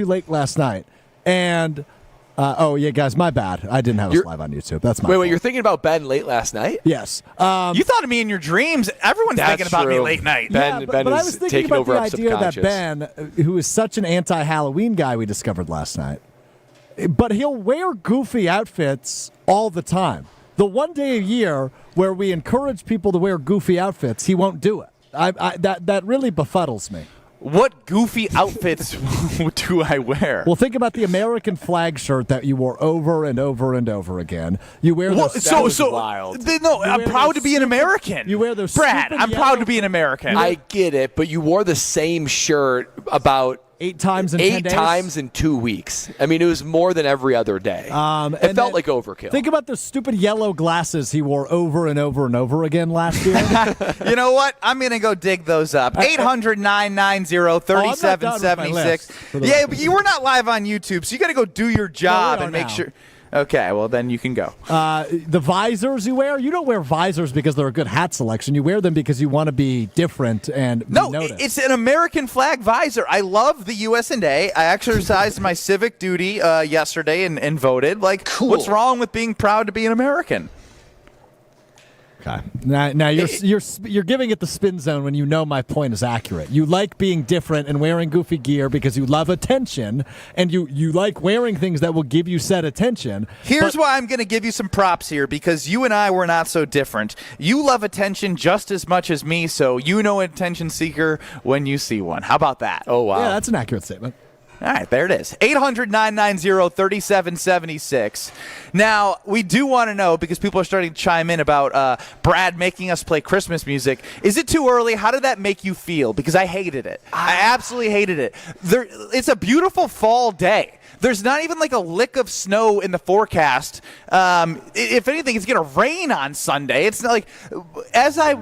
too late last night, and yeah, guys, my bad. I didn't have us live on YouTube. That's my fault. Wait, you're thinking about Ben late last night? Yes. You thought of me in your dreams. Everyone's thinking about me late night. Ben but I was is thinking taking about over the up idea that subconscious. Ben, who is such an anti-Halloween guy we discovered last night, but he'll wear goofy outfits all the time. The one day a year where we encourage people to wear goofy outfits, he won't do it. That really befuddles me. What goofy outfits do I wear? Well, think about the American flag shirt that you wore over and over and over again. You wear those. Wild. I'm proud to be an American. You wear those. Brad, I'm proud to be an American. I get it, but you wore the same shirt about 8 times in 10 days? 8 times in 2 weeks. I mean, it was more than every other day. It felt like overkill. Think about the stupid yellow glasses he wore over and over and over again last year. You know what? I'm going to go dig those up. 800-990-3776. Yeah, but you were not live on YouTube, so you got to go do your job and make sure. Okay, well, then you can go. The visors you wear, you don't wear visors because they're a good hat selection. You wear them because you want to be different and be noticed. It's an American flag visor. I love the USA. I exercised my civic duty yesterday and voted. Like, what's wrong with being proud to be an American? Okay. Now you're giving it the spin zone when you know my point is accurate. You like being different and wearing goofy gear because you love attention, and you like wearing things that will give you said attention. Here's why I'm going to give you some props here, because you and I were not so different. You love attention just as much as me, so you know an attention seeker when you see one. How about that? Oh, wow. Yeah, that's an accurate statement. All right, there it is. 800-990-3776. Now, we do want to know, because people are starting to chime in about Brad making us play Christmas music. Is it too early? How did that make you feel? Because I hated it. I absolutely hated it. It's a beautiful fall day. There's not even like a lick of snow in the forecast. If anything, it's going to rain on Sunday. It's not like, as I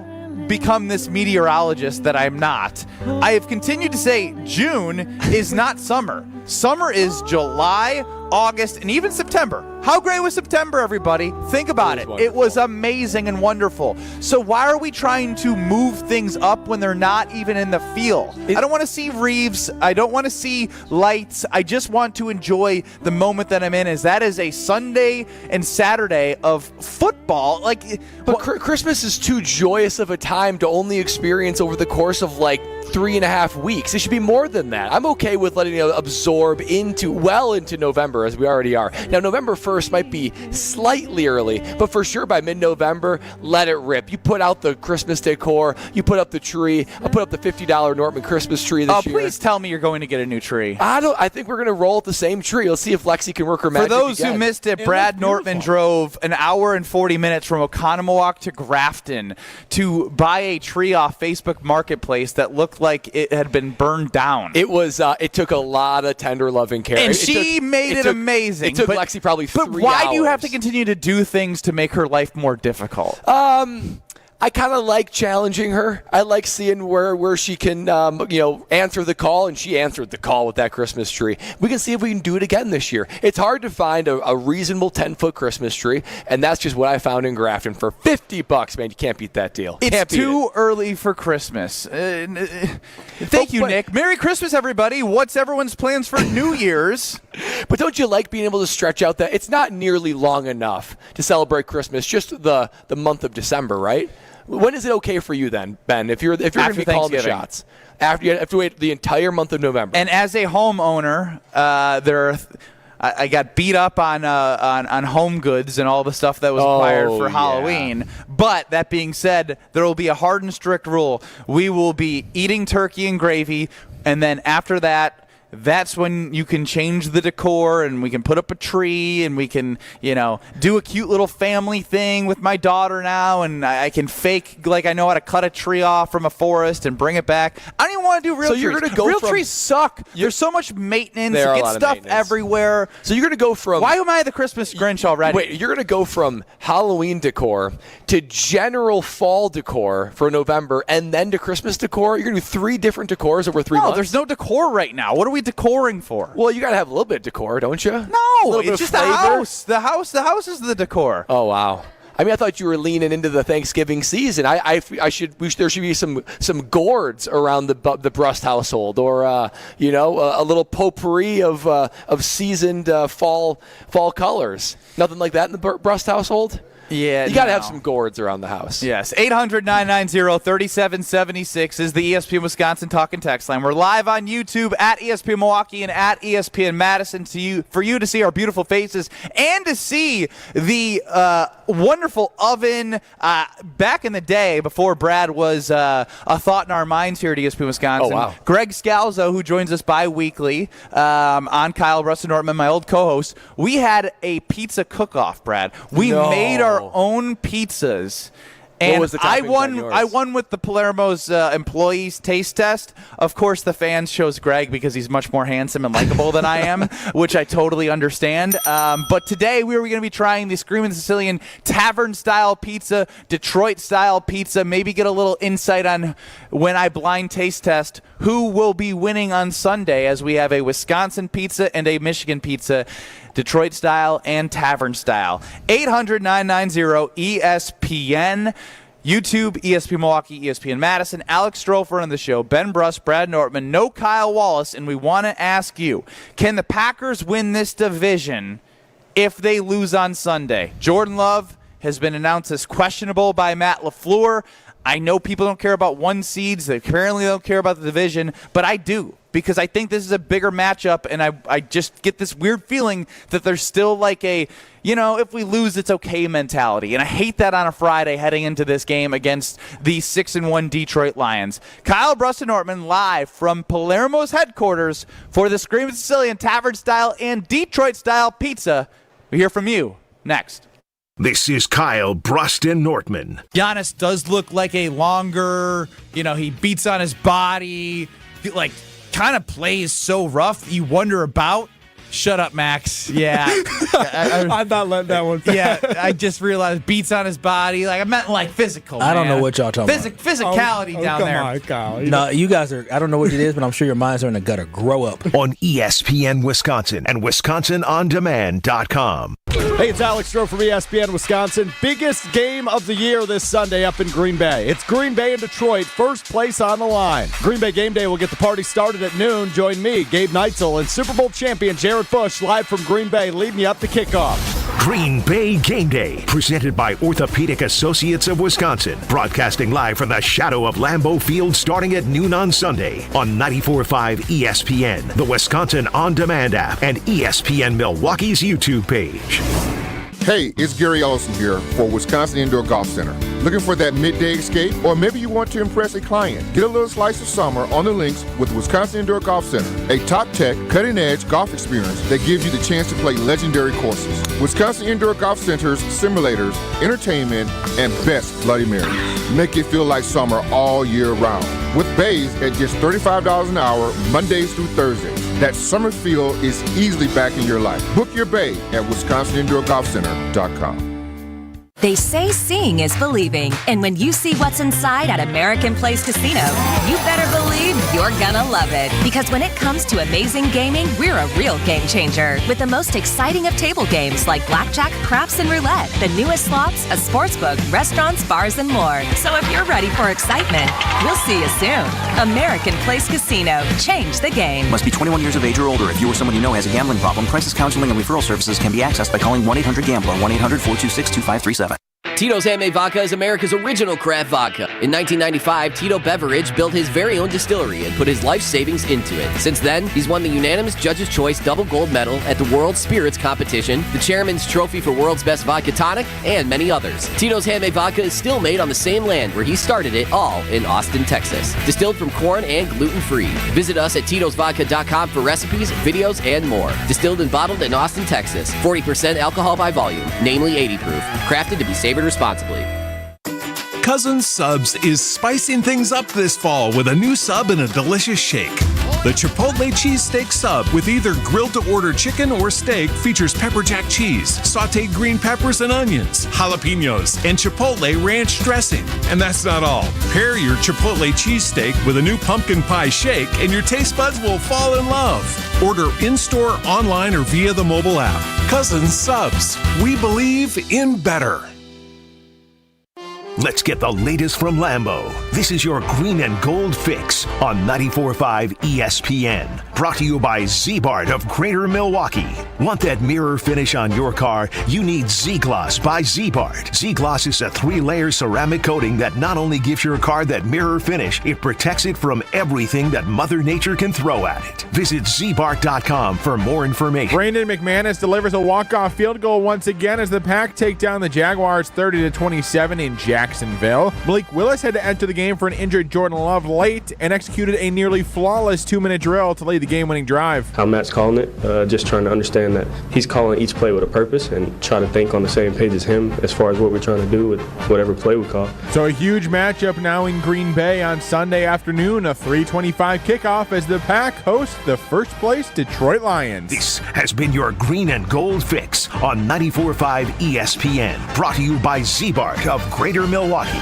become this meteorologist that I'm not, I have continued to say June is not summer. Summer is July, August, and even September. How great was September, everybody? Think about it. It was amazing and wonderful. So why are we trying to move things up when they're not even in the field? I don't want to see Reeves. I don't want to see lights. I just want to enjoy the moment that I'm in, as that is a Sunday and Saturday of football. But Christmas is too joyous of a time to only experience over the course of 3.5 weeks. It should be more than that. I'm okay with letting it absorb into November, as we already are. Now, November 1st might be slightly early, but for sure by mid-November, let it rip. You put out the Christmas decor, you put up the tree. I put up the $50 Nortman Christmas tree this year. Please tell me you're going to get a new tree. I think we're going to roll with the same tree. Let's see if Lexi can work her magic again. For those who missed it, Brad Nortman drove an hour and 40 minutes from Oconomowoc to Grafton to buy a tree off Facebook Marketplace that looked like it had been burned down. It was. It took a lot of tender loving care. And she made it amazing. It took Lexi probably 3 hours. But why do you have to continue to do things to make her life more difficult? I kind of like challenging her. I like seeing where she can, answer the call, and she answered the call with that Christmas tree. We can see if we can do it again this year. It's hard to find a reasonable 10-foot Christmas tree, and that's just what I found in Grafton for $50. Man, you can't beat that deal. It's too early for Christmas. Thank you, Nick. Merry Christmas, everybody. What's everyone's plans for New Year's? But don't you like being able to stretch out that? It's not nearly long enough to celebrate Christmas, just the month of December, right? When is it okay for you then, Ben, if you're going to be calling the shots? After you have to wait the entire month of November. And as a homeowner, I got beat up on home goods and all the stuff that was acquired for Halloween. But that being said, there will be a hard and strict rule. We will be eating turkey and gravy, and then after that, that's when you can change the decor, and we can put up a tree, and we can, do a cute little family thing with my daughter now, and I can fake like I know how to cut a tree off from a forest and bring it back. I don't even want to do real trees. You're gonna go real trees suck. There's so much maintenance. You get stuff everywhere. So you're going to go from... Why am I the Christmas Grinch already? Wait, you're going to go from Halloween decor to general fall decor for November, and then to Christmas decor? You're going to do 3 different decors over 3 months? No, there's no decor right now. What are we decoring for? Well, you got to have a little bit of decor, don't you? No, it's just the house. The house is the decor. Oh, wow. I mean, I thought you were leaning into the Thanksgiving season. There should be some gourds around the Brust household, or a little potpourri of seasoned fall colors. Nothing like that in the Brust household. Yeah, you got to have some gourds around the house. Yes, 800-990-3776 is the ESPN Wisconsin talking text line. We're live on YouTube at ESPN Milwaukee and at ESPN Madison for you to see our beautiful faces and to see the wonderful oven. Back in the day, before Brad was a thought in our minds here at ESPN Wisconsin, Greg Scalzo, who joins us bi-weekly on Kyle, Brust, and Nortman, my old co-host, we had a pizza cook-off, Brad. We made our own pizzas. And I won with the Palermos employees taste test. Of course, the fans chose Greg because he's much more handsome and likable than I am, which I totally understand. But today we are going to be trying the Screamin' Sicilian tavern-style pizza, Detroit-style pizza, maybe get a little insight on, when I blind taste test, who will be winning on Sunday, as we have a Wisconsin pizza and a Michigan pizza, Detroit style and tavern style. 800-990-ESPN. YouTube, ESPN Milwaukee, ESPN Madison. Alex Strofer on the show. Ben Brust, Brad Nortman. No Kyle Wallace. And we want to ask you, can the Packers win this division if they lose on Sunday? Jordan Love has been announced as questionable by Matt LaFleur. I know people don't care about one seeds. They apparently don't care about the division, but I do, because I think this is a bigger matchup, and I just get this weird feeling that there's still like a, if we lose, it's okay mentality. And I hate that on a Friday heading into this game against the 6-1 Detroit Lions. Kyle, Brust, and Nortman live from Palermo's headquarters for the Screamin' Sicilian Tavern-style and Detroit-style pizza. We hear from you next. This is Kyle, Brust, and Nortman. Giannis does look like a longer, he beats on his body, like kind of plays so rough you wonder about. Shut up, Max. Yeah. I'm not letting that one pass. Yeah, I just realized beats on his body. Like, I meant like physical. I don't know what y'all talking about. Physicality down there. Come on, Kyle. No, you guys are, I don't know what it is, but I'm sure your minds are in the gutter. Grow up. On ESPN Wisconsin and WisconsinOnDemand.com. Hey, it's Alex Stro from ESPN Wisconsin. Biggest game of the year this Sunday up in Green Bay. It's Green Bay and Detroit, first place on the line. Green Bay Game Day will get the party started at noon. Join me, Gabe Neitzel, and Super Bowl champion Jared Bush live from Green Bay, leading you up to kickoff. Green Bay Game Day, presented by Orthopedic Associates of Wisconsin, broadcasting live from the shadow of Lambeau Field starting at noon on Sunday on 94.5 ESPN, the Wisconsin On Demand app, and ESPN Milwaukee's YouTube page. Hey, it's Gary Olson here for Wisconsin Indoor Golf Center. Looking for that midday escape? Or maybe you want to impress a client? Get a little slice of summer on the links with Wisconsin Indoor Golf Center, a top-tech, cutting-edge golf experience that gives you the chance to play legendary courses. Wisconsin Indoor Golf Center's simulators, entertainment, and best Bloody Marys make it feel like summer all year round. With bays at just $35 an hour, Mondays through Thursdays. That summer feel is easily back in your life. Book your bay at WisconsinIndoorGolfCenter.com. They say seeing is believing, and when you see what's inside at American Place Casino, you better believe you're gonna love it. Because when it comes to amazing gaming, we're a real game changer. With the most exciting of table games like blackjack, craps, and roulette, the newest slots, a sportsbook, restaurants, bars, and more. So if you're ready for excitement, we'll see you soon. American Place Casino. Change the game. Must be 21 years of age or older. If you or someone you know has a gambling problem, crisis counseling and referral services can be accessed by calling 1-800-GAMBLER, 1-800-426-2537. Tito's Handmade Vodka is America's original craft vodka. In 1995, Tito Beveridge built his very own distillery and put his life savings into it. Since then, he's won the unanimous Judge's Choice Double Gold Medal at the World Spirits Competition, the Chairman's Trophy for World's Best Vodka Tonic, and many others. Tito's Handmade Vodka is still made on the same land where he started it, all in Austin, Texas. Distilled from corn and gluten-free. Visit us at Tito'sVodka.com for recipes, videos, and more. Distilled and bottled in Austin, Texas. 40% alcohol by volume, namely 80 proof. Crafted to be savored responsibly. Cousin Subs is spicing things up this fall with a new sub and a delicious shake. The Chipotle Cheesesteak Sub with either grilled-to-order chicken or steak features pepper jack cheese, sautéed green peppers and onions, jalapenos, and Chipotle ranch dressing. And that's not all. Pair your Chipotle Cheesesteak with a new pumpkin pie shake and your taste buds will fall in love. Order in-store, online, or via the mobile app. Cousin Subs. We believe in better. Let's get the latest from Lambeau. This is your green and gold fix on 94.5 ESPN. Brought to you by Z-Bart of Greater Milwaukee. Want that mirror finish on your car? You need Z-Gloss by Z-Bart. Z-Gloss is a 3-layer ceramic coating that not only gives your car that mirror finish, it protects it from everything that Mother Nature can throw at it. Visit zbart.com for more information. Brandon McManus delivers a walk-off field goal once again as the Pack take down the Jaguars 30-27 in Jacksonville. Malik Willis had to enter the game for an injured Jordan Love late and executed a nearly flawless 2-minute drill to lead the game-winning drive. How Matt's calling it, just trying to understand that he's calling each play with a purpose and try to think on the same page as him as far as what we're trying to do with whatever play we call. So a huge matchup now in Green Bay on Sunday afternoon, a 3:25 kickoff as the Pack host the first-place Detroit Lions. This has been your green and gold fix on 94.5 ESPN. Brought to you by Z-Bart of Greater Milwaukee.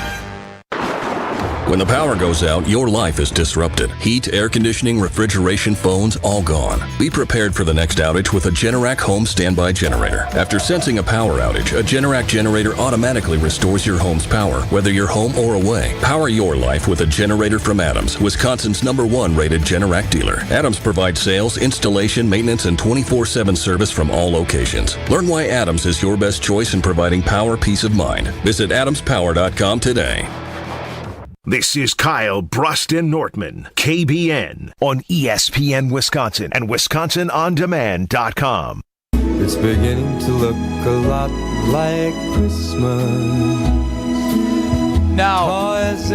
When the power goes out, your life is disrupted. Heat, air conditioning, refrigeration, phones, all gone. Be prepared for the next outage with a Generac home standby generator. After sensing a power outage, a Generac generator automatically restores your home's power, whether you're home or away. Power your life with a generator from Adams, Wisconsin's #1 rated Generac dealer. Adams provides sales, installation, maintenance, and 24/7 service from all locations. Learn why Adams is your best choice in providing power peace of mind. Visit adamspower.com today. This is Kyle, Brust, and Nortman, KBN, on ESPN Wisconsin and WisconsinOnDemand.com. It's beginning to look a lot like Christmas. No. It's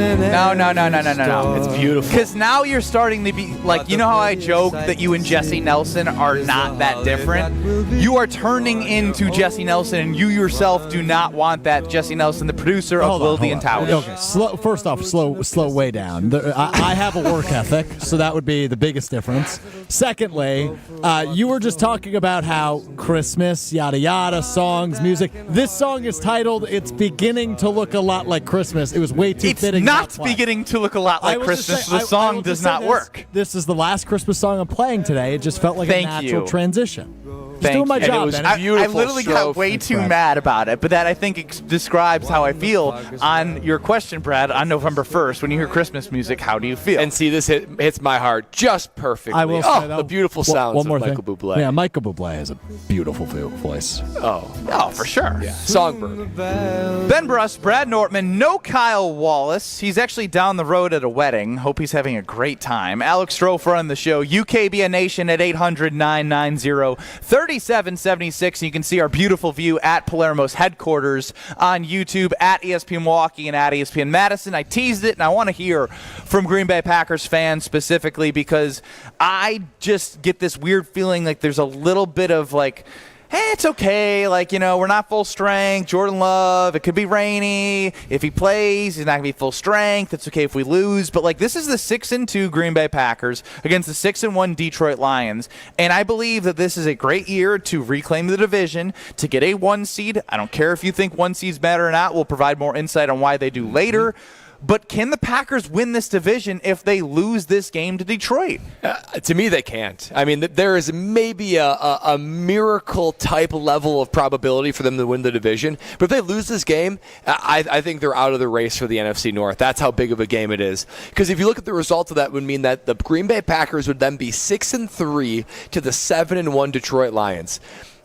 beautiful. Because now you're starting to be like, you know how I joke that you and Jesse Nelson are not that different? You are turning into Jesse Nelson, and you yourself do not want that. Jesse Nelson, the producer of Wildy and Towers. Okay, first off, slow way down. I have a work ethic, so that would be the biggest difference. Secondly, you were just talking about how Christmas, yada yada, songs, music. This song is titled "It's Beginning to Look a Lot Like Christmas." It was way too fitting. It's not beginning to look a lot like Christmas. The song does not work. This is the last Christmas song I'm playing today. It just felt like a natural transition. Just doing my job, man. I literally got way too mad about it, but that I think describes how I feel on your question, Brad, on November 1st. When you hear Christmas music, how do you feel? And see, this hits my heart just perfectly. I will say, though, the beautiful sounds of Michael Bublé. Yeah, Michael Bublé has a beautiful voice. Oh, for sure. Yeah. Songbird. Ben Brust, Brad Nortman, no Kyle Wallace. He's actually down the road at a wedding. Hope he's having a great time. Alex Stro on the show. UKBN Nation at 800-990-3776. You can see our beautiful view at Palermos headquarters on YouTube at ESPN Milwaukee and at ESPN Madison. I teased it, and I want to hear from Green Bay Packers fans specifically because I just get this weird feeling like there's a little bit of like, hey, it's okay. Like, we're not full strength. Jordan Love, it could be rainy. If he plays, he's not going to be full strength. It's okay if we lose. But, this is the 6-2 Green Bay Packers against the 6-1 Detroit Lions. And I believe that this is a great year to reclaim the division, to get a 1 seed. I don't care if you think 1 seed's better or not. We'll provide more insight on why they do later. But can the Packers win this division if they lose this game to Detroit? To me, they can't. I mean, there is maybe a miracle-type level of probability for them to win the division. But if they lose this game, I think they're out of the race for the NFC North. That's how big of a game it is. Because if you look at the results of that, would mean that the Green Bay Packers would then be 6-3 to the 7-1 Detroit Lions.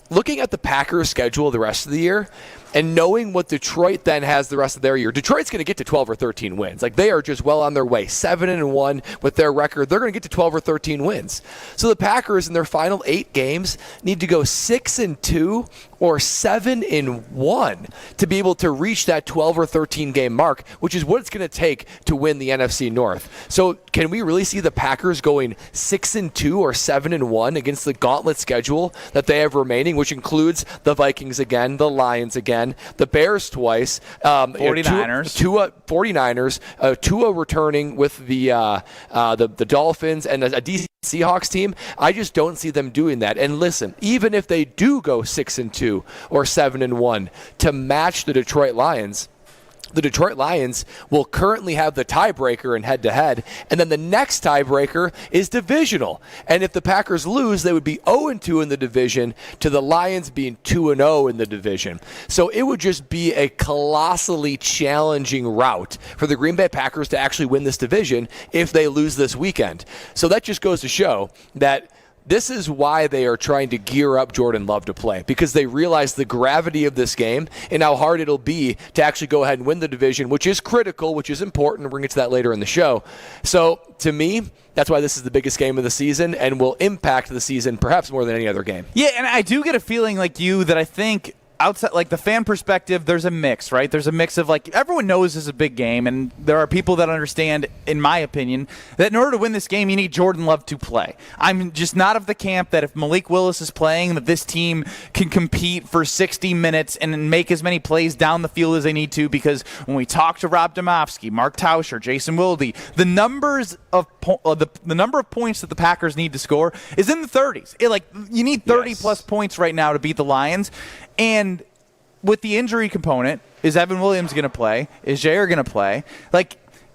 Looking at the Packers' schedule the rest of the year, and knowing what Detroit then has the rest of their year, Detroit's going to get to 12 or 13 wins. They are just well on their way. 7-1 with their record. They're going to get to 12 or 13 wins. So the Packers in their final 8 games need to go 6-2 or 7-1 to be able to reach that 12 or 13 game mark, which is what it's going to take to win the NFC North. So can we really see the Packers going 6-2 or 7-1 against the gauntlet schedule that they have remaining, which includes the Vikings again, the Lions again, the Bears twice, 49ers, Tua returning with the Dolphins and a decent Seahawks team. I just don't see them doing that. And listen, even if they do go 6-2 or 7-1 to match the Detroit Lions, the Detroit Lions will currently have the tiebreaker in head-to-head, and then the next tiebreaker is divisional. And if the Packers lose, they would be 0-2 in the division to the Lions being 2-0 in the division. So it would just be a colossally challenging route for the Green Bay Packers to actually win this division if they lose this weekend. So that just goes to show that this is why they are trying to gear up Jordan Love to play, because they realize the gravity of this game and how hard it'll be to actually go ahead and win the division, which is critical, which is important. We'll get to that later in the show. So to me, that's why this is the biggest game of the season and will impact the season perhaps more than any other game. Yeah, and I do get a feeling like you that I think outside, like the fan perspective, there's a mix, right? There's a mix of like everyone knows this is a big game, and there are people that understand, in my opinion, that in order to win this game, you need Jordan Love to play. I'm just not of the camp that if Malik Willis is playing, that this team can compete for 60 minutes and make as many plays down the field as they need to, because when we talk to Rob Domofsky, Mark Tauscher, Jason Wilde, the numbers of the number of points that the Packers need to score is in the 30s. You need 30 plus points right now to beat the Lions. And with the injury component, is Evan Williams going to play? Is Jair going to play?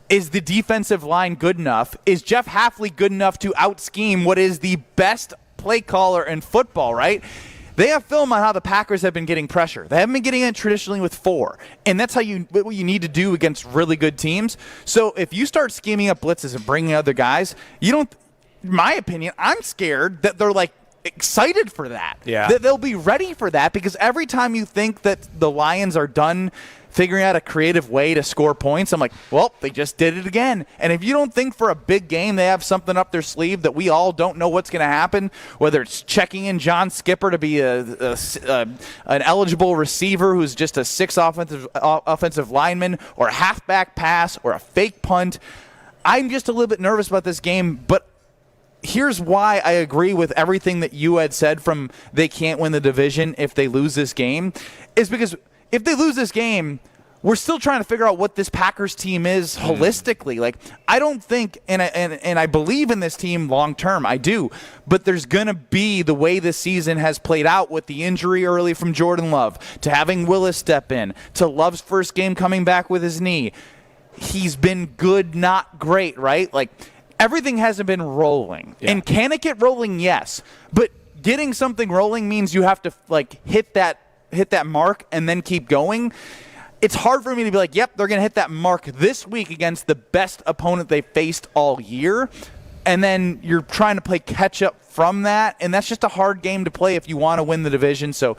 Is the defensive line good enough? Is Jeff Hafley good enough to out-scheme what is the best play caller in football, right? They have film on how the Packers have been getting pressure. They haven't been getting it traditionally with 4. And that's what you need to do against really good teams. So if you start scheming up blitzes and bringing other guys, in my opinion, I'm scared that they're excited for that. Yeah. That they'll be ready for that, because every time you think that the Lions are done figuring out a creative way to score points, I'm like, well, they just did it again. And if you don't think for a big game they have something up their sleeve that we all don't know what's going to happen, whether it's checking in John Skipper to be an eligible receiver who's just a 6 offensive lineman, or a halfback pass, or a fake punt, I'm just a little bit nervous about this game. But here's why I agree with everything that you had said from they can't win the division if they lose this game, is because if they lose this game, we're still trying to figure out what this Packers team is holistically. I don't think, and I believe in this team long term, I do, but there's going to be the way this season has played out with the injury early from Jordan Love, to having Willis step in, to Love's first game coming back with his knee. He's been good, not great, right? Everything hasn't been rolling. Yeah. And can it get rolling? Yes. But getting something rolling means you have to hit that mark and then keep going. It's hard for me to be like, yep, they're going to hit that mark this week against the best opponent they faced all year. And then you're trying to play catch up from that. And that's just a hard game to play if you want to win the division. So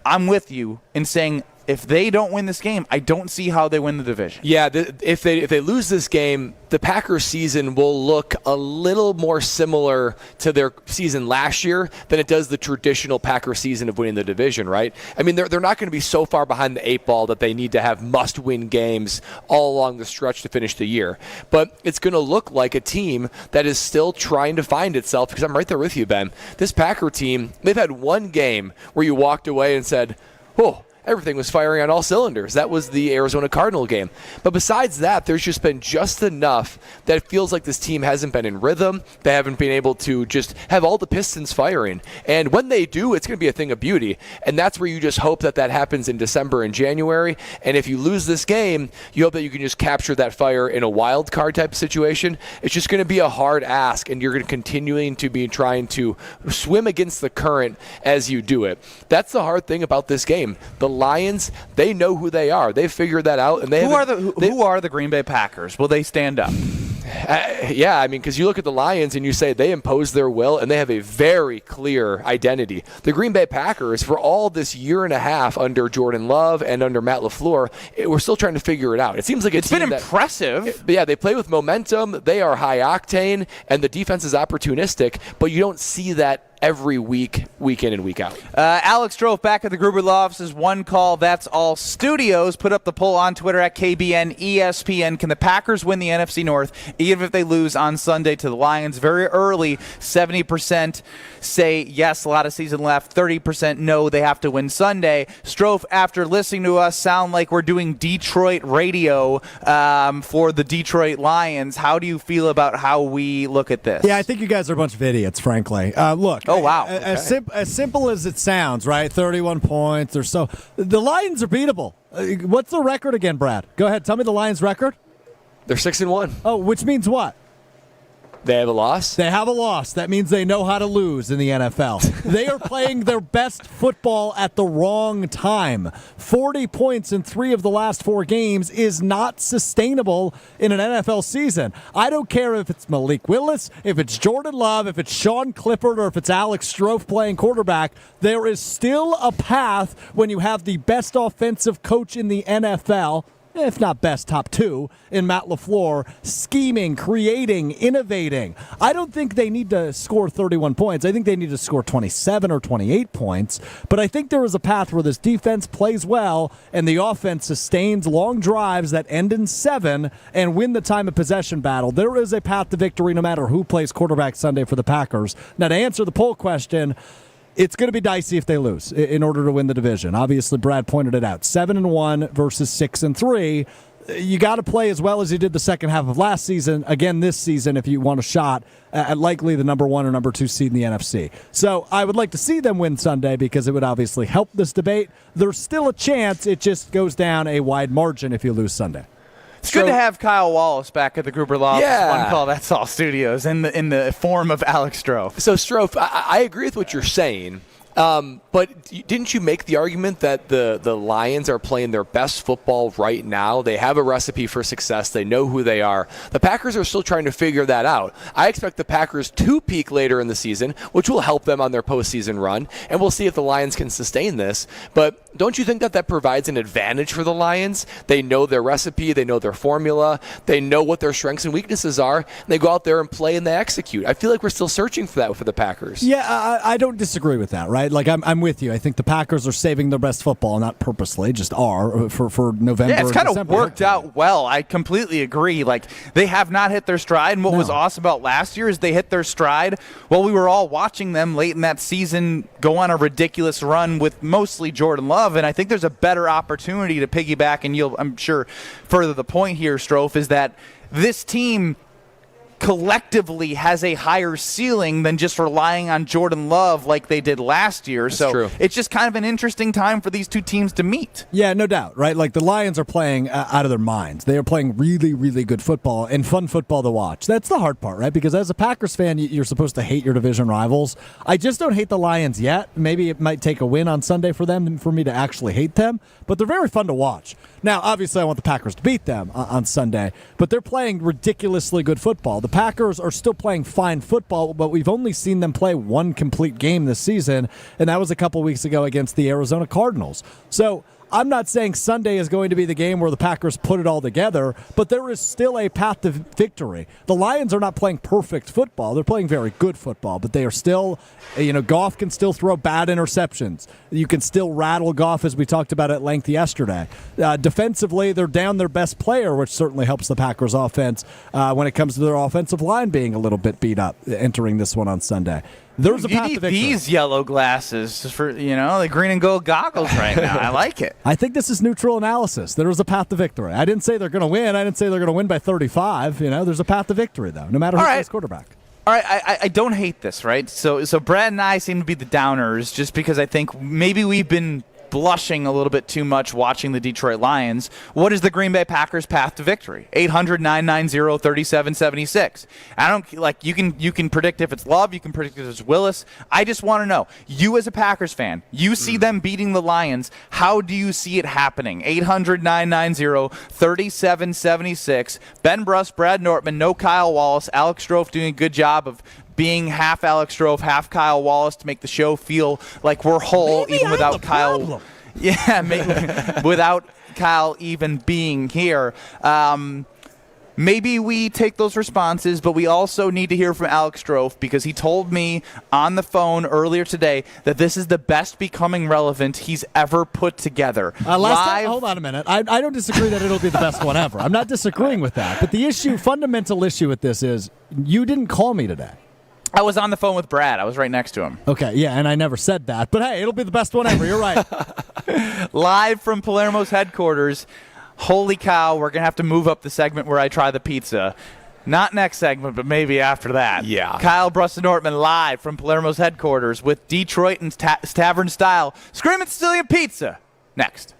I'm with you in saying, if they don't win this game, I don't see how they win the division. Yeah, if they lose this game, the Packers season will look a little more similar to their season last year than it does the traditional Packers season of winning the division, right? I mean, they're not going to be so far behind the 8 ball that they need to have must-win games all along the stretch to finish the year. But it's going to look like a team that is still trying to find itself, because I'm right there with you, Ben. This Packer team, they've had one game where you walked away and said, oh, everything was firing on all cylinders. That was the Arizona Cardinal game. But besides that, there's just been just enough that it feels like this team hasn't been in rhythm. They haven't been able to just have all the pistons firing. And when they do, it's going to be a thing of beauty. And that's where you just hope that happens in December and January. And if you lose this game, you hope that you can just capture that fire in a wild card type of situation. It's just going to be a hard ask, and you're going to continuing to be trying to swim against the current as you do it. That's the hard thing about this game. The Lions, they know who they are. They've figured that out. And who are the Green Bay Packers? Will they stand up? Yeah, I mean, because you look at the Lions and you say they impose their will, and they have a very clear identity. The Green Bay Packers, for all this year and a half under Jordan Love and under Matt LaFleur, we're still trying to figure it out. It seems like it's been impressive. Yeah, they play with momentum. They are high octane, and the defense is opportunistic, but you don't see that every week in and week out. Alex Stro back at the Gruber Law Office's One Call, That's All Studios. Put up the poll on Twitter at KBN ESPN. Can the Packers win the NFC North even if they lose on Sunday to the Lions? Very early, 70% say yes, a lot of season left. 30% no, they have to win Sunday. Strofe, after listening to us sound like we're doing Detroit radio for the Detroit Lions, how do you feel about how we look at this? Yeah, I think you guys are a bunch of idiots, frankly. Look. Oh, wow. As simple as it sounds, right? 31 points or so. The Lions are beatable. What's the record again, Brad? Go ahead. Tell me the Lions' record. They're 6-1. Oh, which means what? They have a loss? They have a loss. That means they know how to lose in the NFL. They are playing their best football at the wrong time. 40 points in 3 of the last 4 games is not sustainable in an NFL season. I don't care if it's Malik Willis, if it's Jordan Love, if it's Sean Clifford, or if it's Alex Stroh playing quarterback. There is still a path when you have the best offensive coach in the NFL, if not best, top 2, in Matt LaFleur, scheming, creating, innovating. I don't think they need to score 31 points. I think they need to score 27 or 28 points. But I think there is a path where this defense plays well and the offense sustains long drives that end in 7 and win the time of possession battle. There is a path to victory no matter who plays quarterback Sunday for the Packers. Now, to answer the poll question, it's going to be dicey if they lose in order to win the division. Obviously, Brad pointed it out. 7-1 versus 6-3. You got to play as well as you did the second half of last season, again this season, if you want a shot at likely the number 1 or number 2 seed in the NFC. So I would like to see them win Sunday because it would obviously help this debate. There's still a chance it just goes down a wide margin if you lose Sunday. It's good to have Kyle Wallace back at the Gruber Law Yeah. One Call That's All Studios in the form of Alex Stroh. So, Stro, I agree with what you're saying. But didn't you make the argument that the Lions are playing their best football right now? They have a recipe for success. They know who they are. The Packers are still trying to figure that out. I expect the Packers to peak later in the season, which will help them on their postseason run, and we'll see if the Lions can sustain this. But don't you think that provides an advantage for the Lions? They know their recipe. They know their formula. They know what their strengths and weaknesses are. And they go out there and play and they execute. I feel like we're still searching for that for the Packers. Yeah, I don't disagree with that, right? Like, I'm with you. I think the Packers are saving their best football, not purposely, just are, for November. Yeah, it's kind of December. worked out well. I completely agree. Like, they have not hit their stride, and what was awesome about last year is they hit their stride while we were all watching them late in that season go on a ridiculous run with mostly Jordan Love, and I think there's a better opportunity to piggyback, and you'll, I'm sure, further the point here, Strofe, is that this team collectively has a higher ceiling than just relying on Jordan Love like they did last year. That's so true. It's just kind of an interesting time for these two teams to meet. Yeah, no doubt, right? Like, the Lions are playing out of their minds. They are playing really, really good football and fun football to watch. That's the hard part, right? Because as a Packers fan, you're supposed to hate your division rivals. I just don't hate the Lions yet. Maybe it might take a win on Sunday for them for me to actually hate them, but they're very fun to watch. Now, obviously, I want the Packers to beat them on Sunday, but they're playing ridiculously good football. The Packers are still playing fine football, but we've only seen them play one complete game this season, and that was a couple weeks ago against the Arizona Cardinals. So I'm not saying Sunday is going to be the game where the Packers put it all together, but there is still a path to victory. The Lions are not playing perfect football. They're playing very good football, but they are still, Goff can still throw bad interceptions. You can still rattle Goff, as we talked about at length yesterday. Defensively, they're down their best player, which certainly helps the Packers offense when it comes to their offensive line being a little bit beat up entering this one on Sunday. There's a path to victory. These yellow glasses for, the green and gold goggles right now. I like it. I think this is neutral analysis. There is a path to victory. I didn't say they're going to win. I didn't say they're going to win by 35. There's a path to victory, though, no matter who plays quarterback. All right, I don't hate this, right? So Brad and I seem to be the downers just because I think maybe we've been blushing a little bit too much watching the Detroit Lions. What is the Green Bay Packers' path to victory? 800-990-3776. I don't you can predict if it's Love, you can predict if it's Willis. I just want to know, you as a Packers fan, you see them beating the Lions. How do you see it happening? 800-990-3776. Ben Brust, Brad Nortman, no Kyle Wallace. Alex Stroh doing a good job of being half Alex Stroh, half Kyle Wallace to make the show feel like we're whole, Maybe even without Kyle. Problem. Yeah, maybe without Kyle even being here. Maybe we take those responses, but we also need to hear from Alex Stroh because he told me on the phone earlier today that this is the best Becoming Relevant he's ever put together. Hold on a minute. I don't disagree that it'll be the best one ever. I'm not disagreeing with that. But the fundamental issue with this is you didn't call me today. I was on the phone with Brad. I was right next to him. Okay, yeah, and I never said that. But hey, it'll be the best one ever. You're right. Live from Palermo's headquarters. Holy cow, we're going to have to move up the segment where I try the pizza. Not next segment, but maybe after that. Yeah. Kyle, Brust, and Nortman live from Palermo's headquarters with Detroit and Tavern Style. Screaming Sicilian Pizza. Next.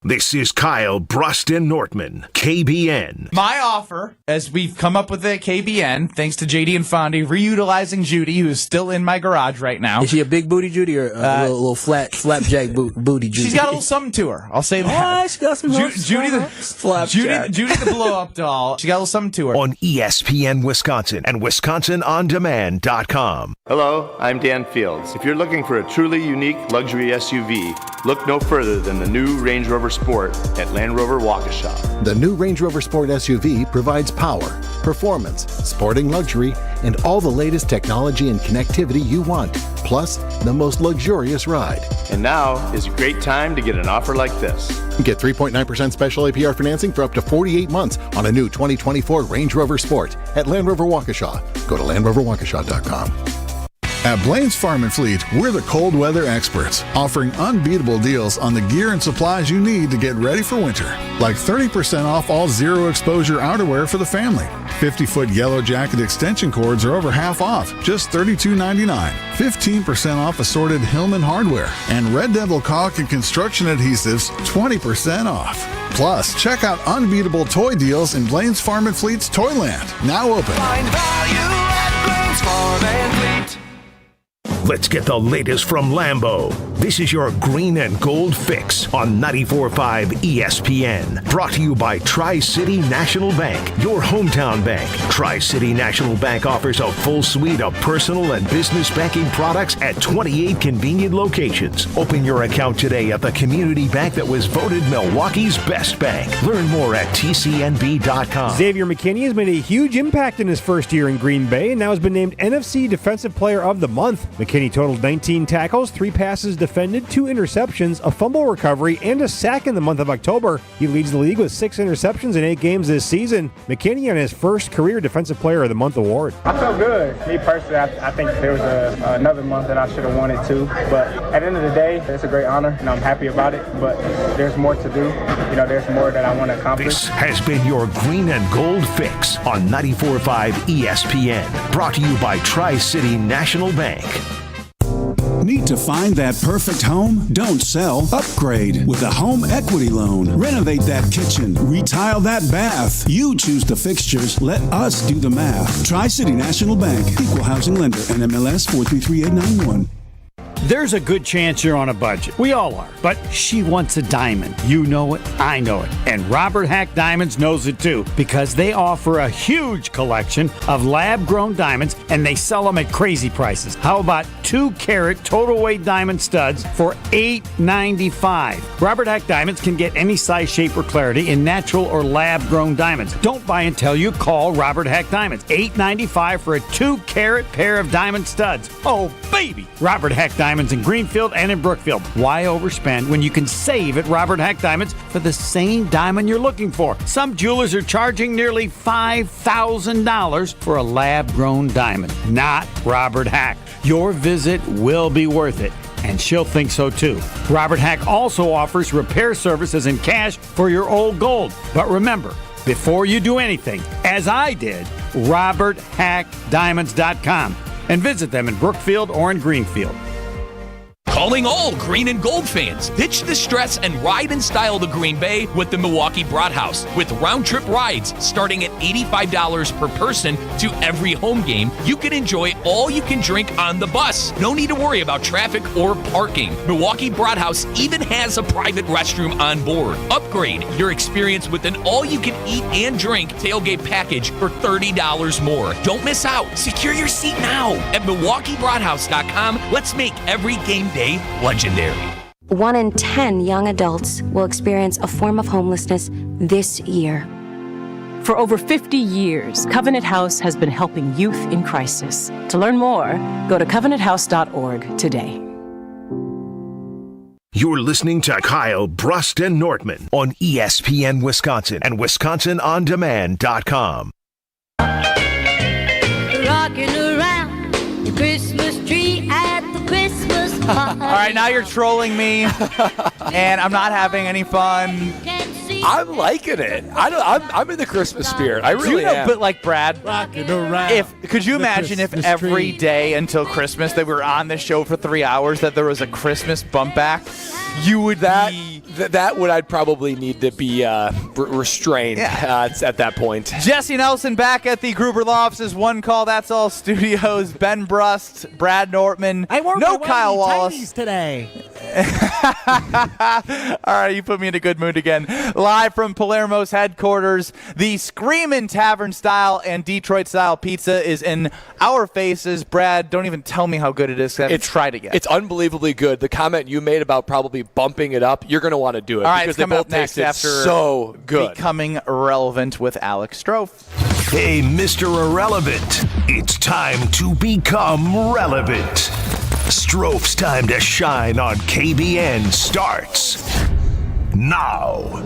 This is Kyle, Brust, and Nortman, KBN. My offer, as we've come up with at KBN, thanks to JD and Fondy, reutilizing Judy, who is still in my garage right now. Is she a big booty Judy or a little flapjack booty Judy? She's got a little something to her. I'll say that. Oh, she got some Judy the blow-up doll. She got a little something to her. On ESPN Wisconsin and WisconsinOnDemand.com. Hello, I'm Dan Fields. If you're looking for a truly unique luxury SUV, look no further than the new Range Rover Sport at Land Rover Waukesha. The new Range Rover Sport SUV provides power, performance, sporting luxury, and all the latest technology and connectivity you want, plus the most luxurious ride. And now is a great time to get an offer like this. Get 3.9% special APR financing for up to 48 months on a new 2024 Range Rover Sport at Land Rover Waukesha. Go to LandRoverWaukesha.com. At Blaine's Farm and Fleet, we're the cold weather experts, offering unbeatable deals on the gear and supplies you need to get ready for winter. Like 30% off all zero exposure outerwear for the family. 50-foot yellow jacket extension cords are over half off, just $32.99. 15% off assorted Hillman hardware. And Red Devil caulk and construction adhesives, 20% off. Plus, check out unbeatable toy deals in Blaine's Farm and Fleet's Toyland, now open. Find value at Blaine's Farm and Fleet. Let's get the latest from Lambeau. This is your green and gold fix on 94.5 ESPN. Brought to you by Tri-City National Bank, your hometown bank. Tri-City National Bank offers a full suite of personal and business banking products at 28 convenient locations. Open your account today at the community bank that was voted Milwaukee's best bank. Learn more at tcnb.com. Xavier McKinney has made a huge impact in his first year in Green Bay and now has been named NFC Defensive Player of the Month. McKinney totaled 19 tackles, 3 passes defended, 2 interceptions, a fumble recovery, and a sack in the month of October. He leads the league with 6 interceptions in 8 games this season. McKinney on his first career Defensive Player of the Month award. I felt good. Me personally, I think there was another month that I should have wanted to, but at the end of the day, it's a great honor, and I'm happy about it, but there's more to do. There's more that I want to accomplish. This has been your green and gold fix on 94.5 ESPN. Brought to you by Tri-City National Bank. Need to find that perfect home? Don't sell, upgrade with a home equity loan. Renovate that kitchen, retile that bath. You choose the fixtures, let us do the math. Tri-City National Bank, equal housing lender, NMLS 433891. There's a good chance you're on a budget. We all are. But she wants a diamond. You know it. I know it. And Robert Hack Diamonds knows it too, because they offer a huge collection of lab-grown diamonds, and they sell them at crazy prices. How about 2-carat total weight diamond studs for $8.95? Robert Hack Diamonds can get any size, shape, or clarity in natural or lab-grown diamonds. Don't buy until you call Robert Hack Diamonds. $8.95 for a 2-carat pair of diamond studs. Oh, baby! Robert Hack Diamonds in Greenfield and in Brookfield. Why overspend when you can save at Robert Hack Diamonds for the same diamond you're looking for? Some jewelers are charging nearly $5,000 for a lab-grown diamond. Not Robert Hack. Your visit will be worth it, and she'll think so too. Robert Hack also offers repair services and cash for your old gold. But remember, before you do anything, as I did, RobertHackDiamonds.com, and visit them in Brookfield or in Greenfield. Calling all green and gold fans. Ditch the stress and ride in style to Green Bay with the Milwaukee Broad House. With round-trip rides starting at $85 per person to every home game, you can enjoy all you can drink on the bus. No need to worry about traffic or parking. Milwaukee Broad House even has a private restroom on board. Upgrade your experience with an all-you-can-eat and drink tailgate package for $30 more. Don't miss out. Secure your seat now at MilwaukeeBroadhouse.com. Let's make every game day legendary. 1 in 10 young adults will experience a form of homelessness this year. For over 50 years, Covenant House has been helping youth in crisis. To learn more, go to covenanthouse.org today. You're listening to Kyle, Brust, and Nortman on ESPN Wisconsin and WisconsinOnDemand.com. Rocking around the Christmas tree at the Christmas party. All right, now you're trolling me, and I'm not having any fun. I'm liking it. I'm in the Christmas spirit. I really am. But like Brad, Rocking around. could you imagine if Christmas every tree. day until Christmas that we were on this show for 3 hours that there was a Christmas bump back? You would That would I'd probably need to be restrained at that point. Jesse Nelson back at the Gruber Law Office's One Call That's All Studios. Ben Brust, Brad Nortman, no Kyle Wallace today. All right, you put me in a good mood again. Live from Palermo's headquarters, the Screamin' Tavern style and Detroit style pizza is in our faces. Brad, don't even tell me how good it is. I haven't tried it yet. It's unbelievably good. The comment you made about probably bumping it up, you're going to want to do it. All right, because it's they coming both up next tasted after so good. Becoming Relevant with Alex Stro. Hey, Mr. Irrelevant, it's time to become relevant. Stroph's time to shine on KBN starts now.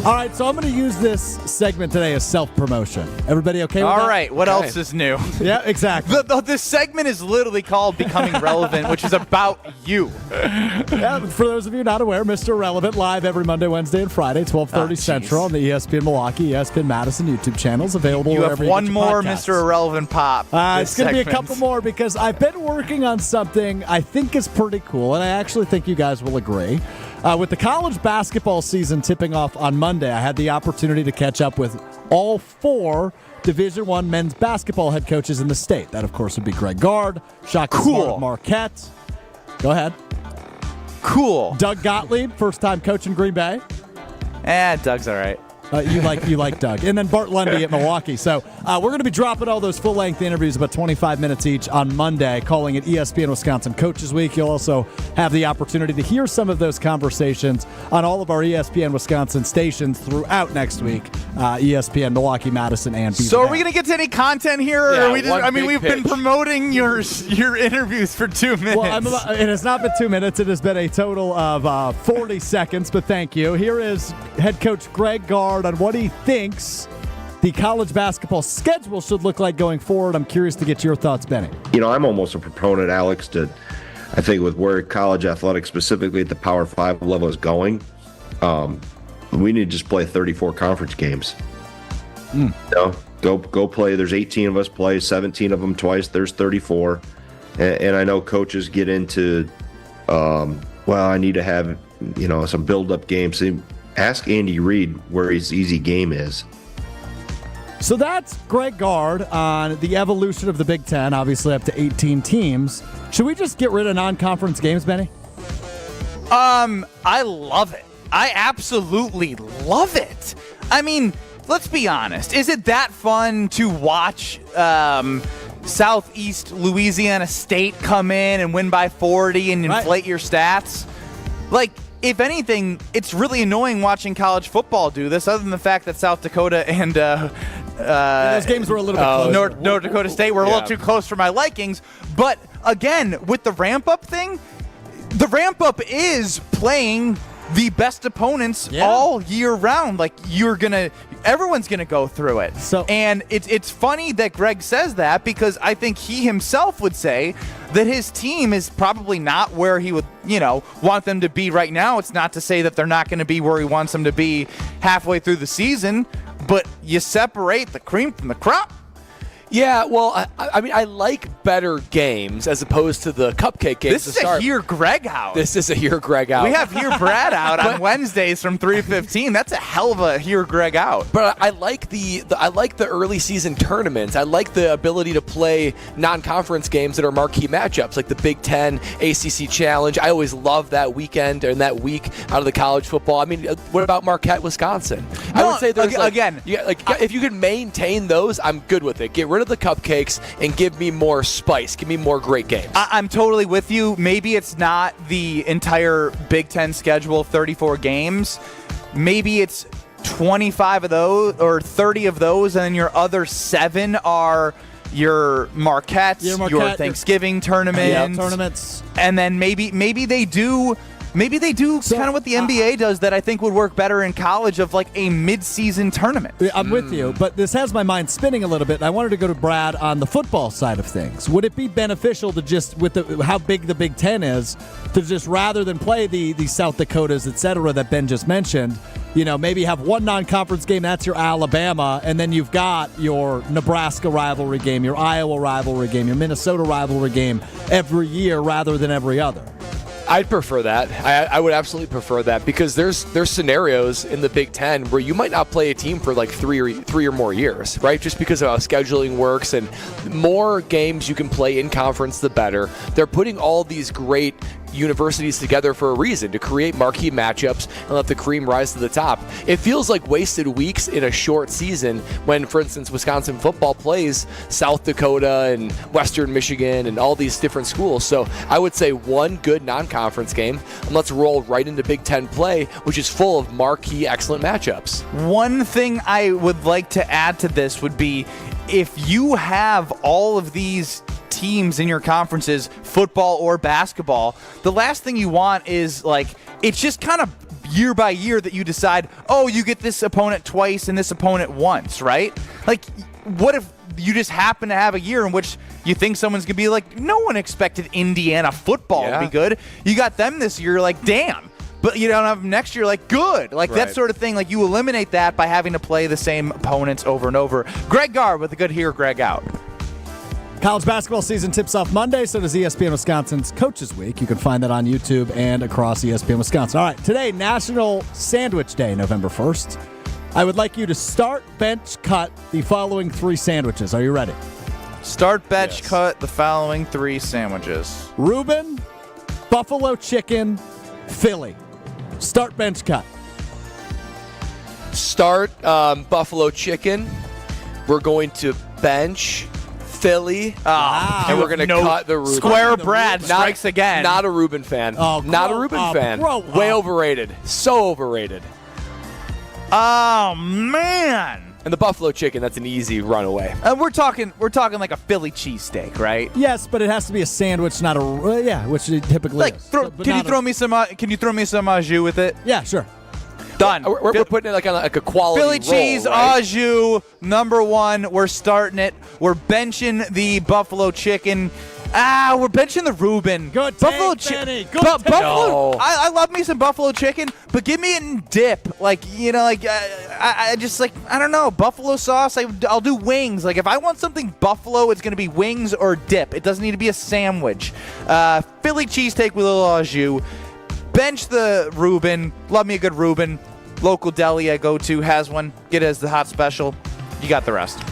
All right, so I'm going to use this segment today as self-promotion. Everybody okay with that? All right, what else is new? Yeah, exactly. This segment is literally called Becoming Relevant, which is about you. Yeah, for those of you not aware, Mr. Irrelevant live every Monday, Wednesday, and Friday, 12:30 Central on the ESPN Milwaukee, ESPN Madison YouTube channels, available You wherever have one you get your more podcasts. Mr. Irrelevant pop. It's going to be a couple more because I've been working on something I think is pretty cool, and I actually think you guys will agree. With the college basketball season tipping off on Monday, I had the opportunity to catch up with all 4 Division I men's basketball head coaches in the state. That, of course, would be Greg Gard, Shaka Smart of Marquette. Go ahead. Cool. Doug Gottlieb, first-time coach in Green Bay. Doug's all right. You like Doug. And then Bart Lundy at Milwaukee. So we're going to be dropping all those full-length interviews, about 25 minutes each, on Monday, calling it ESPN Wisconsin Coaches Week. You'll also have the opportunity to hear some of those conversations on all of our ESPN Wisconsin stations throughout next week. ESPN Milwaukee, Madison, and Beaver So are Dam. we going to get to any content here? Or Yeah, are we just, we've pitch. been promoting your interviews for 2 minutes. Well, it has not been 2 minutes. It has been a total of 40 seconds, but thank you. Here is head coach Greg Gard on what he thinks the college basketball schedule should look like going forward. I'm curious to get your thoughts, Benny. I'm almost a proponent, Alex, I think with where college athletics, specifically at the Power 5 level, is going, we need to just play 34 conference games. Go play. There's 18 of us play, 17 of them twice. There's 34. And I know coaches get into, I need to have, some build-up games. Ask Andy Reid where his easy game is. So that's Greg Gard on the evolution of the Big Ten, obviously up to 18 teams. Should we just get rid of non-conference games, Benny? I love it. I absolutely love it. I mean, let's be honest. Is it that fun to watch Southeast Louisiana State come in and win by 40 and inflate your stats? Like, if anything, it's really annoying watching college football do this, other than the fact that South Dakota and those games were a little bit close. North Dakota State were a little too close for my likings. But again, with the ramp-up thing, the ramp-up is playing the best opponents all year round. Like, everyone's gonna go through it. And it's funny that Greg says that, because I think he himself would say that his team is probably not where he would, want them to be right now. It's not to say that they're not going to be where he wants them to be halfway through the season, but you separate the cream from the crop. Yeah, well, I like better games as opposed to the cupcake games. This is a Hear Greg out. This is a Hear Greg out. We have Hear Brad out on Wednesdays from 3:15. That's a hell of a Hear Greg out. But I like the early season tournaments. I like the ability to play non-conference games that are marquee matchups, like the Big Ten ACC Challenge. I always love that weekend and that week out of the college football. I mean, what about Marquette, Wisconsin? I would say there's if you could maintain those, I'm good with it. Get rid of the cupcakes and give me more spice. Give me more great games. I'm totally with you. Maybe it's not the entire Big Ten schedule, 34 games. Maybe it's 25 of those or 30 of those, and then your other 7 are your Marquettes, your Thanksgiving tournaments. And then maybe they do kind of what the NBA does that I think would work better in college, of like a mid-season tournament. I'm with you, but this has my mind spinning a little bit. I wanted to go to Brad on the football side of things. Would it be beneficial to just, with how big the Big Ten is, to just, rather than play the South Dakotas, et cetera, that Ben just mentioned, maybe have one non-conference game, that's your Alabama, and then you've got your Nebraska rivalry game, your Iowa rivalry game, your Minnesota rivalry game every year rather than every other. I'd prefer that. I would absolutely prefer that because there's scenarios in the Big Ten where you might not play a team for like three or more years, right? Just because of how scheduling works, and more games you can play in conference, the better. They're putting all these great universities together for a reason, to create marquee matchups and let the cream rise to the top. It feels like wasted weeks in a short season when, for instance, Wisconsin football plays South Dakota and Western Michigan and all these different schools. So I would say one good non-conference game, and let's roll right into Big Ten play, which is full of marquee, excellent matchups. One thing I would like to add to this would be, if you have all of these teams in your conferences, football or basketball, the last thing you want is, like, it's just kind of year by year that you decide, oh, you get this opponent twice and this opponent once, right? Like, what if you just happen to have a year in which you think someone's going to be like, no one expected Indiana football to be good. You got them this year, like, damn. But you don't have them next year, like, good. Like, that sort of thing. Like, you eliminate that by having to play the same opponents over and over. Greg Garr with a good Here, Greg Out. College basketball season tips off Monday, so does ESPN Wisconsin's Coaches Week. You can find that on YouTube and across ESPN Wisconsin. All right, today, National Sandwich Day, November 1st. I would like you to start, bench, cut the following 3 sandwiches. Are you ready? Start, bench, cut the following 3 sandwiches. Reuben, buffalo chicken, Philly. Start, bench, cut. Start buffalo chicken. We're going to bench Philly, and we're going to cut the Reuben. Square Brad strikes again. Not a Reuben fan. Not a Reuben fan. Way overrated. So overrated. Oh, man. And the buffalo chicken, that's an easy runaway. We're talking like a Philly cheesesteak, right? Yes, but it has to be a sandwich, not a which it typically like, is. Can you throw me some au jus with it? Yeah, sure. Done. We're putting it like on like a quality Philly cheese, right? au jus, number 1. We're starting it. We're benching the buffalo chicken. We're benching the Reuben. Good buffalo chicken. Buffalo. No. I love me some buffalo chicken, but give me it in dip. Like, I just, like, I don't know, buffalo sauce. I'll do wings. Like, if I want something buffalo, it's going to be wings or dip. It doesn't need to be a sandwich. Philly cheesesteak with a little au jus. Bench the Reuben. Love me a good Reuben. Local deli I go to has one. Get it as the hot special. You got the rest.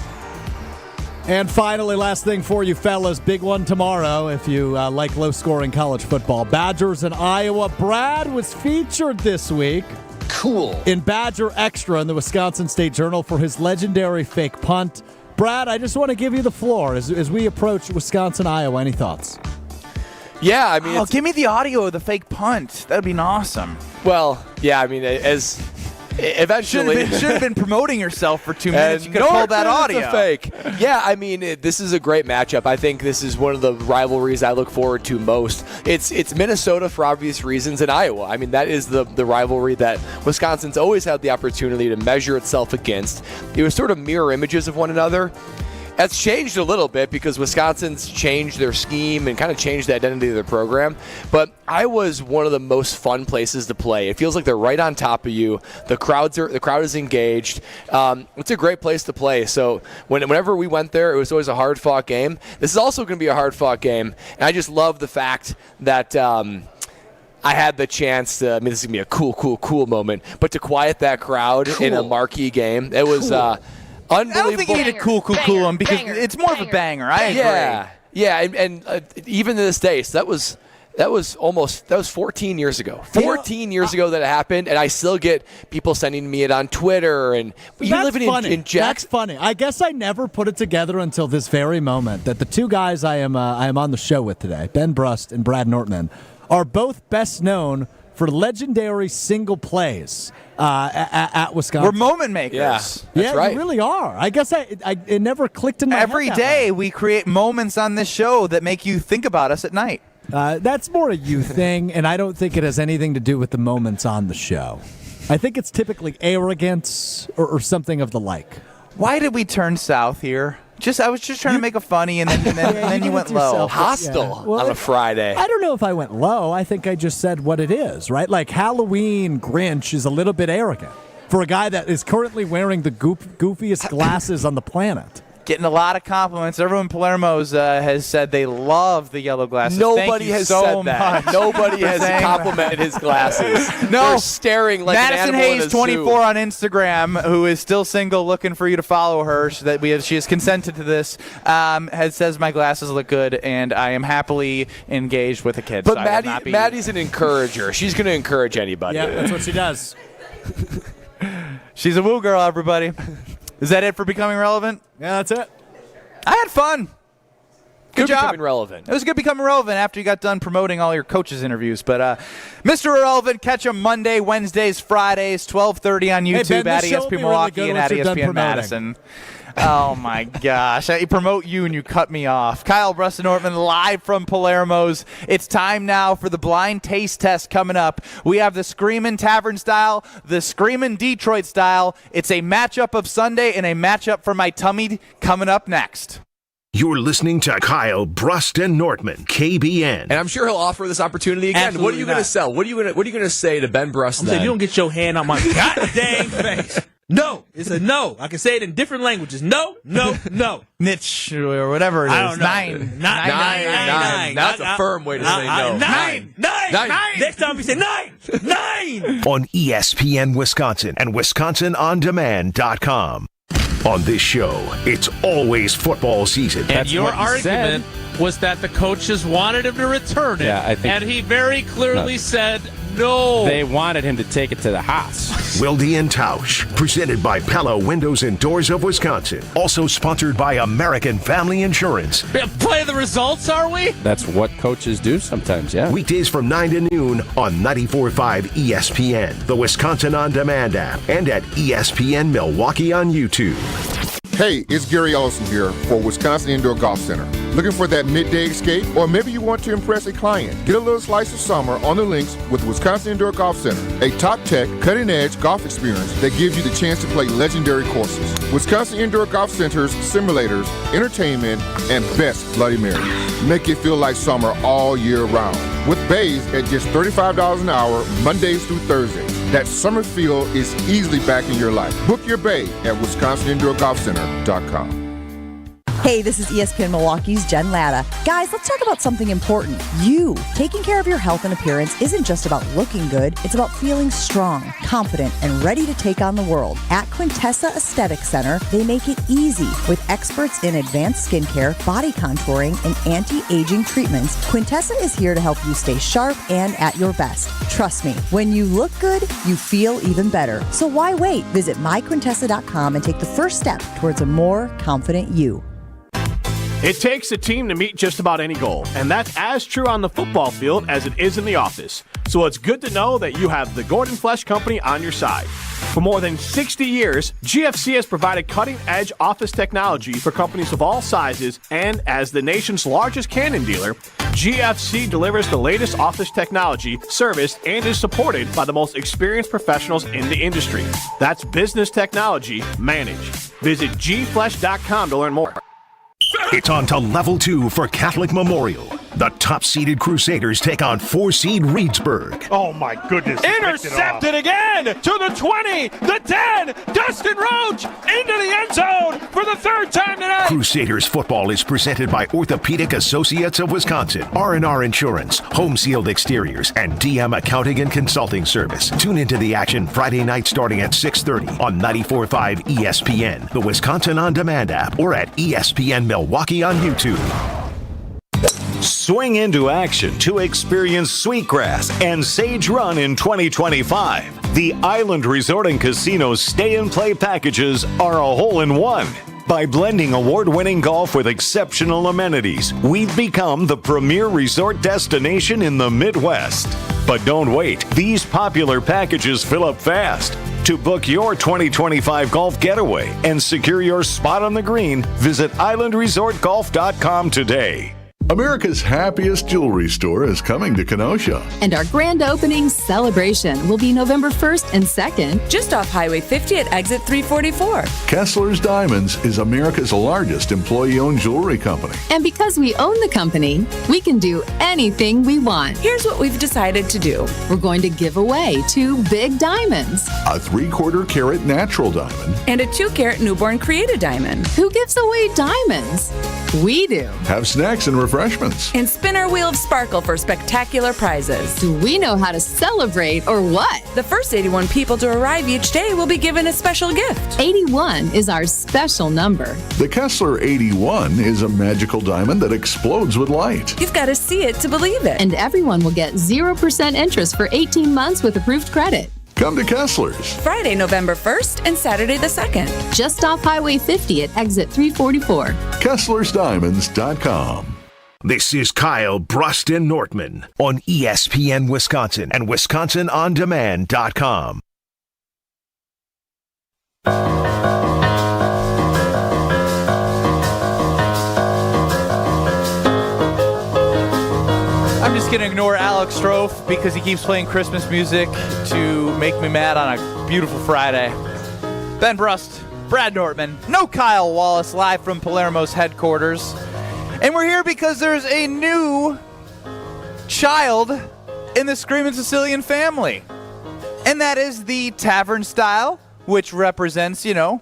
And finally, last thing for you fellas, big one tomorrow if you like low-scoring college football. Badgers and Iowa. Brad was featured this week. Cool. In Badger Extra in the Wisconsin State Journal for his legendary fake punt. Brad, I just want to give you the floor as we approach Wisconsin, Iowa. Any thoughts? Yeah, I mean, give me the audio of the fake punt. That'd be awesome. Well, yeah, I mean, as eventually should have been promoting yourself for 2 minutes. You could have pulled that audio. It's a fake. Yeah, I mean, this is a great matchup. I think this is one of the rivalries I look forward to most. It's Minnesota for obvious reasons, and Iowa. I mean, that is the rivalry that Wisconsin's always had the opportunity to measure itself against. It was sort of mirror images of one another. That's changed a little bit because Wisconsin's changed their scheme and kind of changed the identity of their program. But Iowa's one of the most fun places to play. It feels like they're right on top of you. The crowd is engaged. It's a great place to play. So whenever we went there, it was always a hard-fought game. This is also going to be a hard-fought game. And I just love the fact that I had the chance to, this is going to be a cool moment, but to quiet that crowd in a marquee game, it was unbelievable. I don't think you need to cool them because it's more of a banger. I agree. Yeah, and even to this day, so that was 14 years ago. 14 years ago that it happened, and I still get people sending me it on Twitter. And you're living in Jackson. That's funny. I guess I never put it together until this very moment that the 2 guys I am on the show with today, Ben Brust and Brad Nortman, are both best known for legendary single plays at Wisconsin. We're moment makers. Yeah, that's right. You really are. I guess it never clicked in my head. Every day we create moments on this show that make you think about us at night. That's more a you thing, and I don't think it has anything to do with the moments on the show. I think it's typically arrogance or something of the like. Why did we turn south here? I was just trying to make a funny, and then you went low. Hostile on a Friday. I don't know if I went low. I think I just said what it is, right? Like Halloween Grinch is a little bit arrogant. for a guy that is currently wearing the goofiest glasses on the planet. Getting a lot of compliments. Everyone in Palermos has said they love the yellow glasses. Nobody has said that. Nobody has complimented his glasses. No. They're staring like Madison an animal Hayes, in a zoo. 24 on Instagram, who is still single, looking for you to follow her. So that she has consented to this. Says my glasses look good, and I am happily engaged with a kid. But so Maddie's an encourager. She's going to encourage anybody. Yeah, that's what she does. She's a woo girl, everybody. Is that it for becoming relevant? Yeah, that's it. I had fun. Good job. Becoming relevant. It was good becoming relevant after you got done promoting all your coaches' interviews. But Mr. Irrelevant, catch him Monday, Wednesdays, Fridays, 12:30 on YouTube at ESPN Milwaukee and at ESPN Madison. Oh, my gosh. I promote you and you cut me off. Kyle, Brust, and Nortman live from Palermos. It's time now for the blind taste test coming up. We have the Screamin' Tavern style, the Screamin' Detroit style. It's a matchup of Sunday and a matchup for my tummy coming up next. You're listening to Kyle, Brust, and Nortman, KBN. And I'm sure he'll offer this opportunity again. Absolutely what are you going to sell? What are you going to say to Ben Brust? I'm saying, you don't get your hand on my goddamn face. No. It's a no. I can say it in different languages. No, no, no. Niche or whatever it is. I don't know. Nine. That's a firm way to say no. Nine. Next time we say nine. On ESPN Wisconsin and WisconsinOnDemand.com. On this show, it's always football season. And your argument was that the coaches wanted him to return it. Yeah, I think, and he very clearly said no. They wanted him to take it to the house. Wilde and Tausch, presented by Pella Windows and Doors of Wisconsin. Also sponsored by American Family Insurance. Play the results, are we? That's what coaches do sometimes, yeah. Weekdays from 9 to noon on 94.5 ESPN, the Wisconsin On Demand app, and at ESPN Milwaukee on YouTube. Hey, it's Gary Ellison here for Wisconsin Indoor Golf Center. Looking for that midday escape? Or maybe you want to impress a client? Get a little slice of summer on the links with Wisconsin Indoor Golf Center, a top-tech, cutting-edge golf experience that gives you the chance to play legendary courses. Wisconsin Indoor Golf Center's simulators, entertainment, and best Bloody Marys make it feel like summer all year round. With bays at just $35 an hour, Mondays through Thursdays. That summer feel is easily back in your life. Book your bay at WisconsinIndoorGolfCenter.com. Hey, this is ESPN Milwaukee's Jen Latta. Guys, let's talk about something important. You. Taking care of your health and appearance isn't just about looking good. It's about feeling strong, confident, and ready to take on the world. At Quintessa Aesthetic Center, they make it easy. With experts in advanced skincare, body contouring, and anti-aging treatments, Quintessa is here to help you stay sharp and at your best. Trust me, when you look good, you feel even better. So why wait? Visit myquintessa.com and take the first step towards a more confident you. It takes a team to meet just about any goal, and that's as true on the football field as it is in the office. So it's good to know that you have the Gordon Flesch Company on your side. For more than 60 years, GFC has provided cutting-edge office technology for companies of all sizes, and as the nation's largest Canon dealer, GFC delivers the latest office technology, service, and is supported by the most experienced professionals in the industry. That's business technology managed. Visit gflesh.com to learn more. It's on to level 2 for Catholic Memorial. The top-seeded Crusaders take on 4-seed Reedsburg. Oh, my goodness. Intercepted again to the 20, the 10. Dustin Roach into the end zone for the third time tonight. Crusaders football is presented by Orthopedic Associates of Wisconsin, R&R Insurance, Home Sealed Exteriors, and DM Accounting and Consulting Service. Tune into the action Friday night starting at 6:30 on 94.5 ESPN, the Wisconsin On Demand app, or at ESPN Milwaukee on YouTube. Swing into action to experience Sweetgrass and Sage Run in 2025. The Island Resort and Casino Stay and Play packages are a hole-in-one. By blending award-winning golf with exceptional amenities, we've become the premier resort destination in the Midwest. But don't wait. These popular packages fill up fast. To book your 2025 golf getaway and secure your spot on the green, visit islandresortgolf.com today. America's happiest jewelry store is coming to Kenosha. And our grand opening celebration will be November 1st and 2nd. Just off Highway 50 at exit 344. Kessler's Diamonds is America's largest employee-owned jewelry company. And because we own the company, we can do anything we want. Here's what we've decided to do. We're going to give away 2 big diamonds. A 3/4 carat natural diamond. And a 2-carat newborn created diamond. Who gives away diamonds? We do. Have snacks and refreshments. And spin our wheel of sparkle for spectacular prizes. Do we know how to celebrate or what? The first 81 people to arrive each day will be given a special gift. 81 is our special number. The Kessler 81 is a magical diamond that explodes with light. You've got to see it to believe it. And everyone will get 0% interest for 18 months with approved credit. Come to Kessler's. Friday, November 1st and Saturday the 2nd. Just off Highway 50 at exit 344. KesslersDiamonds.com. This is Kyle, Brust, and Nortman on ESPN Wisconsin and WisconsinOnDemand.com. I'm just going to ignore Alex Stro because he keeps playing Christmas music to make me mad on a beautiful Friday. Ben Brust, Brad Nortman, no Kyle Wallace, live from Palermos headquarters. And we're here because there's a new child in the Screamin' Sicilian family. And that is the tavern style, which represents, when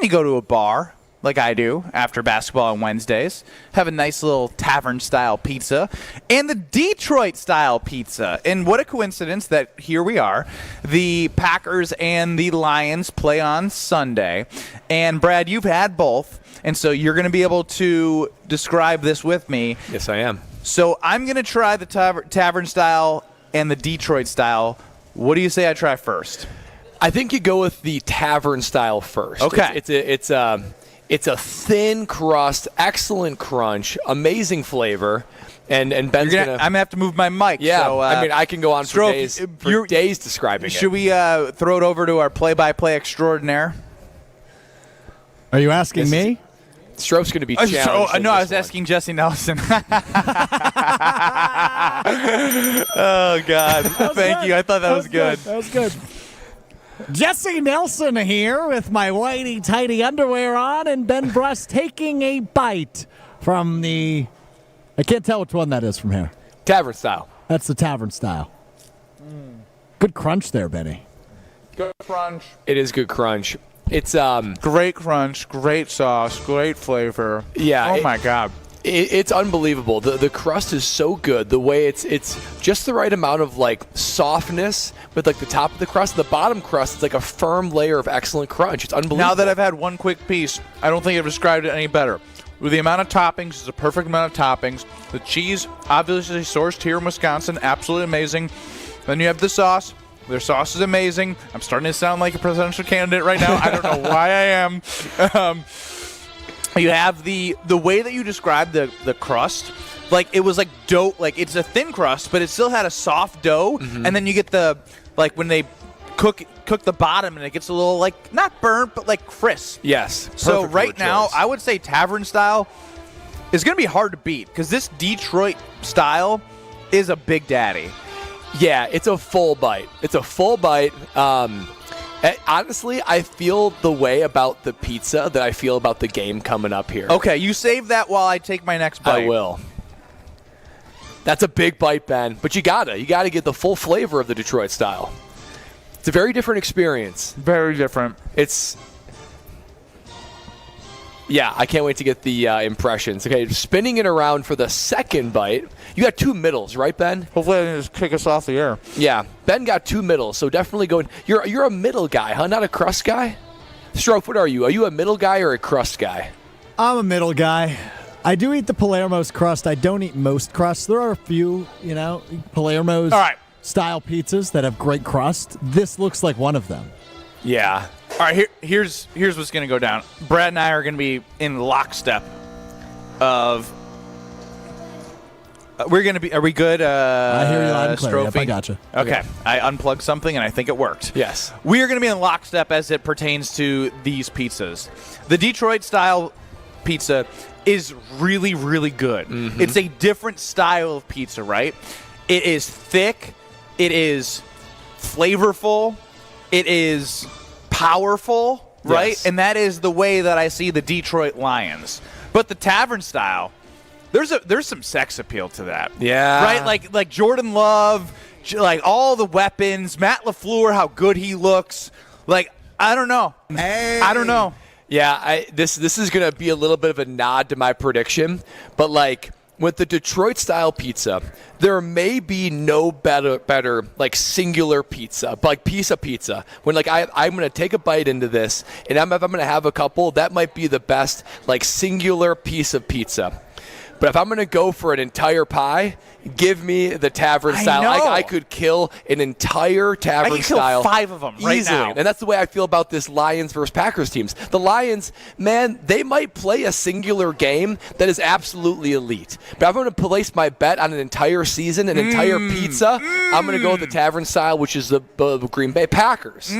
you go to a bar, like I do, after basketball on Wednesdays, have a nice little tavern-style pizza, and the Detroit-style pizza. And what a coincidence that here we are. The Packers and the Lions play on Sunday. And, Brad, you've had both, and so you're going to be able to describe this with me. Yes, I am. So I'm going to try the tavern-style and the Detroit-style. What do you say I try first? I think you go with the tavern style first. Okay. It's a thin crust, excellent crunch, amazing flavor, and Ben's I'm gonna have to move my mic. Yeah, so, I can go on for days describing it. Should we throw it over to our play-by-play extraordinaire? Are you asking me? Stroke's going to be challenged. No, I was asking Jesse Nelson. Oh, God. Thank you. I thought that was good. That was good. Jesse Nelson here with my whitey tighty underwear on, and Ben Brust taking a bite from the. I can't tell which one that is from here. Tavern style. That's the tavern style. Good crunch there, Benny. Good crunch. It is good crunch. It's great crunch, great sauce, great flavor. Yeah. Oh my God. It's unbelievable. The crust is so good. The way it's just the right amount of softness with the top of the crust. The bottom crust is like a firm layer of excellent crunch. It's unbelievable. Now that I've had one quick piece, I don't think I've described it any better. With the amount of toppings, it's a perfect amount of toppings. The cheese, obviously sourced here in Wisconsin, absolutely amazing. Then you have the sauce. Their sauce is amazing. I'm starting to sound like a presidential candidate right now. I don't know why I am. You have the way that you described the crust, it was like dough, it's a thin crust, but it still had a soft dough, and then you get when they cook the bottom and it gets a little not burnt but crisp. Yes. So right now, I would say tavern style is going to be hard to beat because this Detroit style is a big daddy. Yeah, it's a full bite. Honestly, I feel the way about the pizza that I feel about the game coming up here. Okay, you save that while I take my next bite. I will. That's a big bite, Ben. But you gotta get the full flavor of the Detroit style. It's a very different experience. Very different. Yeah, I can't wait to get the impressions. Okay, spinning it around for the second bite. You got 2 middles, right, Ben? Hopefully I can just kick us off the air. Yeah, Ben got 2 middles, so definitely going. You're a middle guy, huh? Not a crust guy? Stroke, what are you? Are you a middle guy or a crust guy? I'm a middle guy. I do eat the Palermos crust. I don't eat most crusts. There are a few, Palermos style pizzas that have great crust. This looks like one of them. Yeah. All right, here's what's going to go down. Brad and I are going to be in lockstep of we're going to be – are we good? I hear you loud and clear. Yep, I gotcha. Okay. I unplugged something, and I think it worked. Yes. We are going to be in lockstep as it pertains to these pizzas. The Detroit style pizza is really, really good. Mm-hmm. It's a different style of pizza, right? It is thick. It is flavorful. It is powerful, right? Yes. And that is the way that I see the Detroit Lions. But the tavern style, there's some sex appeal to that. Yeah. Right? Like Jordan Love, like all the weapons, Matt LaFleur, how good he looks. Like, I don't know. I don't know. Yeah, this is going to be a little bit of a nod to my prediction, but like with the Detroit style pizza, there may be no better like singular pizza, like piece of pizza. When like I'm going to take a bite into this, and if I'm going to have a couple, that might be the best like singular piece of pizza. But if I'm going to go for an entire pie, give me the tavern style. I could kill an entire tavern style. I could kill 5 of them right easily. now. And that's the way I feel about this Lions versus Packers teams. The Lions, man, they might play a singular game that is absolutely elite. But if I'm going to place my bet on an entire season, an entire pizza, I'm going to go with the tavern style, which is the Green Bay Packers.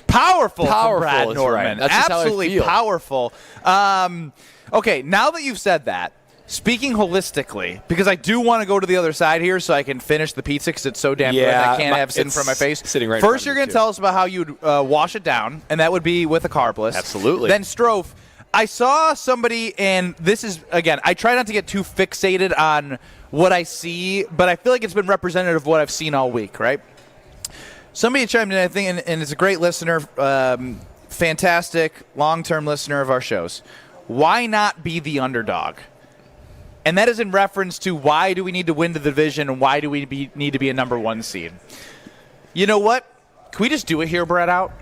Powerful from Brad Powerful is Nortman. right. That's just how I Absolutely feel. powerful. Okay, now that you've said that, speaking holistically, because I do want to go to the other side here so I can finish the pizza because it's so damn good I can't have it sitting in front of my face. Sitting right First, you're going to tell us about how you'd wash it down, and that would be with a carbless. Absolutely. Then, Stro, I saw somebody, and this is, again, I try not to get too fixated on what I see, but I feel like it's been representative of what I've seen all week, right? Somebody chimed in, I think, and it's a great listener, fantastic, long-term listener of our shows. Why not be the underdog? And that is in reference to why do we need to win the division and why do we need to be a number 1 seed? You know what? Can we just do it here, Brad Out?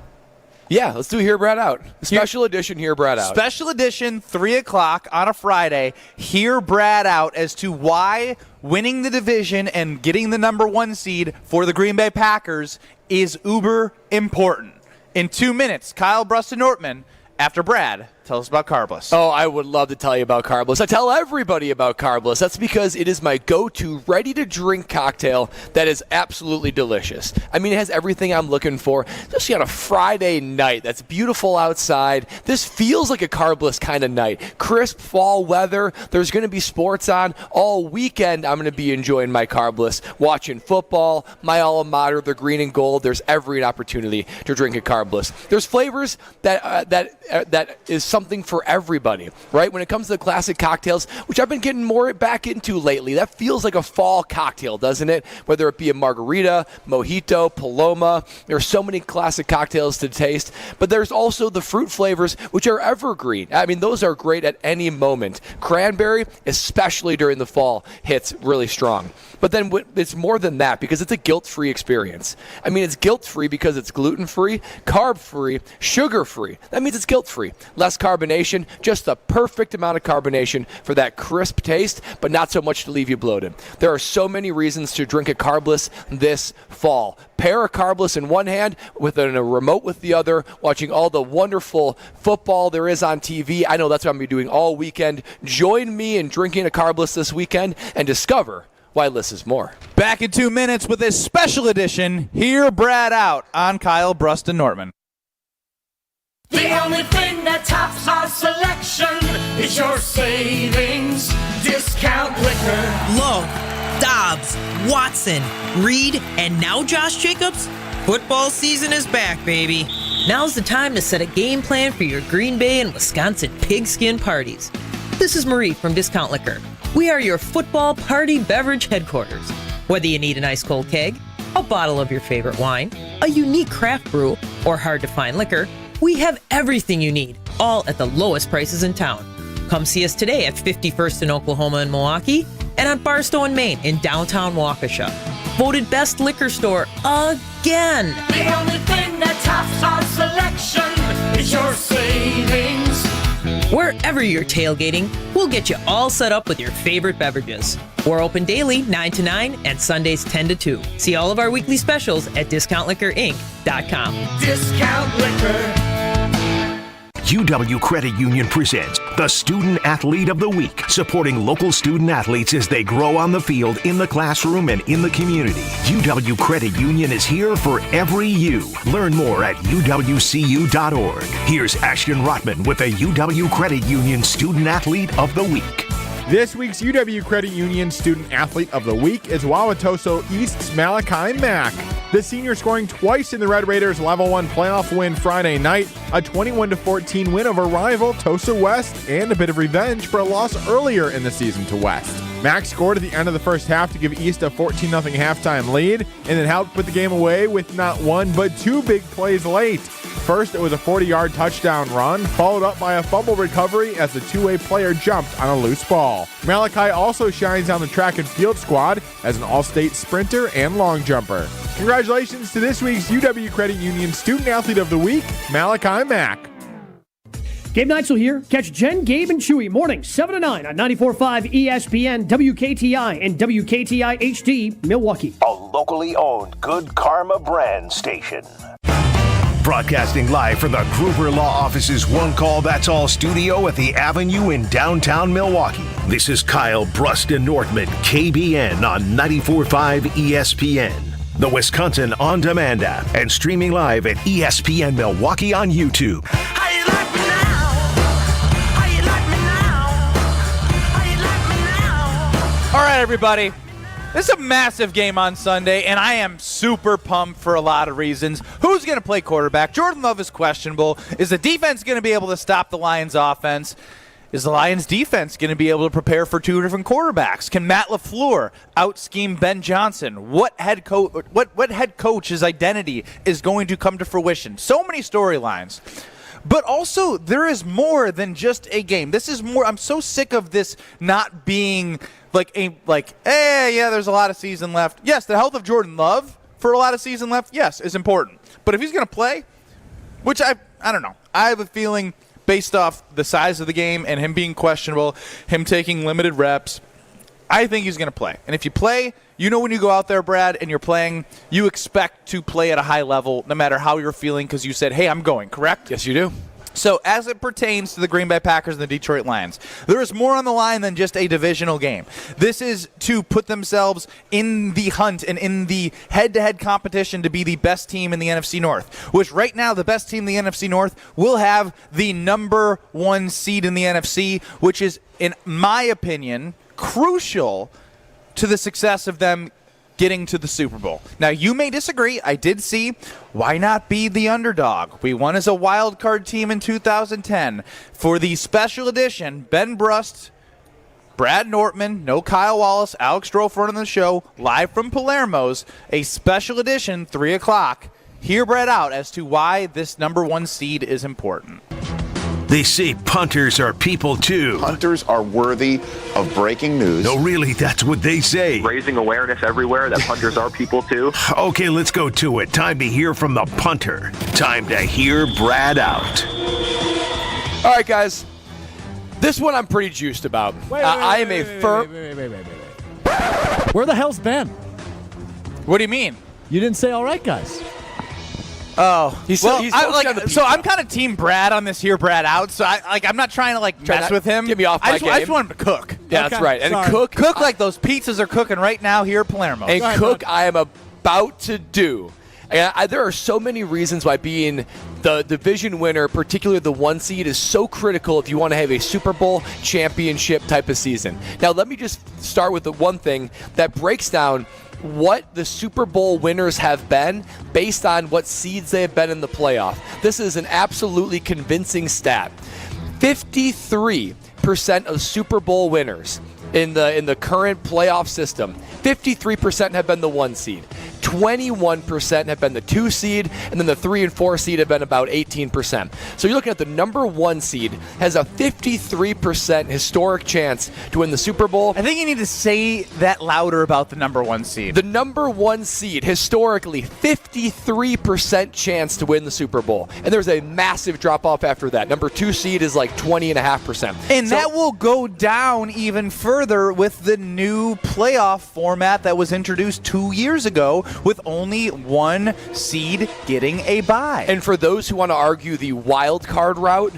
Yeah, let's do Here, Brad Out. Special edition Here, Brad Out. Special edition, 3 o'clock on a Friday. Hear Brad out as to why winning the division and getting the number 1 seed for the Green Bay Packers is uber important. In 2 minutes, Kyle, Brust, and Nortman, after Brad, tell us about Carbless. Oh, I would love to tell you about Carbless. I tell everybody about Carbless. That's because it is my go-to ready-to-drink cocktail that is absolutely delicious. I mean, it has everything I'm looking for, especially on a Friday night. That's beautiful outside. This feels like a Carbless kind of night. Crisp fall weather. There's going to be sports on all weekend. I'm going to be enjoying my Carbless, watching football, my alma mater, the green and gold. There's every opportunity to drink a Carbless. There's flavors that is something for everybody, right? When it comes to the classic cocktails, which I've been getting more back into lately, that feels like a fall cocktail, doesn't it? Whether it be a margarita, mojito, Paloma, there are so many classic cocktails to taste, but there's also the fruit flavors, which are evergreen. I mean, those are great at any moment. Cranberry, especially during the fall, hits really strong. But then it's more than that because it's a guilt-free experience. I mean, it's guilt-free because it's gluten-free, carb-free, sugar-free. That means it's guilt-free. Less carbonation, just the perfect amount of carbonation for that crisp taste, but not so much to leave you bloated. There are so many reasons to drink a Carbless this fall. Pair a Carbless in one hand with a remote with the other, watching all the wonderful football there is on TV. I know that's what I'm going to be doing all weekend. Join me in drinking a Carbless this weekend and discover why less is more. Back in 2 minutes with this special edition, Hear Brad Out on Kyle, Brust, and Nortman. The only thing that tops our selection is your savings discount liquor. Lowe, Dobbs, Watson, Reed, and now Josh Jacobs? Football season is back, baby. Now's the time to set a game plan for your Green Bay and Wisconsin pigskin parties. This is Marie from Discount Liquor. We are your football party beverage headquarters. Whether you need an ice-cold keg, a bottle of your favorite wine, a unique craft brew, or hard-to-find liquor, we have everything you need, all at the lowest prices in town. Come see us today at 51st in Oklahoma and Milwaukee, and on Barstow and Maine in downtown Waukesha. Voted best liquor store again. The only thing that tops our selection is your savings. Wherever you're tailgating, we'll get you all set up with your favorite beverages. We're open daily 9 to 9 and Sundays 10 to 2. See all of our weekly specials at discountliquorinc.com. Discount Liquor. UW Credit Union presents the Student Athlete of the Week, supporting local student athletes as they grow on the field, in the classroom, and in the community. UW Credit Union is here for every you. Learn more at uwcu.org. Here's Ashton Rotman with the UW Credit Union Student Athlete of the Week. This week's UW Credit Union Student Athlete of the Week is Wauwatosa East's Malachi Mack. The senior scoring twice in the Red Raiders' Level 1 playoff win Friday night, a 21-14 win over rival Tosa West, and a bit of revenge for a loss earlier in the season to West. Mack scored at the end of the first half to give East a 14-0 halftime lead, and then helped put the game away with not one but two big plays late. First, it was a 40-yard touchdown run, followed up by a fumble recovery as the two-way player jumped on a loose ball. Malachi also shines on the track and field squad as an all-state sprinter and long jumper. Congratulations to this week's UW Credit Union Student Athlete of the Week, Malachi Mack. Gabe Neitzel here. Catch Jen, Gabe, and Chewy mornings 7 to 9 on 94.5 ESPN, WKTI, and WKTI HD, Milwaukee. A locally owned Good Karma brand station. Broadcasting live from the Gruber Law Office's One Call That's All studio at the Avenue in downtown Milwaukee. This is Kyle Brust and Nortman, KBN on 94.5 ESPN. The Wisconsin On Demand app, and streaming live at ESPN Milwaukee on YouTube. All right, everybody. This is a massive game on Sunday, and I am super pumped for a lot of reasons. Who's going to play quarterback? Jordan Love is questionable. Is the defense going to be able to stop the Lions' offense? Is the Lions' defense going to be able to prepare for two different quarterbacks? Can Matt LaFleur out-scheme Ben Johnson? What head coach's identity is going to come to fruition? So many storylines. But also, there is more than just a game. This is more. I'm so sick of this not being there's a lot of season left. Yes, the health of Jordan Love for a lot of season left, yes, is important. But if he's going to play, which I don't know. I have a feeling based off the size of the game and him being questionable, him taking limited reps, I think he's going to play. And if you play, you know when you go out there, Brad, and you're playing, you expect to play at a high level no matter how you're feeling because you said, hey, I'm going, correct? Yes, you do. So as it pertains to the Green Bay Packers and the Detroit Lions, there is more on the line than just a divisional game. This is to put themselves in the hunt and in the head-to-head competition to be the best team in the NFC North, which right now the best team in the NFC North will have the number one seed in the NFC, which is, in my opinion, crucial to the success of them getting to the Super Bowl. Now, you may disagree. I did see, why not be the underdog? We won as a wild card team in 2010. For the special edition, Ben Brust, Brad Nortman, no Kyle Wallace, Alex Stro running the show, live from Palermos, a special edition, 3 o'clock. Hear Brad out as to why this number one seed is important. They say punters are people too. Punters are worthy of breaking news. No, really, that's what they say. Raising awareness everywhere that punters are people too. Okay, let's go to it. Time to hear from the punter. Time to hear Brad out. All right, guys. This one I'm pretty juiced about. I am a firm. Where the hell's Ben? What do you mean? You didn't say all right, guys. Oh, I'm kind of team Brad on this here, Brad out. So I'm not trying to mess with him. Get me off my game. I just want him to cook. Yeah, okay, that's right. And cook like those pizzas are cooking right now here at Palermo. And I am about to do. There are so many reasons why being the division winner, particularly the one seed, is so critical if you want to have a Super Bowl championship type of season. Now, let me just start with the one thing that breaks down what the Super Bowl winners have been based on what seeds they have been in the playoff. This is an absolutely convincing stat. 53% of Super Bowl winners in the current playoff system, 53% have been the one seed. 21% have been the 2 seed, and then the 3 and 4 seed have been about 18%. So you're looking at the number 1 seed has a 53% historic chance to win the Super Bowl. I think you need to say that louder about the number 1 seed. The number 1 seed, historically, 53% chance to win the Super Bowl. And there's a massive drop-off after that. Number 2 seed is like 20.5%. And that will go down even further with the new playoff format that was introduced 2 years ago, with only 1 seed getting a bye. And for those who want to argue the wild card route,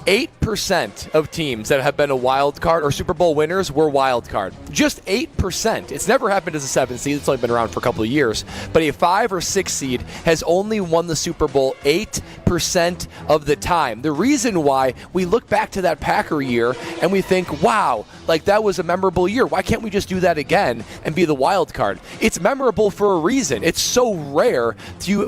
8% of teams that have been a wild card or Super Bowl winners were wild card. Just 8%. It's never happened as a 7 seed. It's only been around for a couple of years. But a 5 or 6 seed has only won the Super Bowl 8% of the time. The reason why we look back to that Packer year and we think, wow, like that was a memorable year. Why can't we just do that again and be the wild card? It's memorable for a reason. It's so rare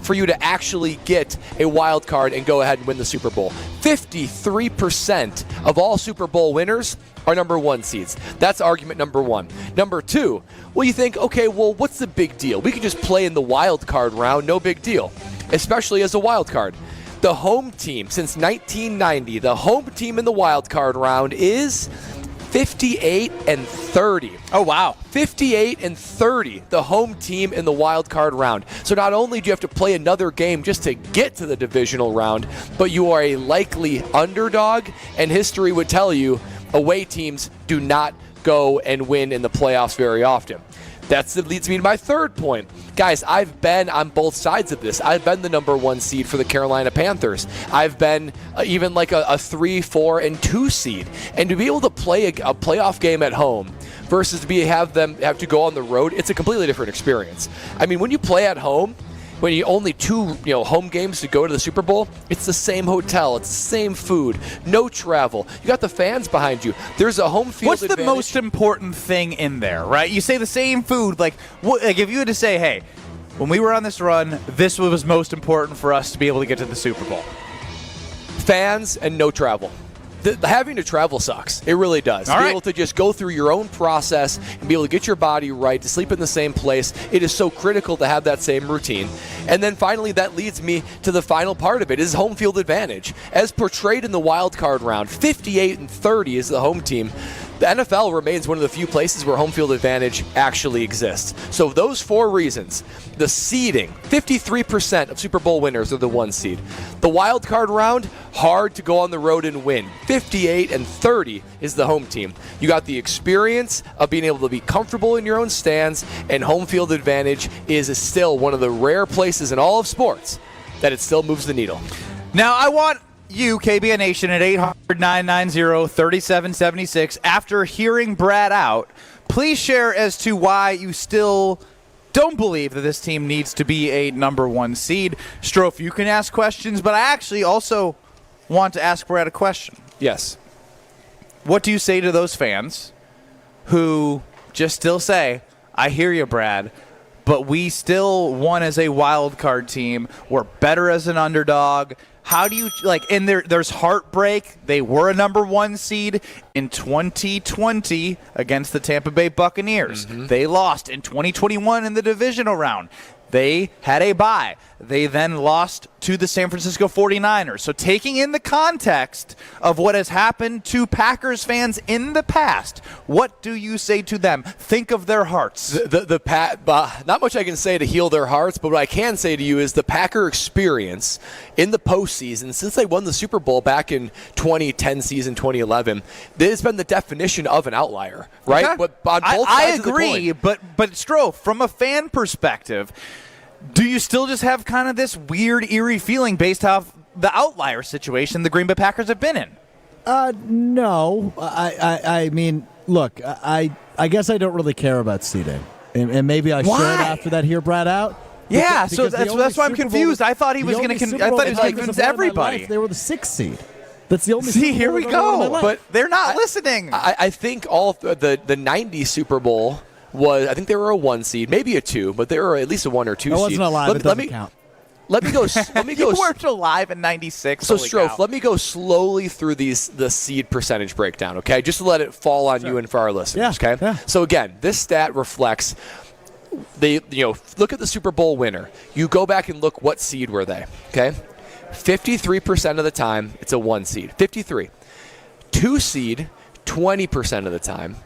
for you to actually get a wild card and go ahead and win the Super Bowl. 53% of all Super Bowl winners are number 1 seeds. That's argument number 1. Number 2, well, you think, okay, well, what's the big deal? We could just play in the wild card round, no big deal, especially as a wild card. The home team since 1990, the home team in the wild card round is 58-30. Oh, wow. 58-30, the home team in the wild card round. So not only do you have to play another game just to get to the divisional round, but you are a likely underdog, and history would tell you away teams do not go and win in the playoffs very often. That leads me to my third point. Guys, I've been on both sides of this. I've been the number 1 seed for the Carolina Panthers. I've been even like a 3, 4, and 2 seed. And to be able to play a playoff game at home versus to have to go on the road, it's a completely different experience. I mean, when you play at home, when you only 2 home games to go to the Super Bowl, it's the same hotel, it's the same food, no travel. You got the fans behind you. There's a home field advantage. What's the most important thing in there, right? You say the same food. Like if you had to say, hey, when we were on this run, this was most important for us to be able to get to the Super Bowl. Fans and no travel. Having to travel sucks. It really does. All to right. be able to just go through your own process and be able to get your body right, to sleep in the same place, it is so critical to have that same routine. And then finally, that leads me to the final part of it, is home field advantage. As portrayed in the wild card round, 58-30 is the home team. The NFL remains one of the few places where home field advantage actually exists. So those 4 reasons, the seeding, 53% of Super Bowl winners are the 1 seed. The wild card round, hard to go on the road and win. 58-30 is the home team. You got the experience of being able to be comfortable in your own stands, and home field advantage is still one of the rare places in all of sports that it still moves the needle. Now, I want you, KBN Nation, at 800-990-3776, after hearing Brad out, please share as to why you still don't believe that this team needs to be a number 1 seed. Stro, you can ask questions, but I actually also want to ask Brad a question. Yes. What do you say to those fans who just still say, I hear you, Brad, but we still won as a wild card team. We're better as an underdog. How do you, and there's heartbreak. They were a number 1 seed in 2020 against the Tampa Bay Buccaneers. Mm-hmm. They lost in 2021 in the divisional round. They had a bye. They then lost to the San Francisco 49ers. So taking in the context of what has happened to Packers fans in the past, what do you say to them? Think of their hearts. Not much I can say to heal their hearts, but what I can say to you is the Packer experience in the postseason, since they won the Super Bowl back in 2010 season, 2011, it's been the definition of an outlier, right? Okay. But on both I sides agree, of the coin, but Stro, from a fan perspective, do you still just have kind of this weird, eerie feeling based off the outlier situation the Green Bay Packers have been in? No. I mean, look, I guess I don't really care about seeding. And maybe I should after that hear Brad out. Yeah, so that's why I'm confused. I thought he was going to convince everybody. They were the 6th seed. That's the only See, here we go. But they're not listening. I think all the 90 Super Bowl was, I think they were a 1 seed, maybe a 2, but they were at least a 1 or 2 seed. I wasn't alive. It doesn't count. Let me go. You weren't alive in '96. So, Strofe, let me go slowly through the seed percentage breakdown, okay? Just to let it fall on you and for our listeners, okay? Yeah. So again, this stat reflects look at the Super Bowl winner. You go back and look what seed were they, okay? 53% of the time, it's a 1 seed. 53. 2 seed, 20% of the time.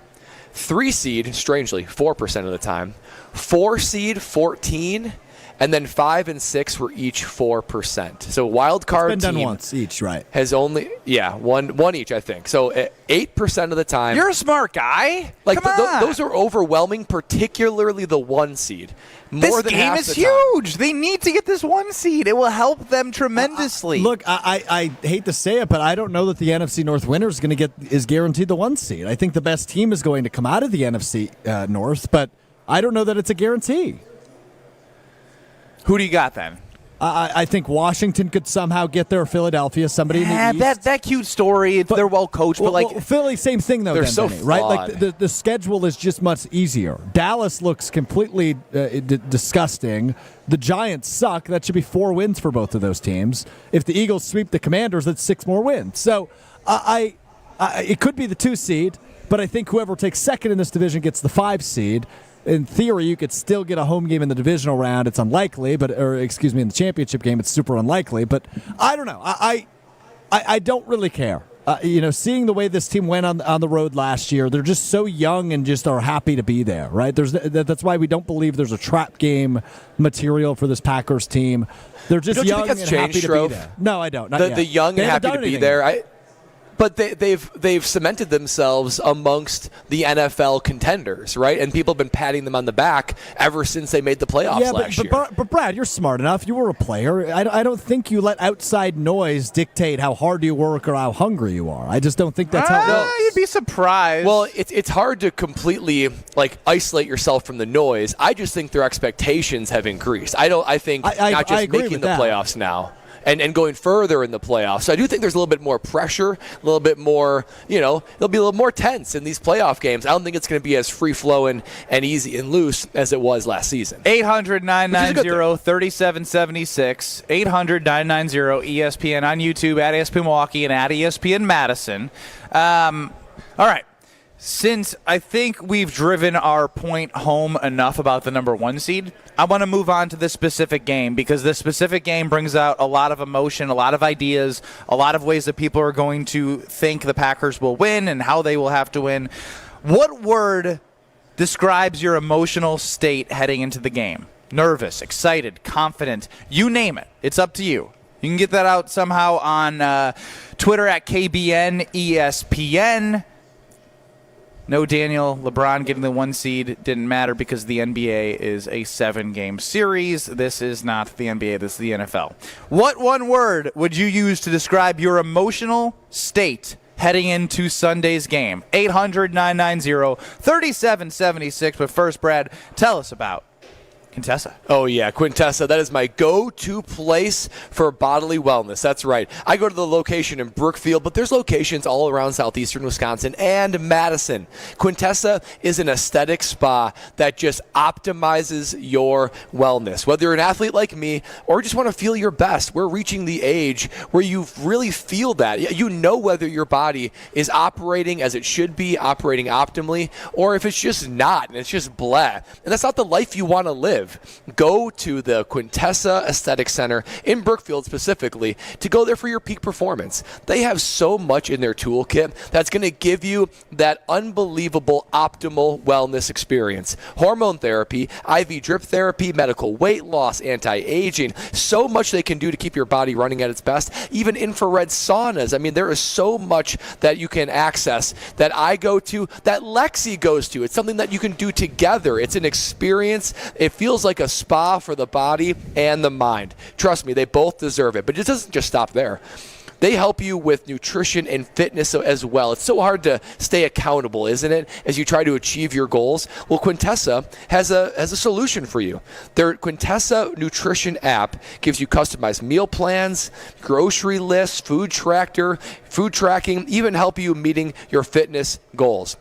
3 seed, strangely, 4% of the time. 4 seed, 14. and then 5 and 6 were each 4%. So wild card it's been team done once each, right? Has only one each, I think. So 8% of the time. You're a smart guy. Like Come on. those are overwhelming, particularly the 1 seed. This game is huge. They need to get this 1 seed. It will help them tremendously. Look, I hate to say it, but I don't know that the NFC North winner is guaranteed the 1 seed. I think the best team is going to come out of the NFC North, but I don't know that it's a guarantee. Who do you got then? I think Washington could somehow get there. Philadelphia, somebody in the East. That cute story. They're well coached, but like Philly, same thing though. They're then, so Benny, right? flawed. Like the schedule is just much easier. Dallas looks completely disgusting. The Giants suck. That should be 4 wins for both of those teams. If the Eagles sweep the Commanders, that's 6 more wins. So it could be the 2 seed, but I think whoever takes second in this division gets the 5 seed. In theory, you could still get a home game in the divisional round. It's unlikely, in the championship game, it's super unlikely. But I don't know. I don't really care. Seeing the way this team went on the road last year, they're just so young and just are happy to be there, right? That's why we don't believe there's a trap game material for this Packers team. They're just young and happy to be there. No, I don't. The young and happy to be there. But they've cemented themselves amongst the NFL contenders, right? And people have been patting them on the back ever since they made the playoffs last year. But Brad, you're smart enough. You were a player. I don't think you let outside noise dictate how hard you work or how hungry you are. I just don't think that's how it works. You'd be surprised. Well, it's hard to completely isolate yourself from the noise. I just think their expectations have increased. I think not just making the playoffs now. And going further in the playoffs. So I do think there's a little bit more pressure, a little bit more, they'll be a little more tense in these playoff games. I don't think it's going to be as free-flowing and easy and loose as it was last season. 800-990-3776. 800-990-ESPN on YouTube, at ESPN Milwaukee and at ESPN Madison. All right. Since I think we've driven our point home enough about the number 1 seed, I want to move on to this specific game because this specific game brings out a lot of emotion, a lot of ideas, a lot of ways that people are going to think the Packers will win and how they will have to win. What word describes your emotional state heading into the game? Nervous, excited, confident, you name it. It's up to you. You can get that out somehow on Twitter at KBN ESPN. No, Daniel, LeBron getting the 1 seed didn't matter because the NBA is a 7-game series. This is not the NBA, this is the NFL. What 1 word would you use to describe your emotional state heading into Sunday's game? 800-990-3776. But first, Brad, tell us about Quintessa. Oh, yeah, Quintessa. That is my go-to place for bodily wellness. That's right. I go to the location in Brookfield, but there's locations all around southeastern Wisconsin and Madison. Quintessa is an aesthetic spa that just optimizes your wellness. Whether you're an athlete like me or just want to feel your best, we're reaching the age where you really feel that. You know whether your body is operating as it should be, operating optimally, or if it's just not, and it's just blah. And that's not the life you want to live. Go to the Quintessa Aesthetic Center in Brookfield specifically to go there for your peak performance. They have so much in their toolkit that's going to give you that unbelievable optimal wellness experience. Hormone therapy, IV drip therapy, medical weight loss, anti-aging, so much they can do to keep your body running at its best. Even infrared saunas. I mean, there is so much that you can access that I go to, that Lexi goes to. It's something that you can do together. It's an experience. It feels like a spa for the body and the mind. Trust me, they both deserve it. But it doesn't just stop there. They help you with nutrition and fitness as well. It's so hard to stay accountable, isn't it, as you try to achieve your goals? Well, Quintessa has a solution for you. Their Quintessa Nutrition app gives you customized meal plans, grocery lists, food tracking, even help you meeting your fitness goals.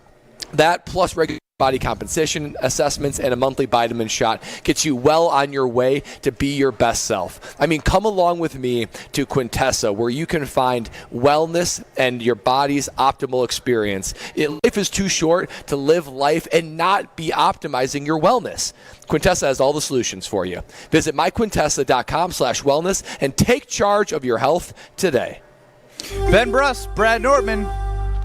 That plus regular body composition assessments and a monthly vitamin shot gets you well on your way to be your best self. I mean, come along with me to Quintessa, where you can find wellness and your body's optimal experience. Life is too short to live life and not be optimizing your wellness. Quintessa has all the solutions for you. Visit myquintessa.com/wellness and take charge of your health today. Ben Brust, Brad Nortman,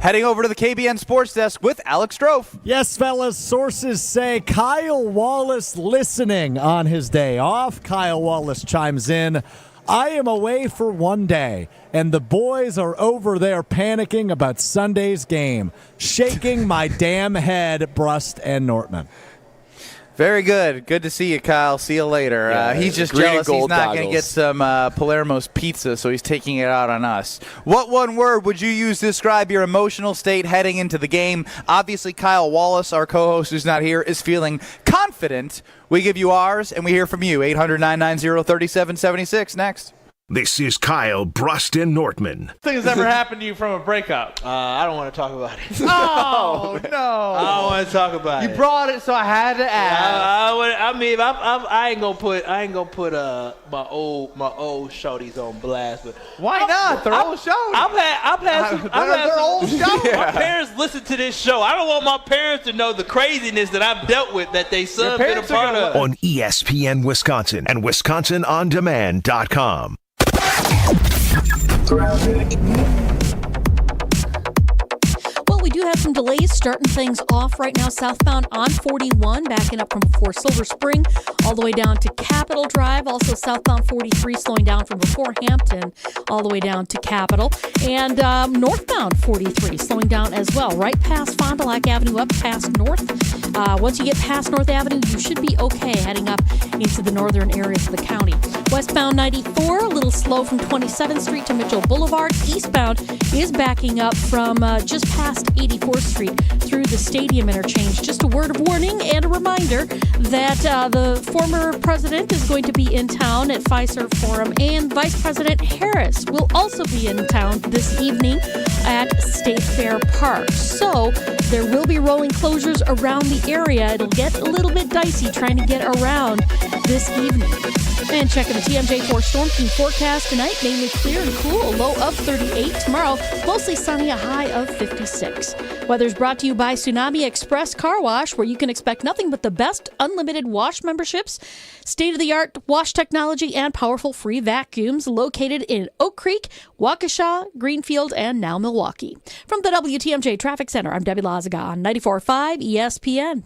Heading over to the KBN Sports Desk with Alex Strofe. Yes, fellas, sources say Kyle Wallace listening on his day off. Kyle Wallace chimes in, I am away for one day, and the boys are over there panicking about Sunday's game, shaking my damn head, Brust and Nortman. Very good. Good to see you, Kyle. See you later. Yeah, He's just green and jealous he's gold not going to goggles. get some Palermos pizza, so he's taking it out on us. What one word would you use to describe your emotional state heading into the game? Obviously, Kyle Wallace, our co-host who's not here, is feeling confident. We give you ours, and we hear from you. 800-990-3776. Next. This is Kyle, Brust, and Nortman. Thing has ever happened to you from a breakup? I don't want to talk about it. Oh, no. I don't want to talk about it. You brought it, so I had to ask. I ain't gonna put my old shorties on blast, but why not? They're old shows. I've had some old shows. My parents listen to this show. I don't want my parents to know the craziness that I've dealt with that they son been a part of. On ESPN Wisconsin and WisconsinOnDemand.com. Well, we do have some delays starting things off right now. Southbound on 41, backing up from before Silver Spring, all the way down to Capitol Drive. Also, southbound 43, slowing down from before Hampton, all the way down to Capitol. And northbound 43, slowing down as well, right past Fond du Lac Avenue, up past North. Once you get past North Avenue, you should be okay heading up into the northern areas of the county. Westbound 94, a little slow from 27th Street to Mitchell Boulevard. Eastbound is backing up from just past 84th Street through the Stadium interchange. Just a word of warning and a reminder that the former president is going to be in town at Fiserv Forum, and Vice President Harris will also be in town this evening at State Fair Park. So there will be rolling closures around the area. It'll get a little bit dicey trying to get around this evening. And checking the TMJ4 Storm Team forecast tonight, mainly clear and cool, a low of 38. Tomorrow, mostly sunny, a high of 56. Weather's brought to you by Tsunami Express Car Wash, where you can expect nothing but the best unlimited wash memberships, state-of-the-art wash technology, and powerful free vacuums located in Oak Creek, Waukesha, Greenfield, and now Milwaukee. From the WTMJ Traffic Center, I'm Debbie Lazaga on 94.5 ESPN.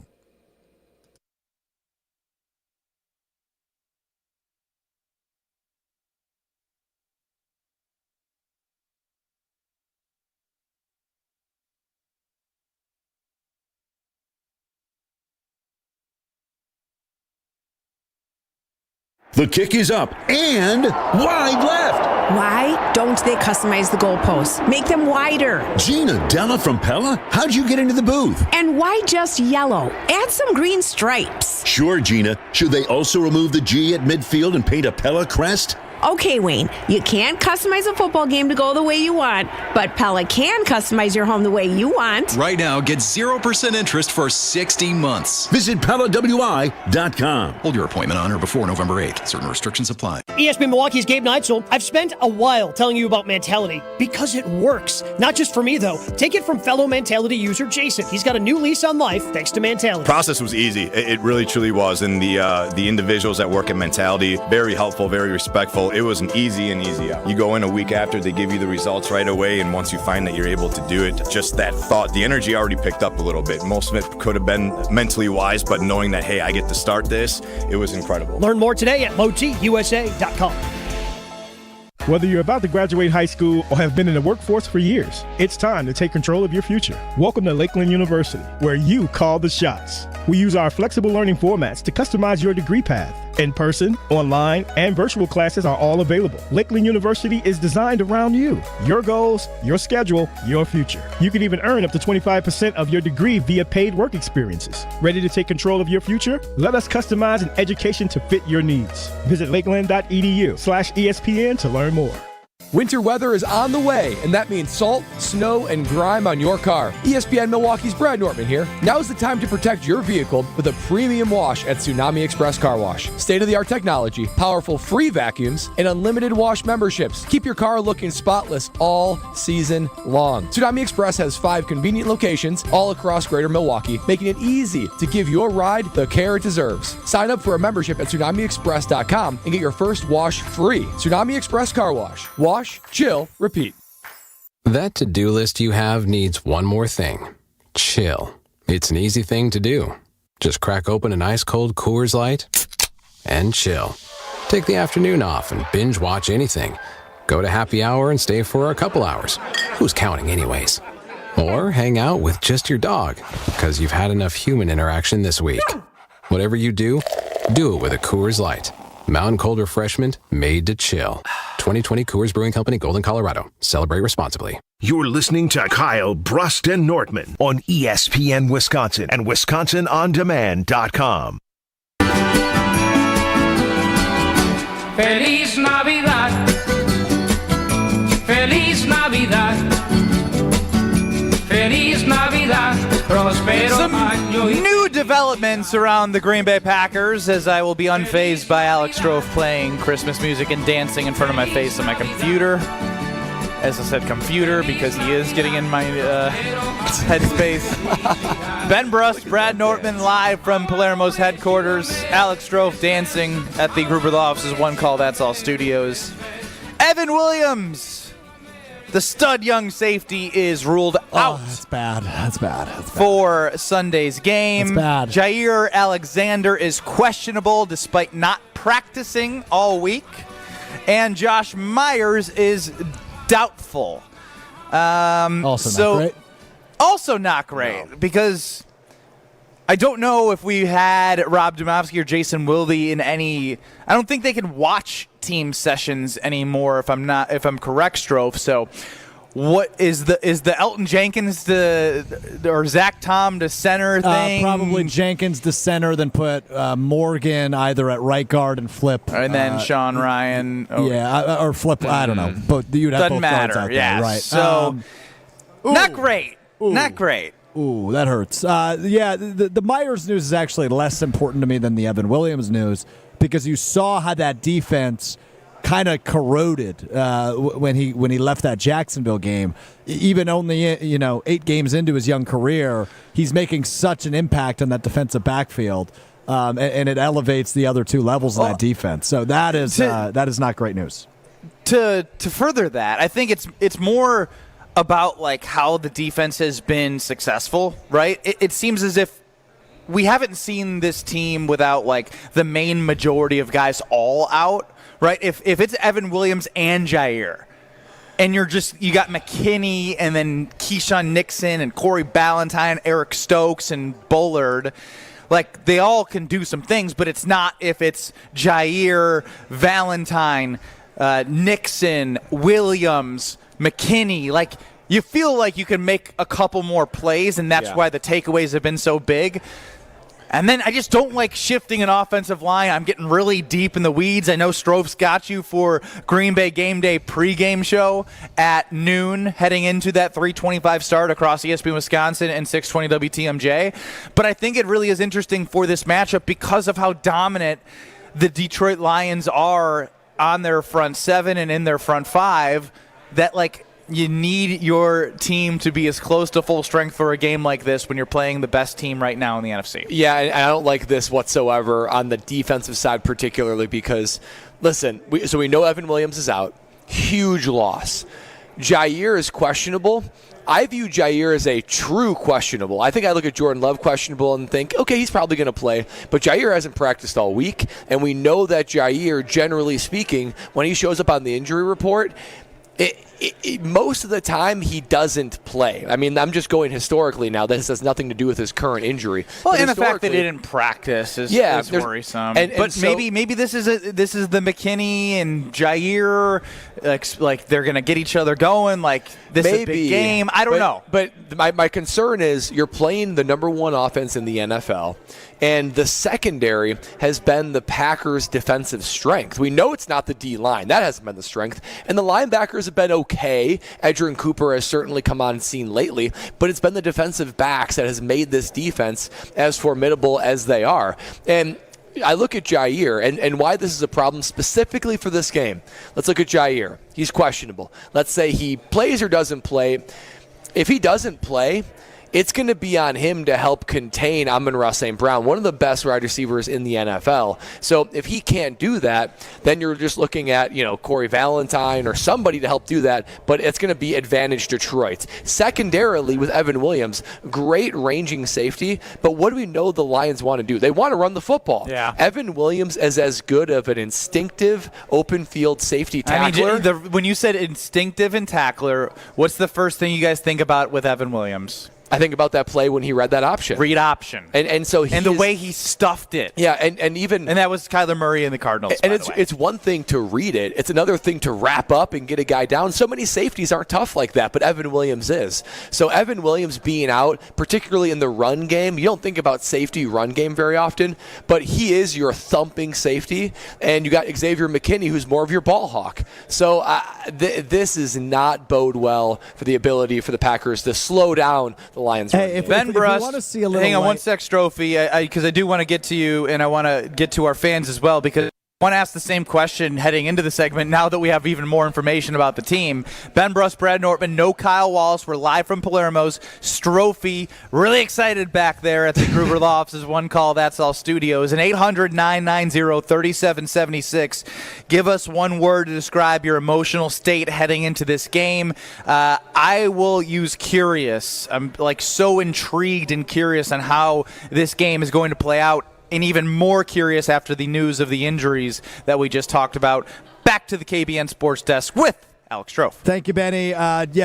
The kick is up and wide left. Why don't they customize the goalposts? Make them wider. Gina Della from Pella? How'd you get into the booth? And why just yellow? Add some green stripes. Sure, Gina. Should they also remove the G at midfield and paint a Pella crest? Okay, Wayne, you can't customize a football game to go the way you want, but Pella can customize your home the way you want. Right now, get 0% interest for 60 months. Visit PellaWI.com. Hold your appointment on or before November 8th. Certain restrictions apply. ESPN Milwaukee's Gabe Neitzel. I've spent a while telling you about Mentality because it works. Not just for me, though. Take it from fellow Mentality user Jason. He's got a new lease on life thanks to Mentality. Process was easy. It really, truly was. And the individuals that work at Mentality, very helpful, very respectful. It was an easy out. You go in a week after, they give you the results right away, and once you find that you're able to do it, just that thought, the energy already picked up a little bit. Most of it could have been mentally wise, but knowing that, hey, I get to start this, it was incredible. Learn more today at LoTUSA.com. Whether you're about to graduate high school or have been in the workforce for years, it's time to take control of your future. Welcome to Lakeland University, where you call the shots. We use our flexible learning formats to customize your degree path. In-person, online, and virtual classes are all available. Lakeland University is designed around you, your goals, your schedule, your future. You can even earn up to 25% of your degree via paid work experiences. Ready to take control of your future? Let us customize an education to fit your needs. Visit lakeland.edu/ESPN to learn more. Winter weather is on the way, and that means salt, snow, and grime on your car. ESPN Milwaukee's Brad Nortman here. Now's the time to protect your vehicle with a premium wash at Tsunami Express Car Wash. State-of-the-art technology, powerful free vacuums, and unlimited wash memberships. Keep your car looking spotless all season long. Tsunami Express has 5 convenient locations all across greater Milwaukee, making it easy to give your ride the care it deserves. Sign up for a membership at TsunamiExpress.com and get your first wash free. Tsunami Express Car Wash. Wash, chill, repeat. That to-do list you have needs one more thing. Chill. It's an easy thing to do. Just crack open an ice-cold Coors Light and chill. Take the afternoon off and binge watch anything. Go to happy hour and stay for a couple hours. Who's counting anyways? Or hang out with just your dog, because you've had enough human interaction this week. Whatever you do it with a Coors Light. Mountain cold refreshment made to chill. 2020 Coors Brewing Company, Golden, Colorado. Celebrate responsibly. You're listening to Kyle, Brust, and Nortman on ESPN Wisconsin and WisconsinOnDemand.com. Feliz Navidad. Feliz Navidad. Feliz Navidad. Prospero año. New developments around the Green Bay Packers as I will be unfazed by Alex Stro playing Christmas music and dancing in front of my face on my computer. As I said, computer, because he is getting in my headspace. Ben Brust, Brad Nortman, live from Palermos headquarters. Alex Stro dancing at the Gruber Law Office's One Call That's All Studios. Evan Williams, the stud young safety, is ruled out. That's bad. That's bad. For Sunday's game. That's bad. Jair Alexander is questionable despite not practicing all week. And Josh Myers is doubtful. Also not great. Also not great, because I don't know if we had Rob Domofsky or Jason Wilde in any. I don't think they can watch team sessions anymore. If I'm correct, Strofe. So, what is the Elton Jenkins or Zach Tom to center thing? Probably Jenkins to center, then put Morgan either at right guard and flip, and then Sean Ryan. Or flip. I don't know, but you'd have Doesn't both guards matter. out there, Yeah. right? So, not great. Not great. Ooh, that hurts. The Myers news is actually less important to me than the Evan Williams news, because you saw how that defense kind of corroded when he left that Jacksonville game. Even only 8 games into his young career, he's making such an impact on that defensive backfield, and it elevates the other 2 levels of that defense. So that is not great news. To further that, I think it's more about like how the defense has been successful, right? It seems as if we haven't seen this team without like the main majority of guys all out, right? If it's Evan Williams and Jair, and you got McKinney and then Keyshawn Nixon and Corey Ballantyne, Eric Stokes and Bullard, like they all can do some things, but it's not if it's Jair, Valentine, Nixon, Williams, McKinney. Like, you feel like you can make a couple more plays, and that's why the takeaways have been so big. And then I just don't like shifting an offensive line. I'm getting really deep in the weeds. I know Strove's got you for Green Bay Game Day pregame show at noon, heading into that 3:25 start across ESPN Wisconsin and 620 WTMJ. But I think it really is interesting for this matchup because of how dominant the Detroit Lions are on their front 7 and in their front 5, that like you need your team to be as close to full strength for a game like this when you're playing the best team right now in the NFC. Yeah, and I don't like this whatsoever on the defensive side, particularly because, listen, we know Evan Williams is out. Huge loss. Jair is questionable. I view Jair as a true questionable. I think I look at Jordan Love questionable and think, okay, he's probably going to play. But Jair hasn't practiced all week, and we know that Jair, generally speaking, when he shows up on the injury report, most of the time he doesn't play. I mean, I'm just going historically now. This has nothing to do with his current injury. Well, and the fact that he didn't practice is worrisome. But so, maybe this is the McKinney and Jair, like they're going to get each other going. Like this is a big game. I don't know. But my concern is you're playing the number 1 offense in the NFL, and the secondary has been the Packers' defensive strength. We know it's not the D-line. That hasn't been the strength. And the linebackers have been okay. Edgerrin Cooper has certainly come on scene lately, but it's been the defensive backs that has made this defense as formidable as they are. And I look at Jair and why this is a problem specifically for this game. Let's look at Jair. He's questionable. Let's say he plays or doesn't play. If he doesn't play, it's going to be on him to help contain Amon-Ra St. Brown, one of the best wide receivers in the NFL. So if he can't do that, then you're just looking at, Corey Valentine or somebody to help do that, but it's going to be advantage Detroit. Secondarily, with Evan Williams, great ranging safety, but what do we know the Lions want to do? They want to run the football. Yeah. Evan Williams is as good of an instinctive open field safety tackler. When you said instinctive and tackler, what's the first thing you guys think about with Evan Williams? I think about that play when he read that option. Read option. And so the way he stuffed it. Yeah, and that was Kyler Murray and the Cardinals. And it's one thing to read it. It's another thing to wrap up and get a guy down. So many safeties aren't tough like that, but Evan Williams is. So Evan Williams being out, particularly in the run game, you don't think about safety run game very often, but he is your thumping safety. And you got Xavier McKinney, who's more of your ball hawk. So this is not bode well for the ability for the Packers to slow down the Lions. Hey, Ben Brust, want to see a little hang on one sec, Strophy, because I do want to get to you, and I want to get to our fans as well, because I want to ask the same question heading into the segment now that we have even more information about the team. Ben Brust, Brad Nortman, no Kyle Wallace. We're live from Palermos. Strophy, really excited back there at the Gruber Law Office's One Call That's All Studios. And 800-990-3776. Give us one word to describe your emotional state heading into this game. I will use curious. I'm so intrigued and curious on how this game is going to play out. And even more curious after the news of the injuries that we just talked about. Back to the KBN Sports Desk with Alex Strofe. Thank you, Benny.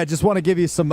Just want to give you some,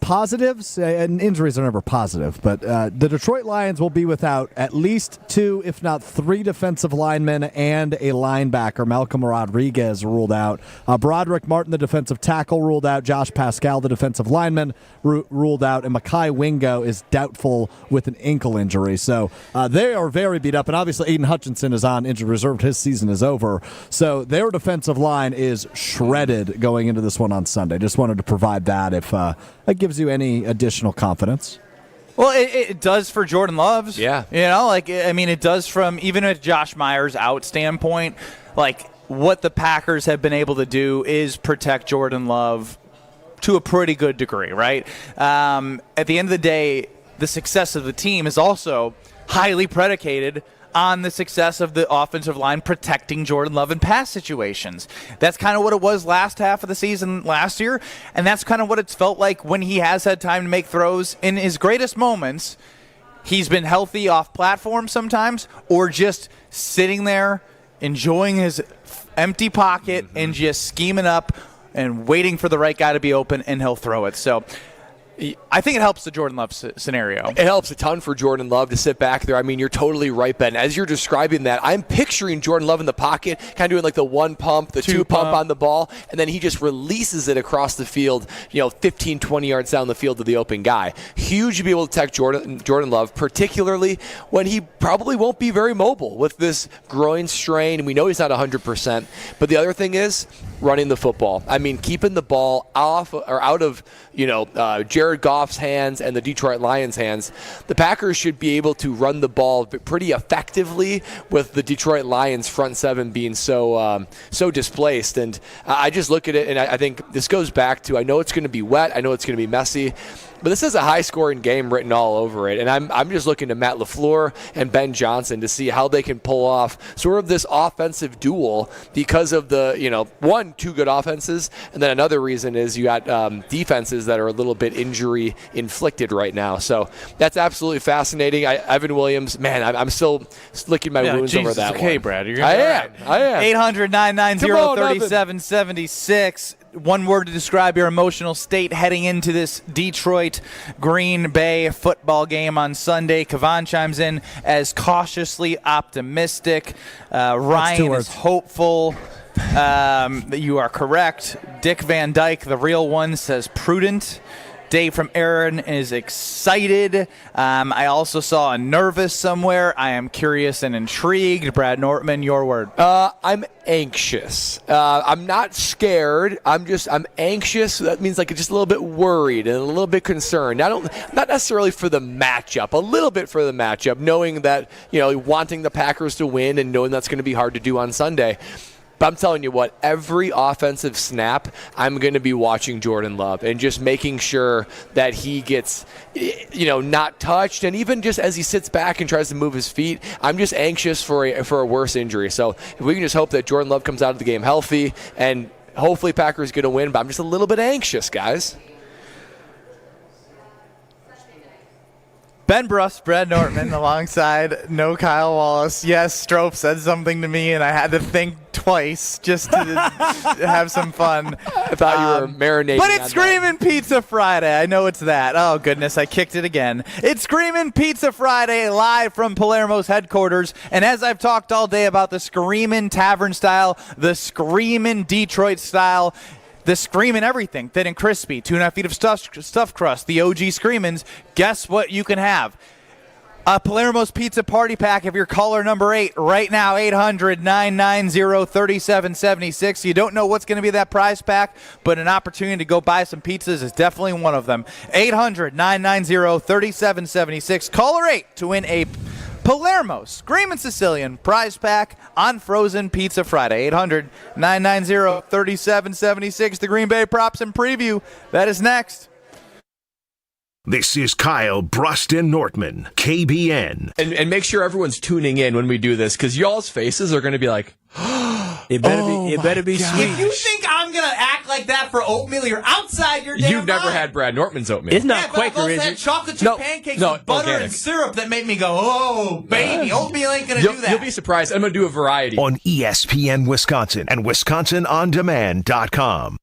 positives. And injuries are never positive, but the Detroit Lions will be without at least 2, if not 3 defensive linemen and a linebacker. Malcolm Rodriguez ruled out. Broderick Martin, the defensive tackle, ruled out. Josh Pascal, the defensive lineman, ruled out. And Mekhi Wingo is doubtful with an ankle injury. So they are very beat up. And obviously, Aiden Hutchinson is on injured reserve. His season is over. So their defensive line is shredded going into this one on Sunday. Just wanted to provide that if that gives you any additional confidence. Well, it does for Jordan Love's. Yeah. It does from even a Josh Myers out standpoint. What the Packers have been able to do is protect Jordan Love to a pretty good degree, right? At the end of the day, the success of the team is also highly predicated on the success of the offensive line protecting Jordan Love in pass situations. That's kind of what it was last half of the season last year, and that's kind of what it's felt like when he has had time to make throws. In his greatest moments, he's been healthy off platform sometimes, or just sitting there enjoying his empty pocket and just scheming up and waiting for the right guy to be open, and he'll throw it. So I think it helps the Jordan Love scenario. It helps a ton for Jordan Love to sit back there. I mean, you're totally right, Ben. As you're describing that, I'm picturing Jordan Love in the pocket, kind of doing the one pump, the two pump on the ball, and then he just releases it across the field, 15, 20 yards down the field to the open guy. Huge to be able to protect Jordan Love, particularly when he probably won't be very mobile with this groin strain. We know he's not 100%. But the other thing is running the football. I mean, keeping the ball off or out of, Jared Goff's hands and the Detroit Lions' hands. The Packers should be able to run the ball pretty effectively with the Detroit Lions' front seven being so displaced. And I just look at it, and I think this goes back to, I know it's going to be wet, I know it's going to be messy, but this is a high-scoring game written all over it. And I'm just looking to Matt LaFleur and Ben Johnson to see how they can pull off sort of this offensive duel because of the, two good offenses, and then another reason is you got defenses that are a little bit injury inflicted right now. So that's absolutely fascinating. Evan Williams, man, I'm still licking my wounds over that one. Okay, Brad, you're I am. 800-990-3776. One word to describe your emotional state heading into this Detroit Green Bay football game on Sunday. Kavan chimes in as cautiously optimistic. Ryan is hopeful. You are correct. Dick Van Dyke, the real one, says prudent. Dave from Aaron is excited. I also saw a nervous somewhere. I am curious and intrigued. Brad Nortman, your word. I'm anxious. I'm not scared. I'm anxious. That means just a little bit worried and a little bit concerned. Not necessarily for the matchup. A little bit for the matchup, knowing that wanting the Packers to win and knowing that's going to be hard to do on Sunday. But I'm telling you what, every offensive snap, I'm going to be watching Jordan Love and just making sure that he gets, not touched. And even just as he sits back and tries to move his feet, I'm just anxious for a worse injury. So if we can just hope that Jordan Love comes out of the game healthy, and hopefully Packers going to win, but I'm just a little bit anxious, guys. Ben Brust, Brad Nortman, alongside no Kyle Wallace. Yes, Stro said something to me, and I had to think twice just to have some fun. I thought you were marinating. But it's Screamin' Pizza Friday. I know it's that. Oh, goodness, I kicked it again. It's Screamin' Pizza Friday live from Palermo's headquarters. And as I've talked all day about the Screamin' Tavern style, the Screamin' Detroit style, the Screamin' everything, thin and crispy, 2.5 feet of stuffed crust, the OG Screamins, guess what you can have? A Palermo's Pizza Party Pack if you're caller number 8 right now, 800-990-3776. You don't know what's going to be that prize pack, but an opportunity to go buy some pizzas is definitely one of them. 800-990-3776. Caller 8 to win a Palermo's Screamin' Sicilian prize pack on Frozen Pizza Friday. 800-990-3776. The Green Bay Props and Preview. That is next. This is Kyle, Brust, and Nortman, KBN. And make sure everyone's tuning in when we do this, because y'all's faces are going to be like, it better be sweet. If you think I'm going to act like that for oatmeal, you're outside your damn You've never mind. had Brad Nortman's oatmeal. It's not Quaker, is had it? chocolate chip pancakes with butter and syrup that make me go, oh, baby. Oatmeal ain't going to do that. You'll be surprised. I'm going to do a variety. On ESPN Wisconsin and WisconsinOnDemand.com.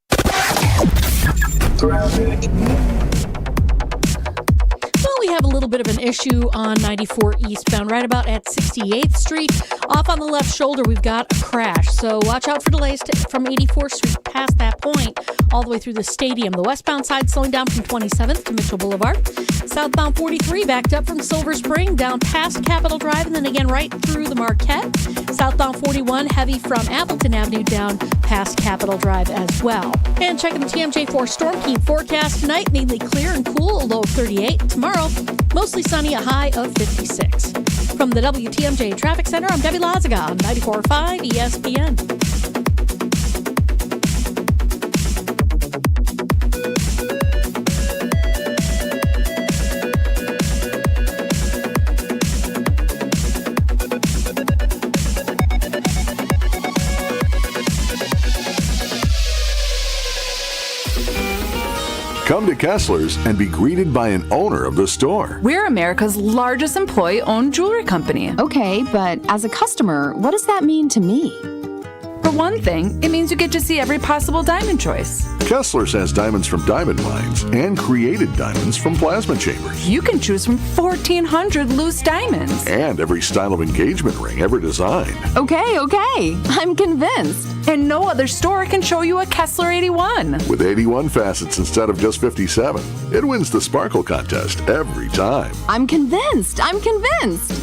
Well, we have a little bit of an issue on 94 eastbound, right about at 68th Street. Off on the left shoulder, we've got a crash. So watch out for delays from 84th Street past that point, all the way through the stadium. The westbound side slowing down from 27th to Mitchell Boulevard. Southbound 43 backed up from Silver Spring down past Capitol Drive and then again right through the Marquette. Southbound 41 heavy from Appleton Avenue down past Capitol Drive as well. And checking the TMJ4 Storm Team forecast tonight, mainly clear and cool, a low of 38. Tomorrow, mostly sunny, a high of 56. From the WTMJ Traffic Center, I'm Debbie Lazaga on 94.5 ESPN. Come to Kessler's and be greeted by an owner of the store. We're America's largest employee-owned jewelry company. Okay, but as a customer, what does that mean to me? For one thing, it means you get to see every possible diamond choice. Kessler's has diamonds from diamond mines and created diamonds from plasma chambers. You can choose from 1,400 loose diamonds. And every style of engagement ring ever designed. Okay, I'm convinced. And no other store can show you a Kessler 81. With 81 facets instead of just 57, it wins the Sparkle Contest every time. I'm convinced.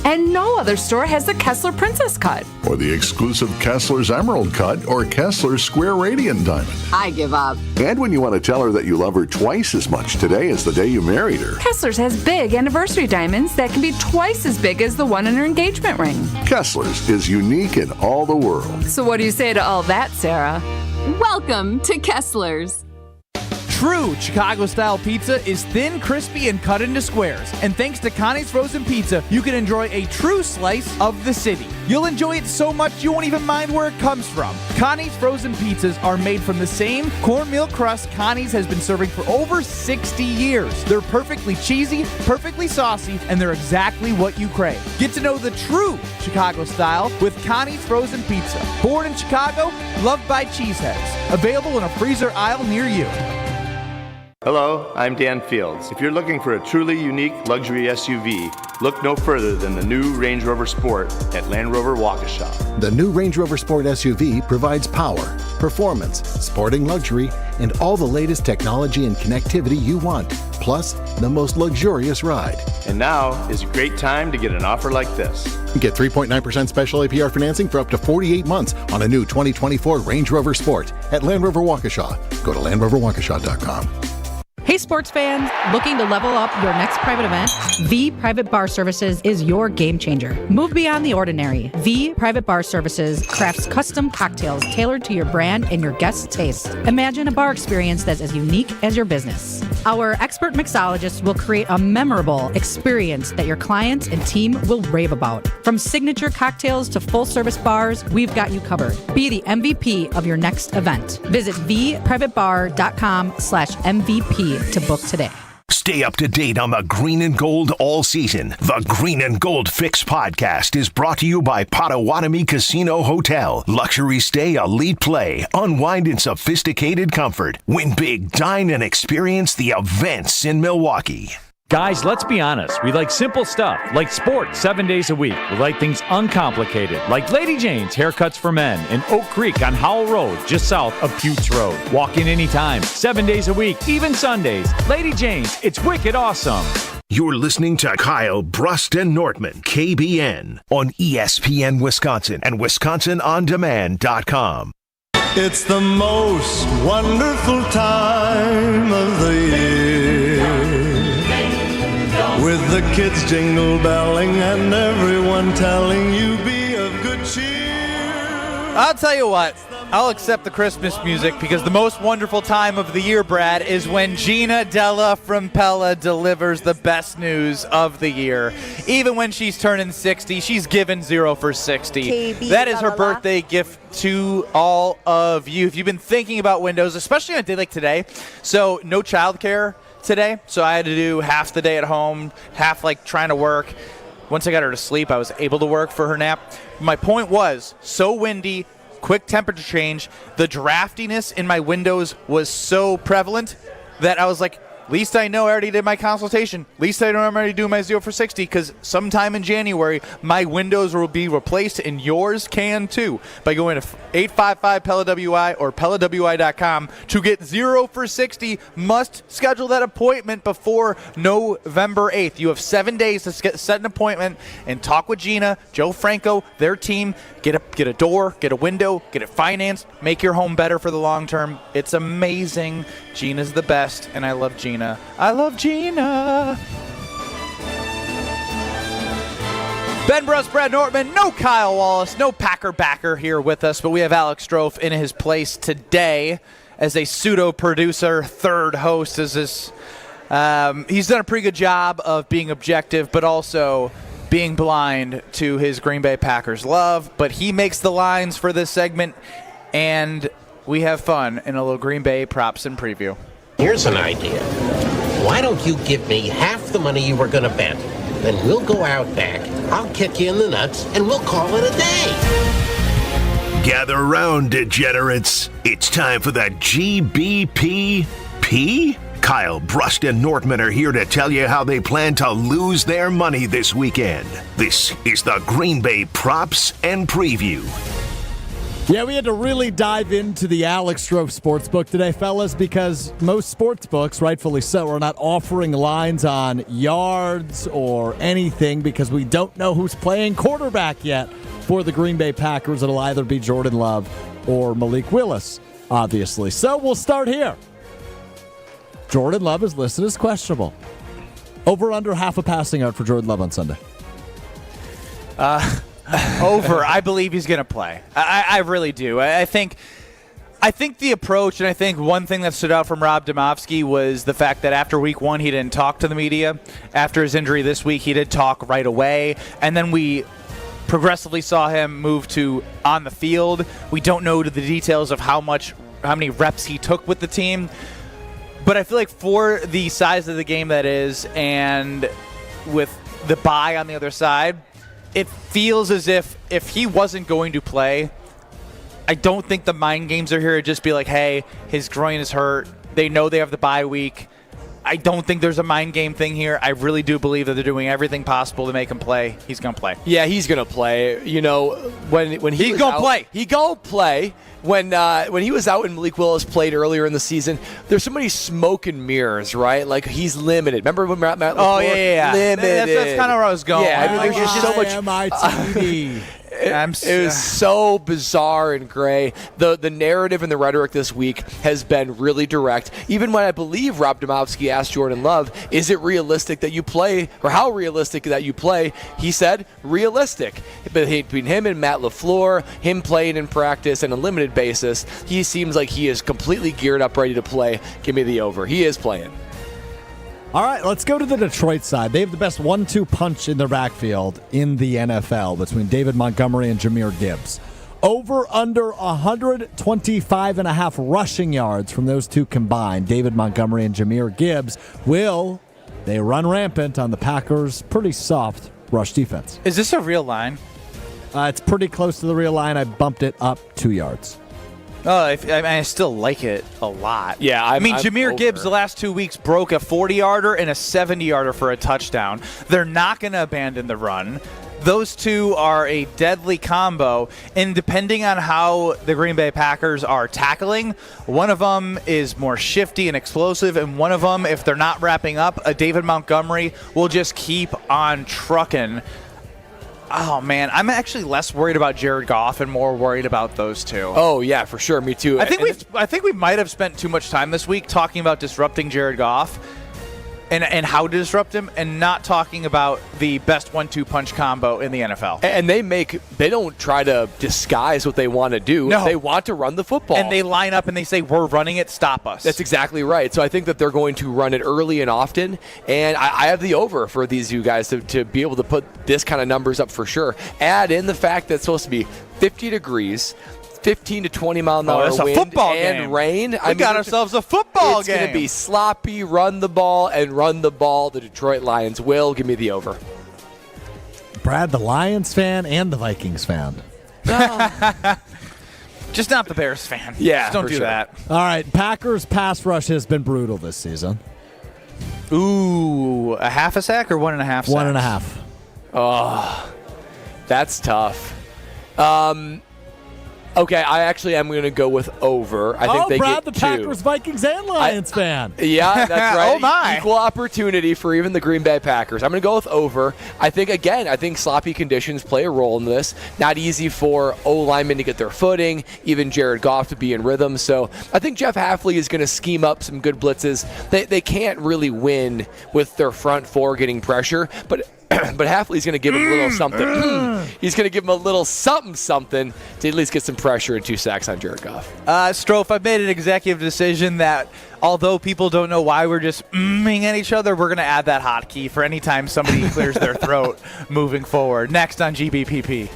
And no other store has the Kessler Princess Cut. Or the exclusive Kessler's Emerald Cut or Kessler's Square Radiant Diamond. I give up. And when you want to tell her that you love her twice as much today as the day you married her. Kessler's has big anniversary diamonds that can be twice as big as the one in her engagement ring. Kessler's is unique in all the world. So what do you say to all that, Sarah? Welcome to Kessler's. True Chicago-style pizza is thin, crispy, and cut into squares. And thanks to Connie's Frozen Pizza, you can enjoy a true slice of the city. You'll enjoy it so much you won't even mind where it comes from. Connie's Frozen Pizzas are made from the same cornmeal crust Connie's has been serving for over 60 years. They're perfectly cheesy, perfectly saucy, and they're exactly what you crave. Get to know the true Chicago style with Connie's Frozen Pizza. Born in Chicago, loved by cheeseheads. Available in a freezer aisle near you. Hello, I'm Dan Fields. If you're looking for a truly unique luxury SUV, look no further than the new Range Rover Sport at Land Rover Waukesha. The new Range Rover Sport SUV provides power, performance, sporting luxury, and all the latest technology and connectivity you want, plus the most luxurious ride. And now is a great time to get an offer like this. Get 3.9% special APR financing for up to 48 months on a new 2024 Range Rover Sport at Land Rover Waukesha. Go to LandRoverWaukesha.com. Hey, sports fans, looking to level up your next private event? V Private Bar Services is your game changer. Move beyond the ordinary. V Private Bar Services crafts custom cocktails tailored to your brand and your guests' taste. Imagine a bar experience that's as unique as your business. Our expert mixologists will create a memorable experience that your clients and team will rave about. From signature cocktails to full-service bars, we've got you covered. Be the MVP of your next event. Visit vprivatebar.com/MVP to book today. Stay up to date on the green and gold all season. The Green and Gold Fix podcast is brought to you by Potawatomi Casino Hotel. Luxury stay, elite play, unwind in sophisticated comfort. Win big, dine, and experience the events in Milwaukee. Guys, let's be honest. We like simple stuff, like sports 7 days a week. We like things uncomplicated, like Lady Jane's Haircuts for Men in Oak Creek on Howell Road, just south of Buttes Road. Walk in anytime, 7 days a week, even Sundays. Lady Jane's, it's wicked awesome. You're listening to Kyle, Brust, and Nortman, KBN, on ESPN Wisconsin and WisconsinOnDemand.com. It's the most wonderful time of the year, with the kids jingle belling and everyone telling you be of good cheer. I'll tell you what, I'll accept the Christmas music because the most wonderful time of the year, Brad, is when Gina Della from Pella delivers the best news of the year. Even when she's turning 60, she's given 0 for 60. KB, that is her birthday gift to all of you. If you've been thinking about windows, especially on a day like today, so no childcare today, so I had to do half the day at home, half like trying to work. Once I got her to sleep, I was able to work for her nap. My point was, so windy, quick temperature change, the draftiness in my windows was so prevalent that I was like, least I know I already did my consultation. Least I know I'm already doing my 0 for 60 because sometime in January, my windows will be replaced and yours can too by going to 855-PELLA-WI or PELLAWI.com to get 0 for 60. Must schedule that appointment before November 8th. You have 7 days to set an appointment and talk with Gina, Joe Franco, their team. Get a door, get a window, get it financed, make your home better for the long term. It's amazing. Gina's the best, and I love Gina. I love Gina. Ben Brust, Brad Nortman, no Kyle Wallace, no Packer backer here with us, but we have Alex Strofe in his place today as a pseudo-producer, third host. He's done a pretty good job of being objective, but also being blind to his Green Bay Packers love. But he makes the lines for this segment, and we have fun in a little Green Bay props and preview. Here's an idea. Why don't you give me half the money you were going to bet? Then we'll go out back, I'll kick you in the nuts, and we'll call it a day. Gather around, degenerates. It's time for the GBPP. Kyle, Brust, and Nortman are here to tell you how they plan to lose their money this weekend. This is the Green Bay Props and Preview. Yeah, we had to really dive into the Alex Strofe Sportsbook today, fellas, because most sportsbooks, rightfully so, are not offering lines on yards or anything because we don't know who's playing quarterback yet for the Green Bay Packers. It'll either be Jordan Love or Malik Willis, obviously. So we'll start here. Jordan Love is listed as questionable. Over under half a passing yard for Jordan Love on Sunday. Over. I believe he's going to play. I really do. I think the approach, and I think one thing that stood out from Rob Domofsky was the fact that after week one, he didn't talk to the media. After his injury this week, he did talk right away. And then we progressively saw him move to on the field. We don't know the details of how many reps he took with the team. But I feel like for the size of the game that is, and with the bye on the other side, it feels as if he wasn't going to play, I don't think the mind games are here to just be like, hey, his groin is hurt. They know they have the bye week. I don't think there's a mind game thing here. I really do believe that they're doing everything possible to make him play. He's going to play. Yeah, he's going to play. You know, when he's going to play. He going to play. When he was out and Malik Willis played earlier in the season, there's so many smoke and mirrors, right? Like, he's limited. Remember when Matt LaFleur? Oh, yeah. Limited. That's kind of where I was going. Yeah, I mean, there's just so much. It was so bizarre and gray. The narrative and the rhetoric this week has been really direct. Even when I believe Rob Domofsky asked Jordan Love, is it realistic that you play, or how realistic that you play? He said, realistic. But between him and Matt LaFleur, him playing in practice on a limited basis, he seems like he is completely geared up, ready to play. Give me the over. He is playing. All right, let's go to the Detroit side. They have the best 1-2 punch in their backfield in the NFL between David Montgomery and Jahmyr Gibbs. Over under 125.5 rushing yards from those two combined. David Montgomery and Jahmyr Gibbs. Will they run rampant on the Packers' pretty soft rush defense? Is this a real line? It's pretty close to the real line. I bumped it up 2 yards. Oh, I still like it a lot. Yeah, I'm Jahmyr Gibbs the last 2 weeks broke a 40-yarder and a 70-yarder for a touchdown. They're not going to abandon the run. Those two are a deadly combo, and depending on how the Green Bay Packers are tackling, one of them is more shifty and explosive, and one of them, if they're not wrapping up, a David Montgomery will just keep on trucking. Oh, man, I'm actually less worried about Jared Goff and more worried about those two. Oh, yeah, for sure. Me too. I think we might have spent too much time this week talking about disrupting Jared Goff and how to disrupt him, and not talking about the best 1-2 punch combo in the NFL. And they don't try to disguise what they want to do. No. They want to run the football. And they line up and they say, we're running it, stop us. That's exactly right. So I think that they're going to run it early and often, and I have the over for these you guys to be able to put this kind of numbers up for sure. Add in the fact that it's supposed to be 50 degrees, 15 to 20 mile an hour wind and rain. We got ourselves a football game. It's going to be sloppy, run the ball. The Detroit Lions will. Give me the over. Brad, the Lions fan and the Vikings fan. Just not the Bears fan. Yeah, just don't do that. All right, Packers pass rush has been brutal this season. Ooh, a half a sack or 1.5 sacks? 1.5. Oh, that's tough. Okay, I actually am going to go with over. I think they Brad, get the 2. Packers, Vikings, and Lions fan. Yeah, that's right. Oh, my. Equal opportunity for even the Green Bay Packers. I'm going to go with over. I think sloppy conditions play a role in this. Not easy for O-linemen to get their footing, even Jared Goff to be in rhythm. So I think Jeff Hafley is going to scheme up some good blitzes. They can't really win with their front four getting pressure, but Hafley's going to give him a little something. He's going to give him a little something to at least get some pressure and 2 sacks on Jared Goff. Strofe, I've made an executive decision that although people don't know why we're just at each other, we're going to add that hotkey for any time somebody clears their throat moving forward. Next on GBPP.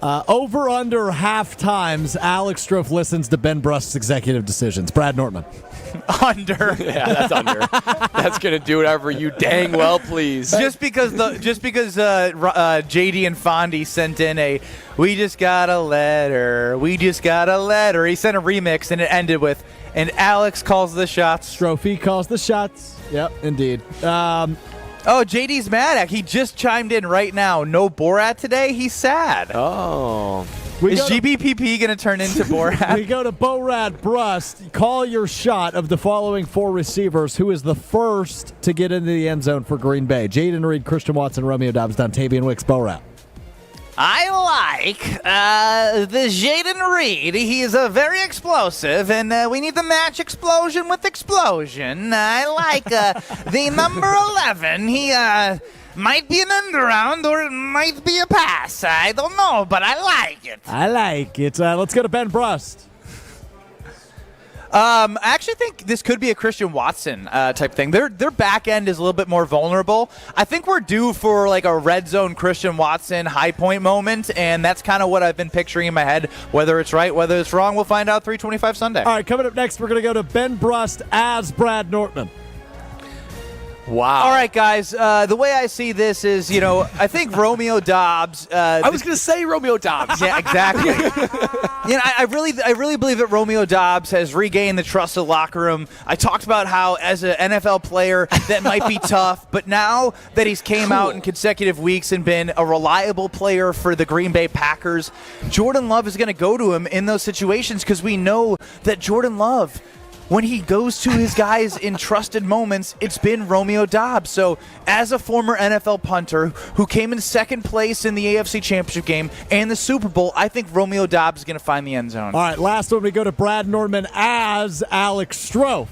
Over under half times Alex Strofe listens to Ben Brust's executive decisions. Brad Nortman. Under. Yeah, that's under. That's gonna do whatever you dang well please. Just because JD and Fondy sent in we just got a letter. He sent a remix and it ended with, and Alex calls the shots. Strofe calls the shots. Yep, indeed. Oh, JD's mad. He just chimed in right now. No Borat today. He's sad. Oh. Is GBPP going to turn into Borat? We go to Borad Brust. Call your shot of the following 4 receivers. Who is the first to get into the end zone for Green Bay? Jaden Reed, Christian Watson, Romeo Doubs, Dontavian Wicks, Borad. I like the Jaden Reed. He is very explosive, and we need to match explosion with explosion. I like the number 11. He might be an end around, or it might be a pass. I don't know, but I like it. Let's go to Ben Brust. I actually think this could be a Christian Watson type thing. Their back end is a little bit more vulnerable. I think we're due for like a red zone Christian Watson high point moment, and that's kind of what I've been picturing in my head. Whether it's right, whether it's wrong, we'll find out 3:25 Sunday. All right, coming up next, we're going to go to Ben Brust as Brad Nortman. Wow. All right, guys. The way I see this is, I think Romeo Doubs. I was going to say Romeo Doubs. Yeah, exactly. I really believe that Romeo Doubs has regained the trust of the locker room. I talked about how, as an NFL player, that might be tough, but now that he's came out in consecutive weeks and been a reliable player for the Green Bay Packers, Jordan Love is going to go to him in those situations because we know that Jordan Love when he goes to his guys in trusted moments, it's been Romeo Doubs. So as a former NFL punter who came in second place in the AFC Championship game and the Super Bowl, I think Romeo Doubs is going to find the end zone. All right, last one we go to Brad Nortman as Alex Stro.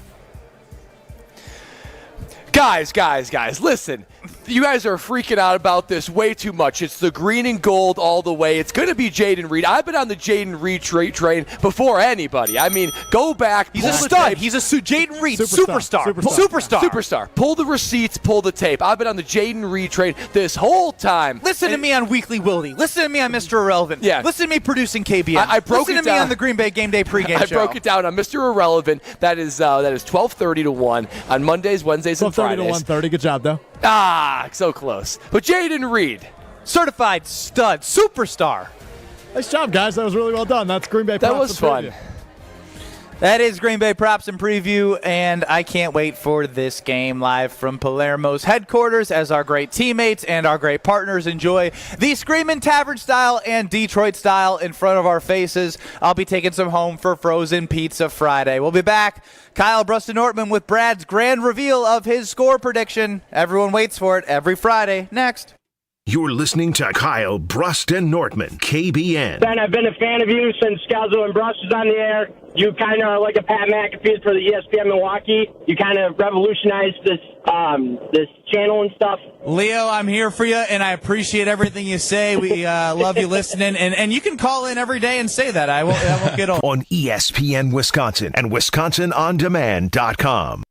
Guys, listen. You guys are freaking out about this way too much. It's the green and gold all the way. It's going to be Jayden Reed. I've been on the Jayden Reed train before anybody. I mean, go back. He's a stud. He's a Jayden Reed superstar. Pull the receipts, pull the tape. I've been on the Jayden Reed train this whole time. Listen to me on Weekly Wildy. Listen to me on Mr. Irrelevant. Yeah. Listen to me producing KBN. I broke Listen it to me down on the Green Bay Game Day pregame show. I broke it down on Mr. Irrelevant. That is 12:30 to 1 on Mondays, Wednesdays, and Fridays. 12:30 to 1:30. Good job, though. So close. But Jayden Reed, certified stud, superstar. Nice job, guys. That was really well done. That's Green Bay Props. That was fun. That is Green Bay Props and Preview, and I can't wait for this game live from Palermo's headquarters as our great teammates and our great partners enjoy the Screamin' Tavern style and Detroit style in front of our faces. I'll be taking some home for Frozen Pizza Friday. We'll be back. Kyle, Brust, and Nortman with Brad's grand reveal of his score prediction. Everyone waits for it every Friday. Next. You're listening to Kyle, Brust, and Nortman, KBN. Ben, I've been a fan of you since Scalzo and Brust was on the air. You kind of are like a Pat McAfee for the ESPN Milwaukee. You kind of revolutionized this channel and stuff. Leo, I'm here for you, and I appreciate everything you say. We love you listening, and you can call in every day and say that. I won't get on. On ESPN Wisconsin and WisconsinOnDemand.com.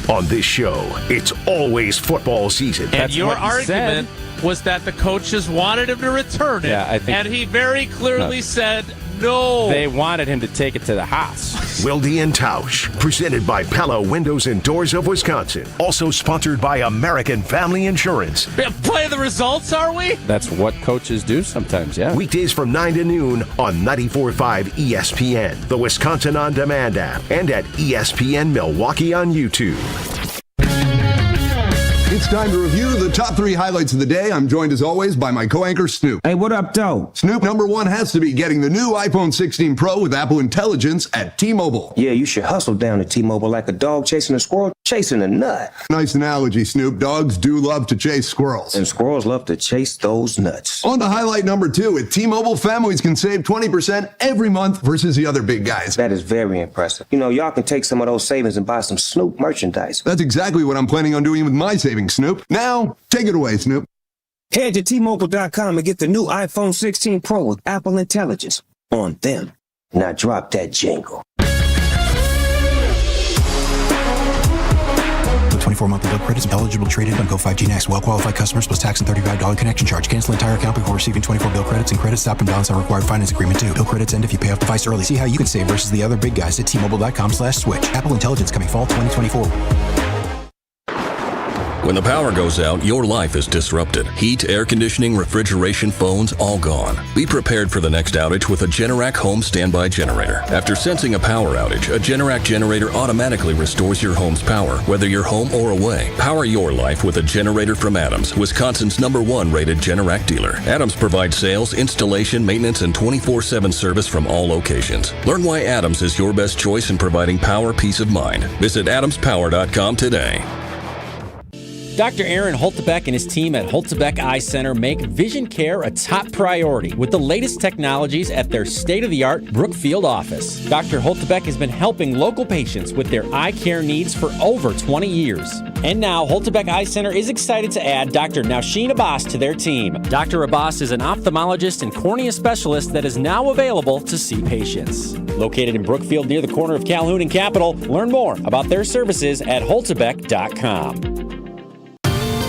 On this show, it's always football season. And your argument was that the coaches wanted him to return it. Yeah, I think, and he very clearly said no. They wanted him to take it to the house. Wildy and Tausch, presented by Pella Windows and Doors of Wisconsin. Also sponsored by American Family Insurance. Play the results, are we? That's what coaches do sometimes, yeah. Weekdays from 9 to noon on 94.5 ESPN, the Wisconsin On Demand app, and at ESPN Milwaukee on YouTube. It's time to review the top 3 highlights of the day. I'm joined as always by my co-anchor Snoop. Hey, what up, though? Snoop, number 1 has to be getting the new iPhone 16 Pro with Apple Intelligence at T-Mobile. Yeah, you should hustle down to T-Mobile like a dog chasing a squirrel chasing a nut. Nice analogy, Snoop. Dogs do love to chase squirrels. And squirrels love to chase those nuts. On to highlight number 2. At T-Mobile, families can save 20% every month versus the other big guys. That is very impressive. You know, y'all can take some of those savings and buy some Snoop merchandise. That's exactly what I'm planning on doing with my savings, Snoop. Now, take it away, Snoop. Head to T-Mobile.com and get the new iPhone 16 Pro with Apple Intelligence on them. Now drop that jingle. 24 monthly bill credits eligible traded on Go 5G Next. Well-qualified customers plus tax and $35 connection charge. Cancel entire account before receiving 24 bill credits, and credit stop and balance on required finance agreement too. Bill credits end if you pay off device early. See how you can save versus the other big guys at T-Mobile.com/switch. Apple Intelligence coming fall 2024. When the power goes out, your life is disrupted. Heat, air conditioning, refrigeration, phones, all gone. Be prepared for the next outage with a Generac home standby generator. After sensing a power outage, a Generac generator automatically restores your home's power, whether you're home or away. Power your life with a generator from Adams, Wisconsin's #1 rated Generac dealer. Adams provides sales, installation, maintenance, and 24/7 service from all locations. Learn why Adams is your best choice in providing power peace of mind. Visit adamspower.com today. Dr. Aaron Holtebeck and his team at Holtebeck Eye Center make vision care a top priority with the latest technologies at their state-of-the-art Brookfield office. Dr. Holtebeck has been helping local patients with their eye care needs for over 20 years. And now, Holtebeck Eye Center is excited to add Dr. Nausheen Abbas to their team. Dr. Abbas is an ophthalmologist and cornea specialist that is now available to see patients. Located in Brookfield near the corner of Calhoun and Capitol, learn more about their services at holtebeck.com.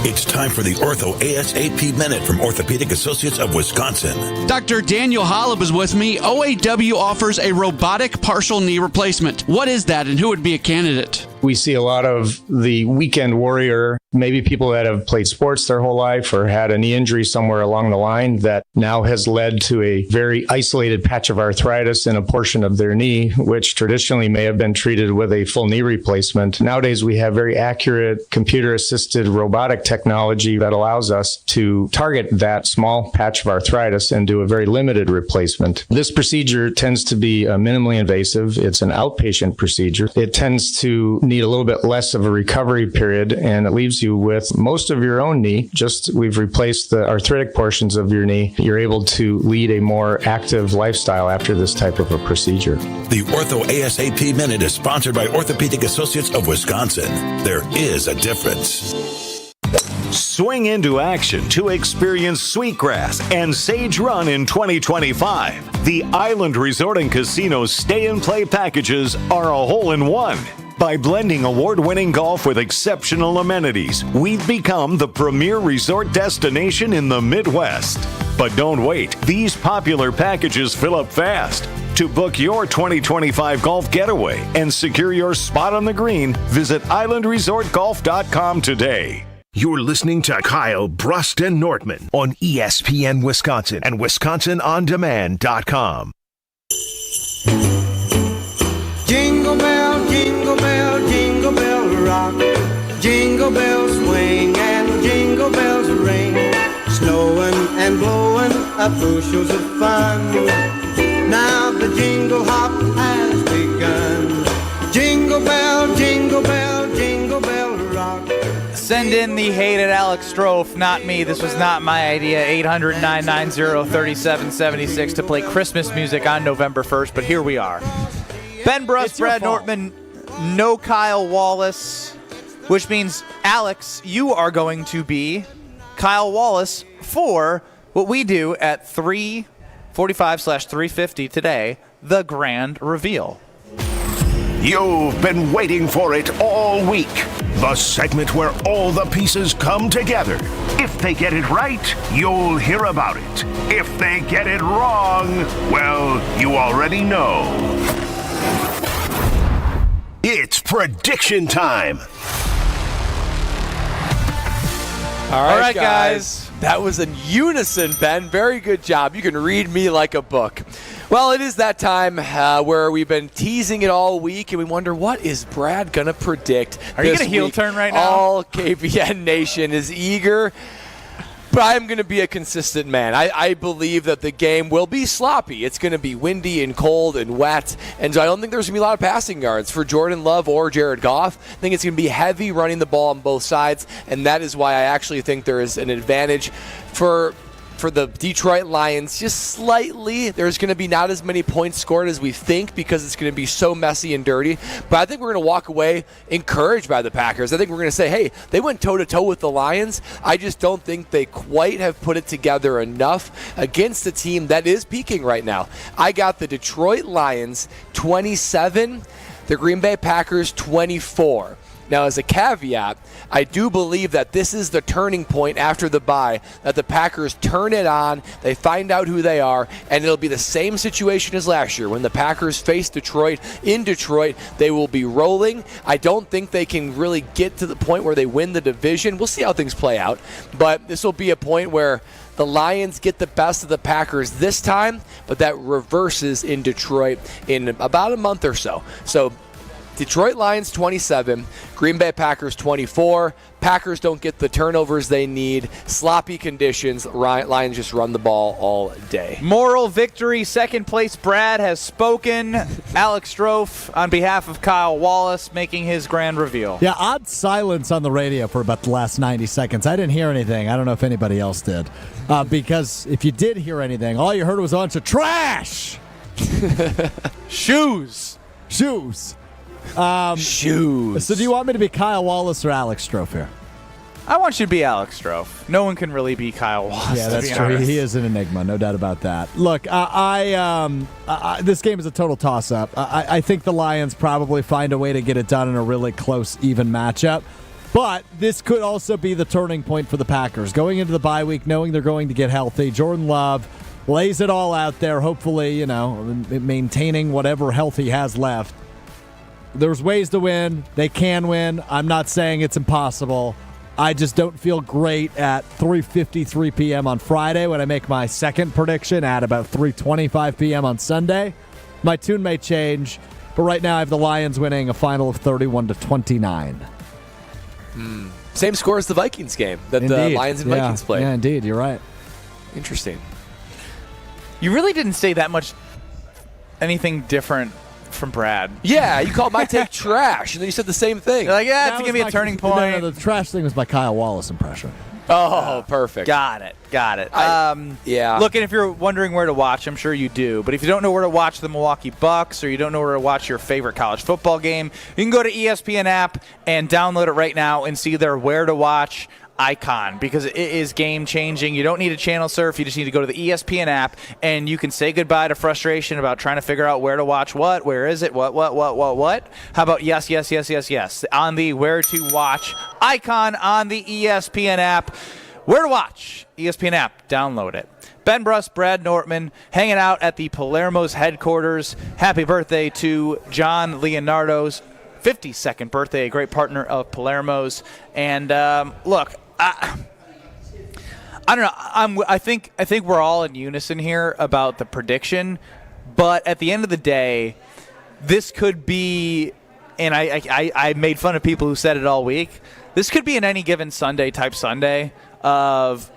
It's time for the Ortho ASAP Minute from Orthopedic Associates of Wisconsin. Dr. Daniel Hollab is with me. OAW offers a robotic partial knee replacement. What is that, and who would be a candidate? We see a lot of the weekend warrior maybe people that have played sports their whole life or had a knee injury somewhere along the line that now has led to a very isolated patch of arthritis in a portion of their knee, which traditionally may have been treated with a full knee replacement. Nowadays, we have very accurate computer-assisted robotic technology that allows us to target that small patch of arthritis and do a very limited replacement. This procedure tends to be minimally invasive. It's an outpatient procedure. It tends to need a little bit less of a recovery period, and it leaves you with most of your own knee. Just we've replaced the arthritic portions of your knee. You're able to lead a more active lifestyle after this type of a procedure. The Ortho ASAP Minute is sponsored by Orthopedic Associates of Wisconsin. There is a difference. Swing into action to experience Sweetgrass and Sage Run in 2025. The Island Resort and Casino Stay and Play packages are a hole-in-one. By blending award-winning golf with exceptional amenities, we've become the premier resort destination in the Midwest. But don't wait. These popular packages fill up fast. To book your 2025 golf getaway and secure your spot on the green, visit islandresortgolf.com today. You're listening to Kyle, Brust, and Nortman on ESPN Wisconsin and WisconsinOnDemand.com. Jingle bell, jingle bell, jingle bell rock. Jingle bells swing and jingle bells ring. Snowing and blowing up bushels of fun. Now the jingle hop has begun. Jingle bell, jingle bell, jingle bell rock. Send in the hated Alex Stro, not me. This was not my idea. 800-990-3776 to play Christmas music on November 1st, but here we are. Ben Brust, Brad Nortman, no Kyle Wallace, which means, Alex, you are going to be Kyle Wallace for what we do at 3:45/3:50 today, the grand reveal. You've been waiting for it all week. The segment where all the pieces come together. If they get it right, you'll hear about it. If they get it wrong, well, you already know. It's prediction time. All right, guys. That was in unison, Ben. Very good job. You can read me like a book. Well, it is that time where we've been teasing it all week, and we wonder, what is Brad going to predict Are you this going to heel week? turn right now? All KBN Nation is eager. But I'm going to be a consistent man. I believe that the game will be sloppy. It's going to be windy and cold and wet. And so I don't think there's going to be a lot of passing yards for Jordan Love or Jared Goff. I think it's going to be heavy running the ball on both sides. And that is why I actually think there is an advantage for the Detroit Lions, just slightly. There's going to be not as many points scored as we think because it's going to be so messy and dirty. But I think we're going to walk away encouraged by the Packers. I think we're going to say, hey, they went toe-to-toe with the Lions. I just don't think they quite have put it together enough against a team that is peaking right now. I got the Detroit Lions 27, the Green Bay Packers 24. Now, as a caveat, I do believe that this is the turning point after the bye, that the Packers turn it on, they find out who they are, and it'll be the same situation as last year. When the Packers face Detroit in Detroit, they will be rolling. I don't think they can really get to the point where they win the division. We'll see how things play out, but this will be a point where the Lions get the best of the Packers this time, but that reverses in Detroit in about a month or so. So Detroit Lions 27, Green Bay Packers 24. Packers don't get the turnovers they need. Sloppy conditions. Lions just run the ball all day. Moral victory. Second place, Brad has spoken. Alex Strofe, on behalf of Kyle Wallace, making his grand reveal. Yeah, odd silence on the radio for about the last 90 seconds. I didn't hear anything. I don't know if anybody else did. Because if you did hear anything, all you heard was a bunch of trash. Shoes. Shoes. Shoes. So do you want me to be Kyle Wallace or Alex Strofe here? I want you to be Alex Strofe. No one can really be Kyle Wallace. Yeah, that's true. He is an enigma, no doubt about that. Look, this game is a total toss-up. I think the Lions probably find a way to get it done in a really close, even matchup. But this could also be the turning point for the Packers. Going into the bye week, knowing they're going to get healthy, Jordan Love lays it all out there, hopefully, maintaining whatever health he has left. There's ways to win. They can win. I'm not saying it's impossible. I just don't feel great at 3:53 p.m. on Friday when I make my second prediction at about 3:25 p.m. on Sunday. My tune may change, but right now I have the Lions winning a final of 31-29. Same score as the Vikings game that the Lions and Vikings played. Yeah, indeed. You're right. Interesting. You really didn't say that much anything different from Brad. Yeah, you called my take trash, and then you said the same thing. You're like, yeah, it's going to be a turning point. No, the trash thing was my Kyle Wallace impression. Oh, perfect. Got it. Yeah. Look, and if you're wondering where to watch, I'm sure you do. But if you don't know where to watch the Milwaukee Bucks, or you don't know where to watch your favorite college football game, you can go to ESPN app and download it right now and see their where to watch icon, because it is game changing. You don't need a channel surf. You just need to go to the ESPN app, and you can say goodbye to frustration about trying to figure out where to watch what, where is it, what. How about yes on the where to watch icon on the ESPN app. Where to watch? ESPN app. Download it. Ben Brust, Brad Nortman, hanging out at the Palermos headquarters. Happy birthday to John Leonardo's 52nd birthday, a great partner of Palermo's. And look, I don't know. I think we're all in unison here about the prediction, but at the end of the day, this could be, and I made fun of people who said it all week. This could be an any given Sunday type Sunday of.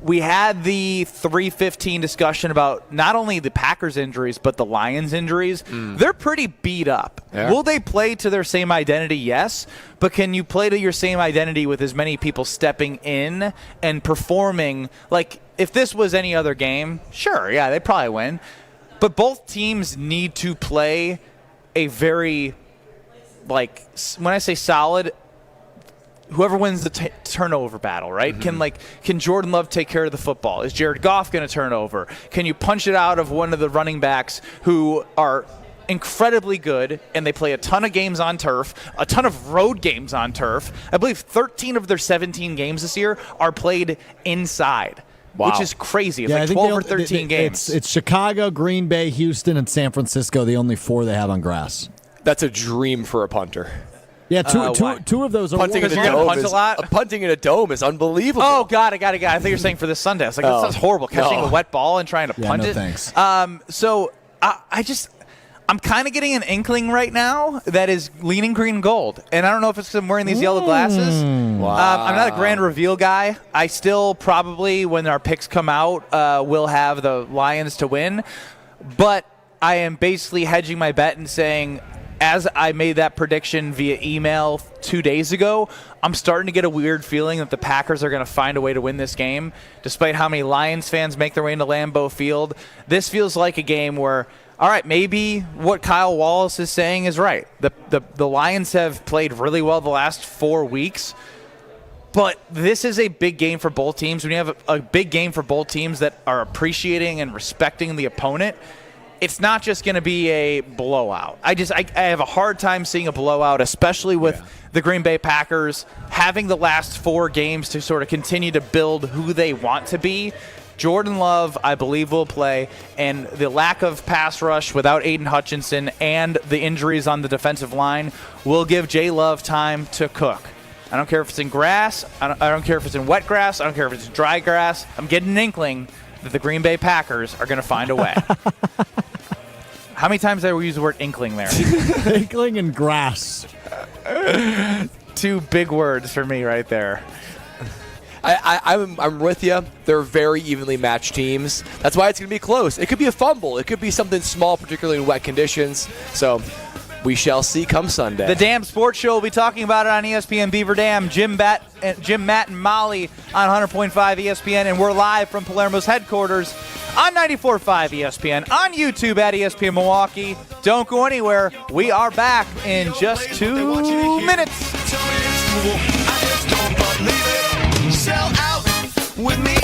We had the 3:15 discussion about not only the Packers injuries, but the Lions injuries. They're pretty beat up. Yeah. Will they play to their same identity? Yes. But can you play to your same identity with as many people stepping in and performing? Like, if this was any other game, sure, yeah, they'd probably win. But both teams need to play a very, like, when I say solid, whoever wins the turnover battle, right? Can Jordan Love take care of the football? Is Jared Goff going to turn over? Can you punch it out of one of the running backs who are incredibly good, and they play a ton of games on turf, a ton of road games on turf? I believe 13 of their 17 games this year are played inside. Wow. Which is crazy. It's Yeah, I like think 12 or 13 games. It's Chicago, Green Bay, Houston, and San Francisco, the only 4 they have on grass. That's a dream for a punter. Yeah, two of those are punting in a you're gonna dome. punt a lot? Punting in a dome is unbelievable. Oh, got it. I thought you were saying for this Sunday. I was like, that sounds horrible. Catching a wet ball and trying to punt it. Thanks. So I'm kind of getting an inkling right now that is leaning green and gold. And I don't know if it's because I'm wearing these yellow glasses. Wow. I'm not a grand reveal guy. I still probably, when our picks come out, will have the Lions to win. But I am basically hedging my bet and saying, as I made that prediction via email 2 days ago, I'm starting to get a weird feeling that the Packers are going to find a way to win this game, despite how many Lions fans make their way into Lambeau Field. This feels like a game where, all right, maybe what Kyle Wallace is saying is right. The Lions have played really well the last 4 weeks, but this is a big game for both teams. When you have a big game for both teams that are appreciating and respecting the opponent, it's not just going to be a blowout. I have a hard time seeing a blowout, especially with the Green Bay Packers having the last 4 games to sort of continue to build who they want to be. Jordan Love, I believe, will play, and the lack of pass rush without Aiden Hutchinson and the injuries on the defensive line will give Jay Love time to cook. I don't care if it's in grass. I don't care if it's in wet grass. I don't care if it's dry grass. I'm getting an inkling that the Green Bay Packers are going to find a way. How many times did I use the word inkling there? Inkling and grass. 2 big words for me right there. I'm with you. They're very evenly matched teams. That's why it's going to be close. It could be a fumble. It could be something small, particularly in wet conditions. So we shall see come Sunday. The Dam Sports Show will be talking about it on ESPN Beaver Dam. Jim, Matt, and Molly on 100.5 ESPN, and we're live from Palermo's headquarters on 94.5 ESPN, on YouTube at ESPN Milwaukee. Don't go anywhere. We are back in just 2 minutes. Sell out with me.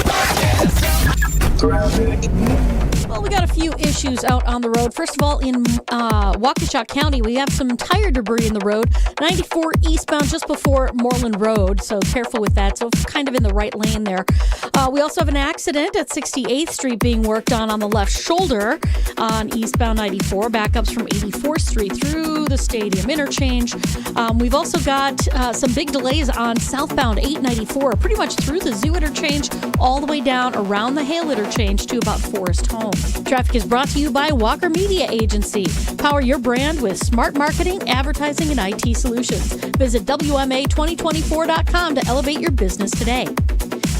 Well, we got a few issues out on the road. First of all, in Waukesha County, we have some tire debris in the road. 94 eastbound just before Moreland Road, so careful with that. So kind of in the right lane there. We also have an accident at 68th Street being worked on the left shoulder on eastbound 94. Backups from 84th Street through the Stadium interchange. We've also got some big delays on southbound 894, pretty much through the Zoo interchange, all the way down around the Hale interchange to about Forest Home. Traffic is brought to you by Walker Media Agency. Power your brand with smart marketing, advertising, and IT solutions. Visit WMA2024.com to elevate your business today.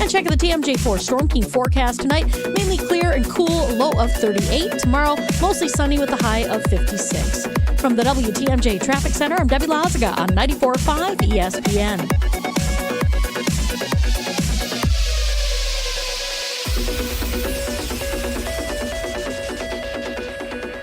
And check the TMJ4 Storm King forecast tonight. Mainly clear and cool, low of 38. Tomorrow, mostly sunny with a high of 56. From the WTMJ Traffic Center, I'm Debbie Lazaga on 94.5 ESPN.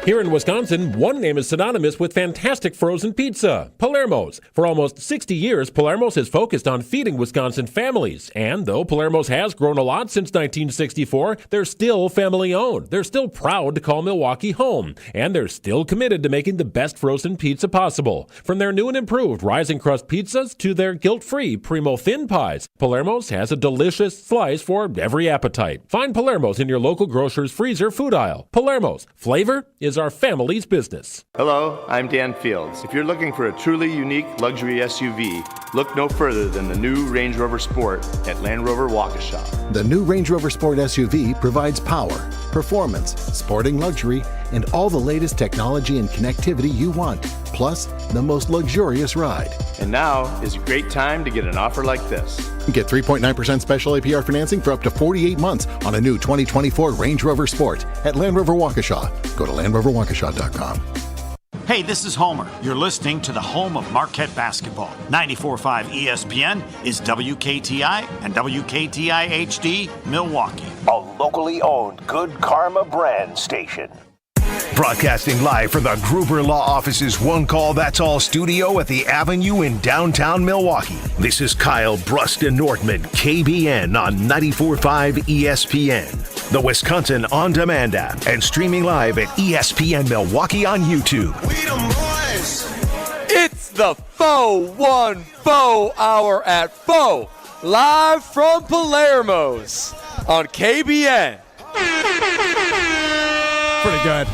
Here in Wisconsin, one name is synonymous with fantastic frozen pizza, Palermos. For almost 60 years, Palermos has focused on feeding Wisconsin families. And though Palermos has grown a lot since 1964, they're still family-owned. They're still proud to call Milwaukee home. And they're still committed to making the best frozen pizza possible. From their new and improved rising crust pizzas to their guilt-free Primo thin pies, Palermos has a delicious slice for every appetite. Find Palermos in your local grocer's freezer food aisle. Palermos, flavor is our family's business. Hello, I'm Dan Fields. If you're looking for a truly unique luxury SUV, look no further than the new Range Rover Sport at Land Rover Waukesha. The new Range Rover Sport SUV provides power, performance, sporting luxury, and all the latest technology and connectivity you want, plus the most luxurious ride. And now is a great time to get an offer like this. Get 3.9% special APR financing for up to 48 months on a new 2024 Range Rover Sport at Land Rover Waukesha. Go to LandRoverWaukesha.com. Hey, this is Homer. You're listening to the home of Marquette basketball. 94.5 ESPN is WKTI and WKTI HD Milwaukee. A locally owned Good Karma brand station. Broadcasting live from the Gruber Law Office's One Call That's All studio at the Avenue in downtown Milwaukee. This is Kyle, Brust, and Nortman, KBN on 94.5 ESPN, the Wisconsin On Demand app, and streaming live at ESPN Milwaukee on YouTube. We them boys. It's the Faux One Faux Hour at Faux, live from Palermos on KBN. Pretty good.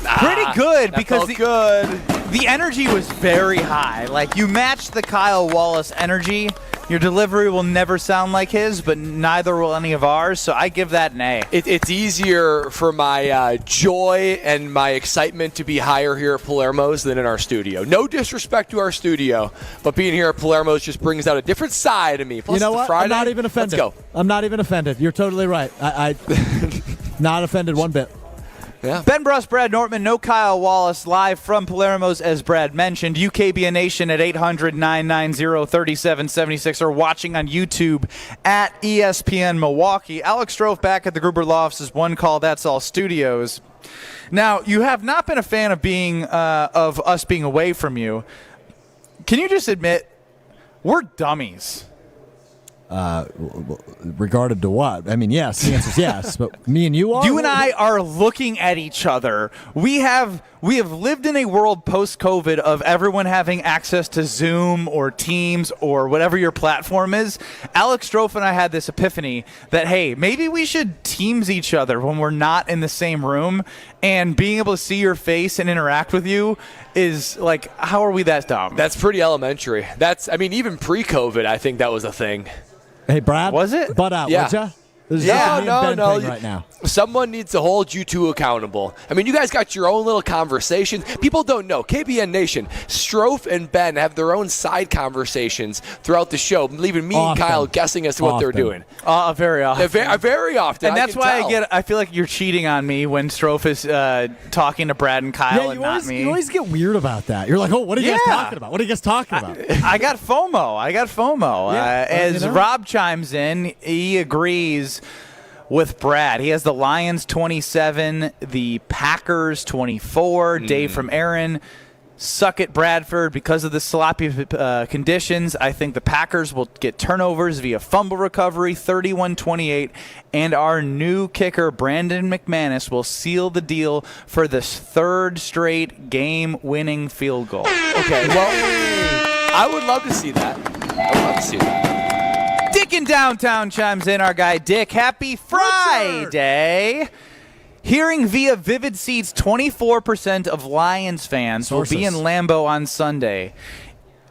Pretty good That because felt good. The energy was very high. Like, you matched the Kyle Wallace energy. Your delivery will never sound like his, but neither will any of ours, so I give that an A. It's easier for my joy and my excitement to be higher here at Palermos than in our studio. No disrespect to our studio, but being here at Palermos just brings out a different side of me. Plus, You know it's what? Friday. I'm not even offended. Let's go. I'm not even offended. You're totally right. I not offended one bit. Yeah. Ben Brust, Brad Nortman, no Kyle Wallace, live from Palermos, as Brad mentioned. UKBN Nation at 800-990-3776 or watching on YouTube at ESPN Milwaukee. Alex Stroh back at the Gruber Law Office's One Call That's All studios. Now, you have not been a fan of us being away from you. Can you just admit we're dummies? Regarded to what? I mean, yes. The answer is yes. But me and you are. You and I are looking at each other. We have lived in a world post-COVID of everyone having access to Zoom or Teams or whatever your platform is. Alex Stroh and I had this epiphany that, hey, maybe we should Teams each other when we're not in the same room, and being able to see your face and interact with you is like, how are we that dumb? That's pretty elementary. Even pre-COVID, I think that was a thing. Hey, Brad. Was it? Butt out, Yeah. would ya? This is No, just me and Ben no. thing right now. Someone needs to hold you two accountable. I mean, you guys got your own little conversations. People don't know. KBN Nation, Strofe and Ben have their own side conversations throughout the show, leaving me and Kyle guessing as to what they're doing. Very often. Very often. And that's why I feel like you're cheating on me when Strofe is talking to Brad and Kyle and not me. You always get weird about that. You're like, oh, what are you guys talking about? What are you guys talking about? I got FOMO. Yeah, As Rob chimes in, he agrees with Brad. He has the Lions 27, the Packers 24. Dave from Aaron suck it, Bradford. Because of the sloppy conditions, I think the Packers will get turnovers via fumble recovery, 31-28, and our new kicker, Brandon McManus, will seal the deal for this third straight game-winning field goal. Okay, well, I would love to see that. I would love to see that. Dick in downtown chimes in, our guy Dick. Happy Friday. Hearing via Vivid Seats, 24% of Lions fans will be in Lambeau on Sunday.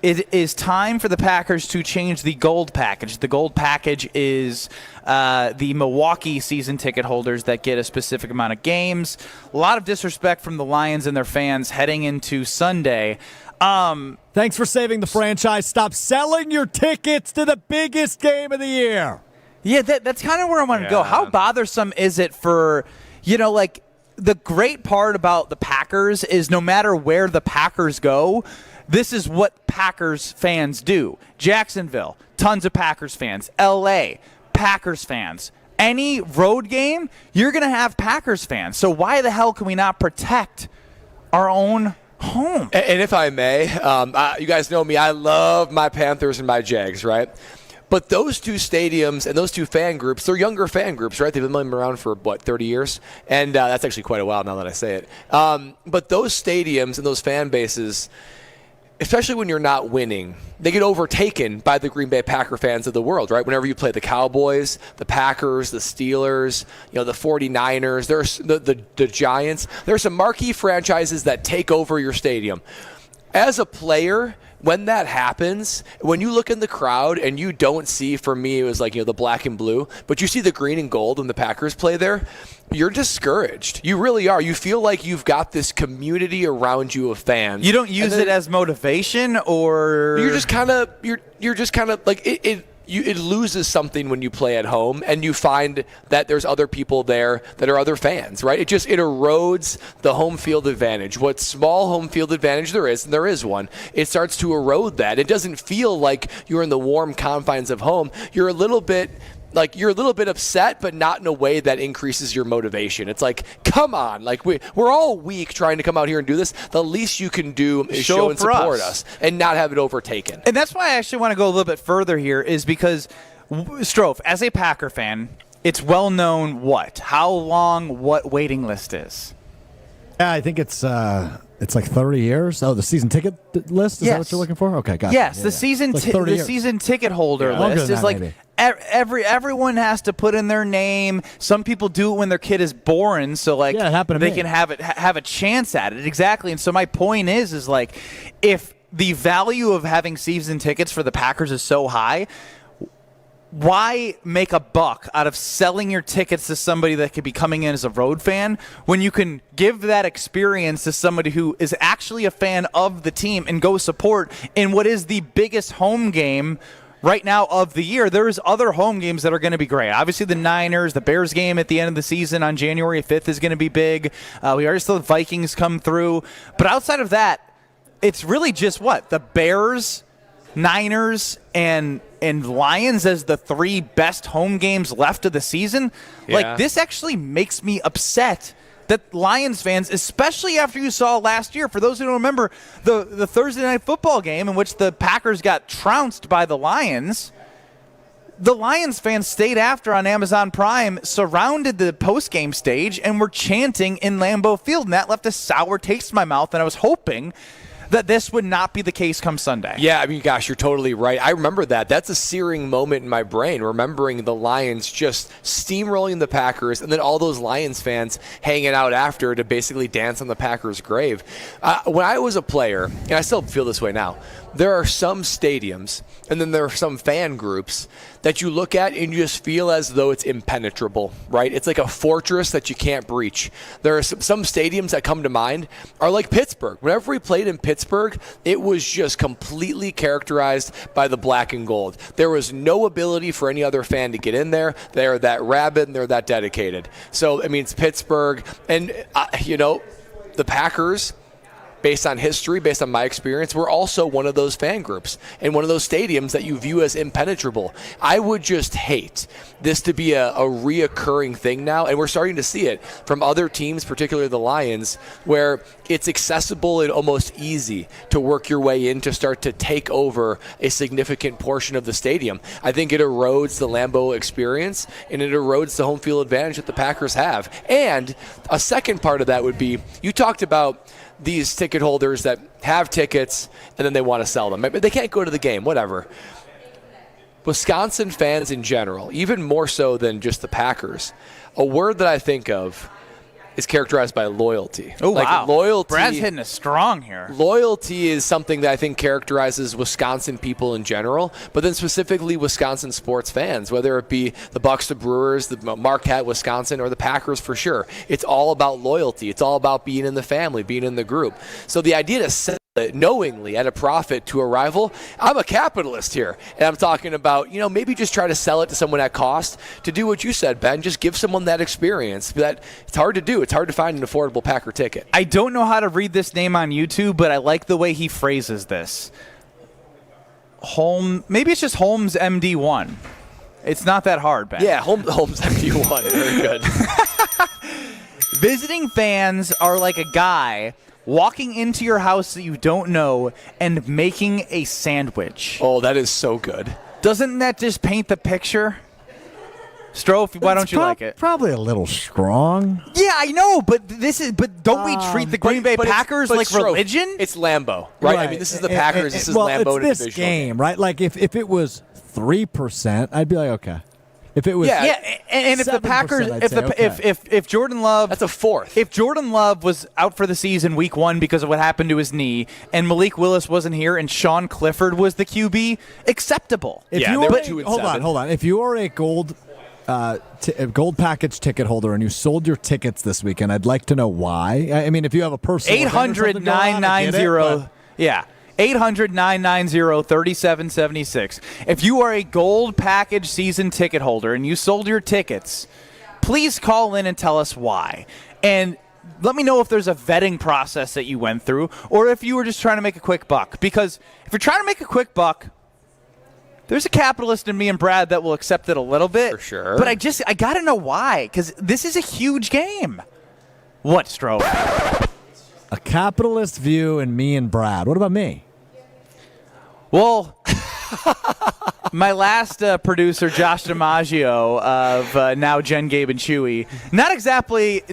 It is time for the Packers to change the gold package. The gold package is the Milwaukee season ticket holders that get a specific amount of games. A lot of disrespect from the Lions and their fans heading into Sunday. Thanks for saving the franchise. Stop selling your tickets to the biggest game of the year. Yeah, that's kind of where I want to go. How bothersome is it for... like the great part about the Packers is no matter where the Packers go, this is what Packers fans do. Jacksonville, tons of Packers fans. LA, Packers fans. Any road game, you're going to have Packers fans. So why the hell can we not protect our own home? And if I may, you guys know me, I love my Panthers and my Jags, right? But those two stadiums and those two fan groups, they're younger fan groups, right? They've been around for, 30 years? And that's actually quite a while now that I say it. But those stadiums and those fan bases, especially when you're not winning, they get overtaken by the Green Bay Packer fans of the world, right? Whenever you play the Cowboys, the Packers, the Steelers, the 49ers, there's the Giants. There are some marquee franchises that take over your stadium. As a player, when that happens, when you look in the crowd and you don't see, for me, it was the black and blue, but you see the green and gold when the Packers play there, you're discouraged. You really are. You feel like you've got this community around you of fans. You don't use it as motivation, or you're just kind of it loses something when you play at home and you find that there's other people there that are other fans, right? It erodes the home field advantage. What small home field advantage there is, and there is one, it starts to erode that. It doesn't feel like you're in the warm confines of home. You're a little bit upset, but not in a way that increases your motivation. It's like, come on, we're all weak trying to come out here and do this. The least you can do is show and support us and not have it overtaken. And that's why I actually want to go a little bit further here, is because, Strofe, as a Packer fan, it's well known how long what waiting list is. Yeah, I think it's 30 years. Oh, the season ticket list? Is that what you're looking for? Okay, got it. Yes, the season ticket holder list is everyone has to put in their name. Some people do it when their kid is born, so they can have a chance at it. Exactly. And so my point is if the value of having season tickets for the Packers is so high, why make a buck out of selling your tickets to somebody that could be coming in as a road fan when you can give that experience to somebody who is actually a fan of the team and go support in what is the biggest home game right now of the year? There's other home games that are going to be great. Obviously, the Niners, the Bears game at the end of the season on January 5th is going to be big. We already saw the Vikings come through. But outside of that, it's really just the Bears, Niners, and Lions as the three best home games left of the season. Yeah. This actually makes me upset that Lions fans, especially after you saw last year, for those who don't remember, the Thursday night football game in which the Packers got trounced by the Lions fans stayed after on Amazon Prime, surrounded the post-game stage, and were chanting in Lambeau Field, and that left a sour taste in my mouth, and I was hoping that this would not be the case come Sunday. Yeah, I mean, gosh, you're totally right. I remember that. That's a searing moment in my brain, remembering the Lions just steamrolling the Packers and then all those Lions fans hanging out after to basically dance on the Packers' grave. When I was a player, and I still feel this way now, there are some stadiums and then there are some fan groups that you look at and you just feel as though it's impenetrable, right? It's like a fortress that you can't breach. There are some stadiums that come to mind are like Pittsburgh. Whenever we played in Pittsburgh, it was just completely characterized by the black and gold. There was no ability for any other fan to get in there. They're that rabid and they're that dedicated. So, I mean, it's Pittsburgh. And, the Packers, based on history, based on my experience, we're also one of those fan groups and one of those stadiums that you view as impenetrable. I would just hate this to be a reoccurring thing now, and we're starting to see it from other teams, particularly the Lions, where it's accessible and almost easy to work your way in to start to take over a significant portion of the stadium. I think it erodes the Lambeau experience, and it erodes the home field advantage that the Packers have. And a second part of that would be, you talked about these ticket holders that have tickets and then they want to sell them. They can't go to the game, whatever. Wisconsin fans in general, even more so than just the Packers, a word that I think of is characterized by loyalty. Oh, wow. Loyalty. Brad's hitting us strong here. Loyalty is something that I think characterizes Wisconsin people in general, but then specifically Wisconsin sports fans, whether it be the Bucks, the Brewers, the Marquette, Wisconsin, or the Packers for sure. It's all about loyalty. It's all about being in the family, being in the group. So the idea to sell it knowingly at a profit to a rival, I'm a capitalist here. And I'm talking about, maybe just try to sell it to someone at cost to do what you said, Ben. Just give someone that experience. That it's hard to do. It's hard to find an affordable Packer ticket. I don't know how to read this name on YouTube, but I like the way he phrases this. Maybe it's just Holmes MD1. It's not that hard, Ben. Yeah, Holmes MD1. Very good. Visiting fans are like a guy walking into your house that you don't know and making a sandwich. Oh, that is so good. Doesn't that just paint the picture? Stro, why don't you like it? Probably a little strong. Yeah, I know, but don't we treat the Green Bay Packers like Stro, religion? It's Lambeau, right? I mean, this is the Packers. This is Lambeau in a it's this divisional game, right? Like if it was 3%, I'd be like, okay. If it was, and if the Packers, if Jordan Love, that's a fourth. If Jordan Love was out for the season week 1 because of what happened to his knee, and Malik Willis wasn't here, and Sean Clifford was the QB, acceptable. Hold on. If you are a gold package ticket holder and you sold your tickets this weekend, I'd like to know why. I mean, if you have a personal 800-990, yeah. 800-990-3776. If you are a gold package season ticket holder and you sold your tickets, please call in and tell us why. And let me know if there's a vetting process that you went through or if you were just trying to make a quick buck. Because if you're trying to make a quick buck, there's a capitalist in me and Brad that will accept it a little bit. For sure. But I got to know why, because this is a huge game. What, Stro? A capitalist view and me and Brad. What about me? Well, my last producer, Josh DiMaggio of now Jen, Gabe, and Chewy, not exactly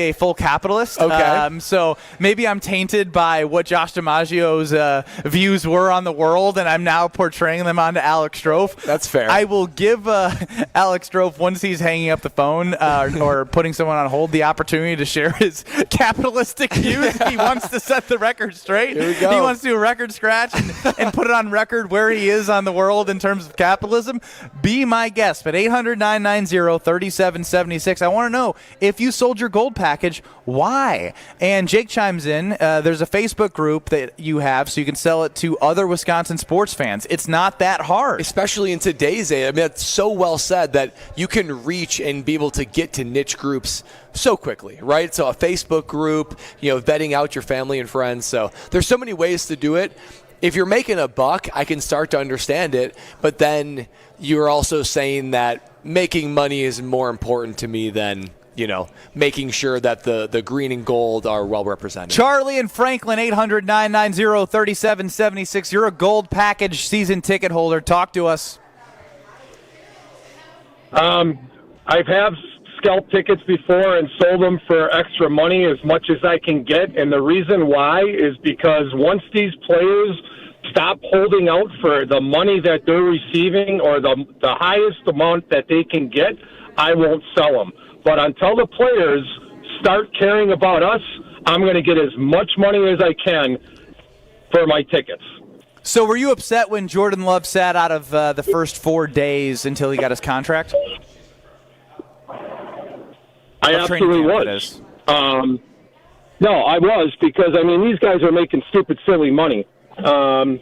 a full capitalist. Okay. So maybe I'm tainted by what Josh DiMaggio's views were on the world, and I'm now portraying them onto Alex Strofe. That's fair. I will give Alex Strofe, once he's hanging up the phone or putting someone on hold, the opportunity to share his capitalistic views if he wants to set the record straight. Here we go. He wants to do a record scratch and put it on record where he is on the world in terms of capitalism. Be my guest. But 800-990-3776. I want to know, if you sold your gold package, why? And Jake chimes in. There's a Facebook group that you have so you can sell it to other Wisconsin sports fans. It's not that hard. Especially in today's age. I mean, it's so well said that you can reach and be able to get to niche groups so quickly, right? So a Facebook group, vetting out your family and friends. So there's so many ways to do it. If you're making a buck, I can start to understand it, but then you're also saying that making money is more important to me than, making sure that the green and gold are well represented. Charlie and Franklin, 800-990-3776. You're a gold package season ticket holder. Talk to us. I've had scalp tickets before and sold them for extra money as much as I can get. And the reason why is because once these players stop holding out for the money that they're receiving or the highest amount that they can get, I won't sell them. But until the players start caring about us, I'm going to get as much money as I can for my tickets. So were you upset when Jordan Love sat out of the first 4 days until he got his contract? I absolutely was. No, I was, because, these guys are making stupid, silly money. And,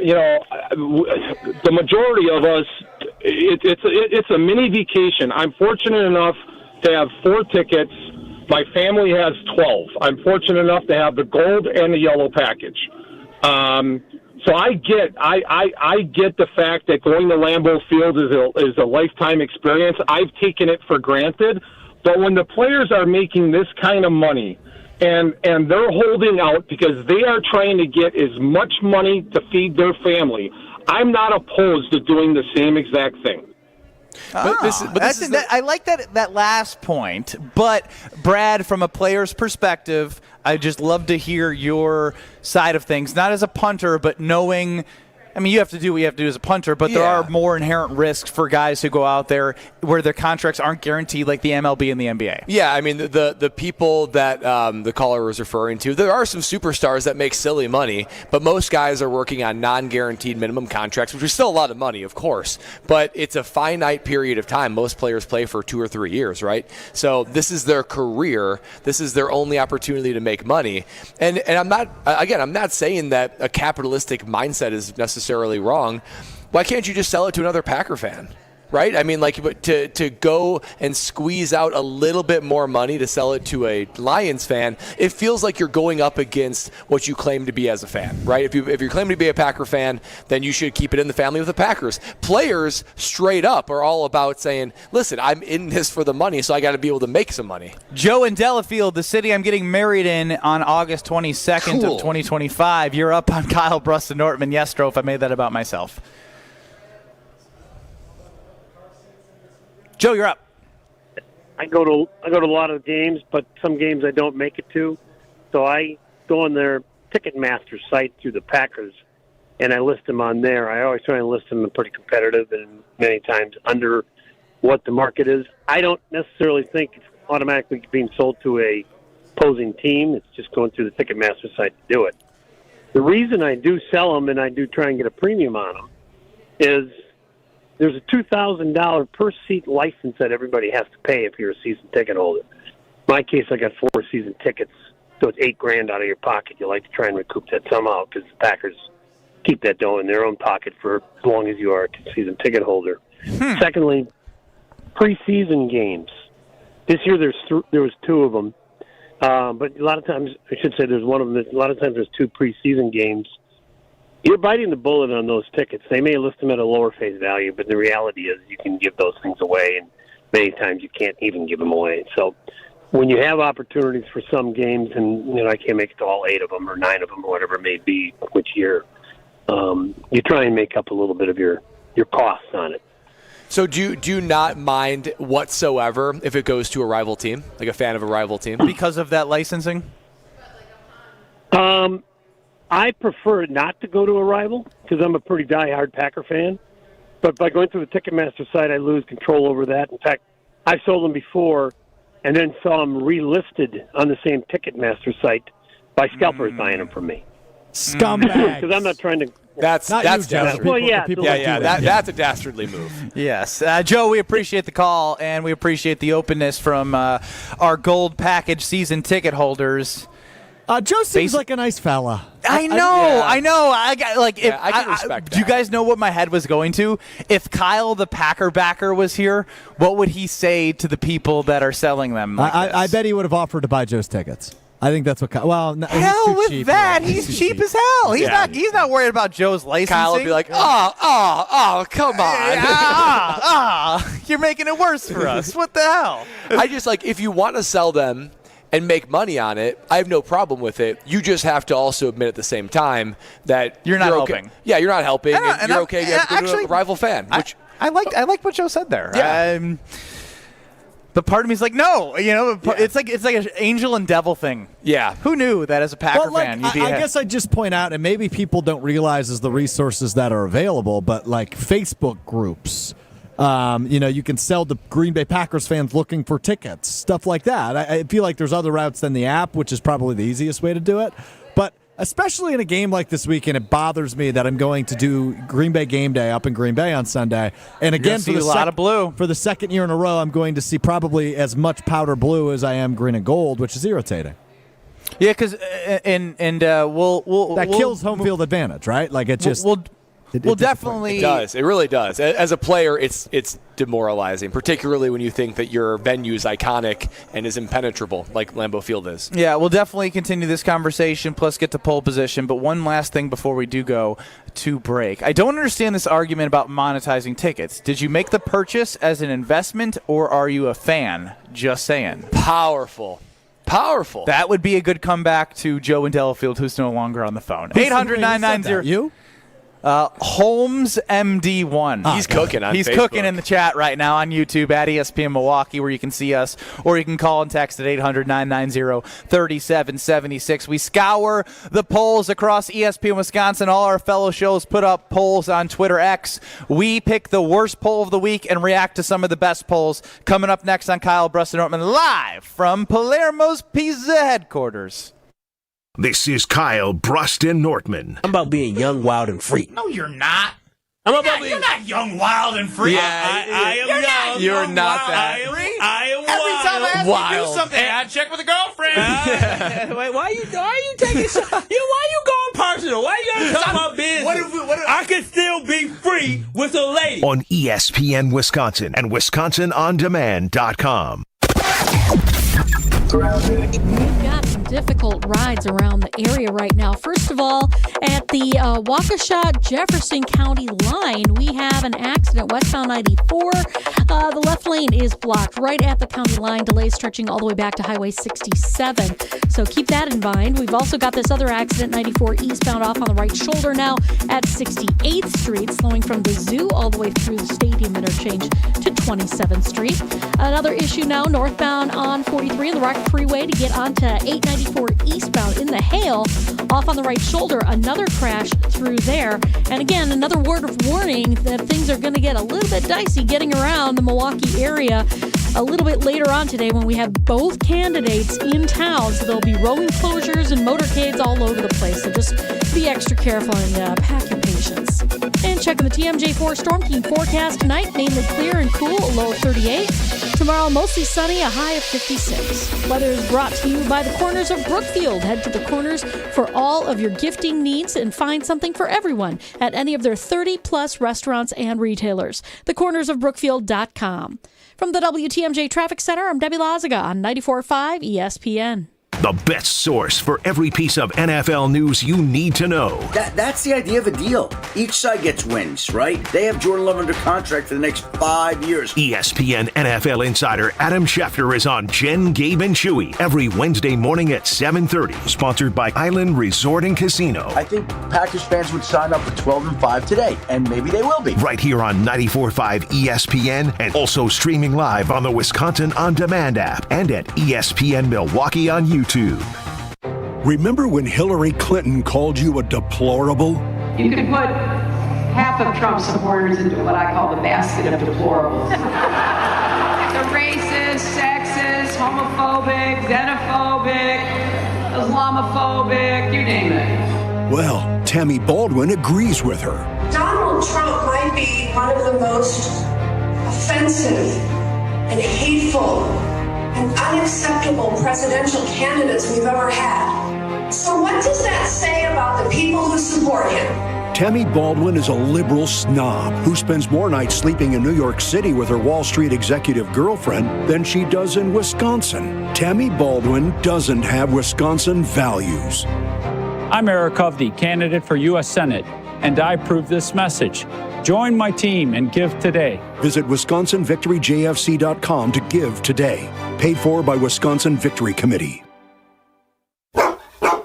the majority of us, it's a mini vacation. I'm fortunate enough to have 4 tickets My family has 12. I'm fortunate enough to have the gold and the yellow package. So I get the fact that going to Lambeau Field is a lifetime experience. I've taken it for granted. But when the players are making this kind of money and they're holding out because they are trying to get as much money to feed their family, I'm not opposed to doing the same exact thing. I like that last point. But, Brad, from a player's perspective, I just love to hear your side of things, not as a punter, but knowing – I mean, you have to do what you have to do as a punter, but there are more inherent risks for guys who go out there where their contracts aren't guaranteed like the MLB and the NBA. Yeah, I mean, the people that the caller was referring to, there are some superstars that make silly money, but most guys are working on non-guaranteed minimum contracts, which is still a lot of money, of course, but it's a finite period of time. Most players play for 2 or 3 years, right? So this is their career. This is their only opportunity to make money. And I'm not saying that a capitalistic mindset is necessarily wrong. Why can't you just sell it to another Packer fan? Right? I mean, like, to go and squeeze out a little bit more money to sell it to a Lions fan, it feels like you're going up against what you claim to be as a fan, right? If you're claiming to be a Packer fan, then you should keep it in the family of the Packers. Players, straight up, are all about saying, listen, I'm in this for the money, so I got to be able to make some money. Joe in Delafield, the city I'm getting married in on August 22nd of 2025. You're up on Kyle, Brust, and Nortman. Yes, Stro, if I made that about myself. Joe, you're up. I go to a lot of games, but some games I don't make it to. So I go on their Ticketmaster site through the Packers, and I list them on there. I always try and list them pretty competitive and many times under what the market is. I don't necessarily think it's automatically being sold to a opposing team. It's just going through the Ticketmaster site to do it. The reason I do sell them and I do try and get a premium on them is there's a $2,000 per seat license that everybody has to pay if you're a season ticket holder. In my case, I got 4 season tickets, so it's $8,000 out of your pocket. You like to try and recoup that somehow because the Packers keep that dough in their own pocket for as long as you are a season ticket holder. Secondly, preseason games. This year there was 2 of them, but a lot of times I should say there's one of them. A lot of times there's 2 preseason games. You're biting the bullet on those tickets. They may list them at a lower face value, but the reality is you can give those things away, and many times you can't even give them away. So when you have opportunities for some games, and I can't make it to all 8 of them or 9 of them or whatever it may be which year, you try and make up a little bit of your costs on it. So do you not mind whatsoever if it goes to a rival team, like a fan of a rival team? Because of that licensing? I prefer not to go to a rival because I'm a pretty diehard Packer fan. But by going through the Ticketmaster site, I lose control over that. In fact, I've sold them before and then saw them relisted on the same Ticketmaster site by scalpers buying them from me. Scumbags. Because I'm not trying to... That's dastardly. Well, yeah. That's a dastardly move. Yes. Joe, we appreciate the call, and we appreciate the openness from our gold package season ticket holders. Joe seems like a nice fella. I know. I can respect that. Do you guys know what my head was going to? If Kyle, the Packer backer, was here, what would he say to the people that are selling them? I bet he would have offered to buy Joe's tickets. I think that's what Kyle. Well, no, hell he's too with cheap, that. right? He's cheap as hell. He's not worried about Joe's licensing. Kyle would be like, oh, come on. You're making it worse for us. What the hell? I just if you want to sell them and make money on it, I have no problem with it. You just have to also admit at the same time that you're not okay. helping. Yeah, you're not helping, and you're okay to go to a rival fan. Which I like what Joe said there. Yeah. But part of me is like, no, it's like an angel and devil thing. Yeah. Who knew that as a Packer fan? You'd be I guess I'd just point out, and maybe people don't realize is the resources that are available, but like Facebook groups, you can sell to Green Bay Packers fans looking for tickets, stuff like that. I feel like there's other routes than the app, which is probably the easiest way to do it. But especially in a game like this weekend, it bothers me that I'm going to do Green Bay game day up in Green Bay on Sunday. And again, for the second year in a row, I'm going to see probably as much powder blue as I am green and gold, which is irritating. Yeah, because we'll kills home field advantage, right? Like it just Well, definitely. It does. It really does. As a player, it's demoralizing, particularly when you think that your venue is iconic and is impenetrable, like Lambeau Field is. Yeah, we'll definitely continue this conversation, plus get to pole position. But one last thing before we do go to break. I don't understand this argument about monetizing tickets. Did you make the purchase as an investment, or are you a fan? Just saying. Powerful. That would be a good comeback to Joe in Delafield, who's no longer on the phone. 800-990. You? Holmes MD1. He's cooking on He's Facebook. cooking in the chat right now on YouTube at ESPN Milwaukee, where you can see us, or you can call and text at 800-990-3776. We scour the polls across ESPN Wisconsin. All our fellow shows put up polls on Twitter X. We pick the worst poll of the week and react to some of the best polls. Coming up next on Kyle, Brust, and Nortman, live from Palermo's Pizza headquarters. This is Kyle, Brust, and Nortman. I'm about being young, wild, and free. No, you're not. I'm about being... You're not young, wild, and free. Yeah, I am young. You're not that. I am Every time I ask you to do something, I check with a girlfriend. Wait, why are you taking so, why are you going personal? Why you gotta talk about business? I can still be free with a lady. On ESPN Wisconsin and WisconsinOnDemand.com. We've got some difficult rides around the area right now. First of all, at the Waukesha-Jefferson County line, we have an accident westbound 94. The left lane is blocked right at the county line. Delays stretching all the way back to Highway 67. So keep that in mind. We've also got this other accident, 94 eastbound off on the right shoulder now at 68th Street, slowing from the zoo all the way through the Stadium interchange to 27th Street. Another issue now, northbound on 43 in the Rock Freeway to get onto 894 eastbound in the Hale, off on the right shoulder. Another crash through there. And again, another word of warning that things are going to get a little bit dicey getting around the Milwaukee area a little bit later on today when we have both candidates in town. So there'll be rolling closures and motorcades all over the place. So just be extra careful and pack your patience. And checking the TMJ4 Storm King forecast tonight, mainly clear and cool, a low of 38. Tomorrow, mostly sunny, a high of 56. Weather is brought to you by the Corners of Brookfield. Head to the Corners for all of your gifting needs and find something for everyone at any of their 30-plus restaurants and retailers. thecornersofbrookfield.com. From the WTMJ Traffic Center, I'm Debbie Lazaga on 94.5 ESPN. The best source for every piece of NFL news you need to know. That's the idea of a deal. Each side gets wins, right? They have Jordan Love under contract for the next 5 years. ESPN NFL insider Adam Schefter is on Jen, Gabe, and Chewy every Wednesday morning at 7:30. Sponsored by Island Resort and Casino. I think Packers fans would sign up for 12-5 today, and maybe they will be. Right here on 94.5 ESPN, and also streaming live on the Wisconsin On Demand app and at ESPN Milwaukee on YouTube. Remember when Hillary Clinton called you a deplorable? You could put half of Trump's supporters into what I call the basket of deplorables. They're racist, sexist, homophobic, xenophobic, Islamophobic, you name it. Well, Tammy Baldwin agrees with her. Donald Trump might be one of the most offensive and hateful and unacceptable presidential candidates we've ever had. So what does that say about the people who support him? Tammy Baldwin is a liberal snob who spends more nights sleeping in New York City with her Wall Street executive girlfriend than she does in Wisconsin. Tammy Baldwin doesn't have Wisconsin values. I'm Eric Hovde, candidate for U.S. Senate, and I approve this message. Join my team and give today. Visit WisconsinVictoryJFC.com to give today. Paid for by Wisconsin Victory Committee.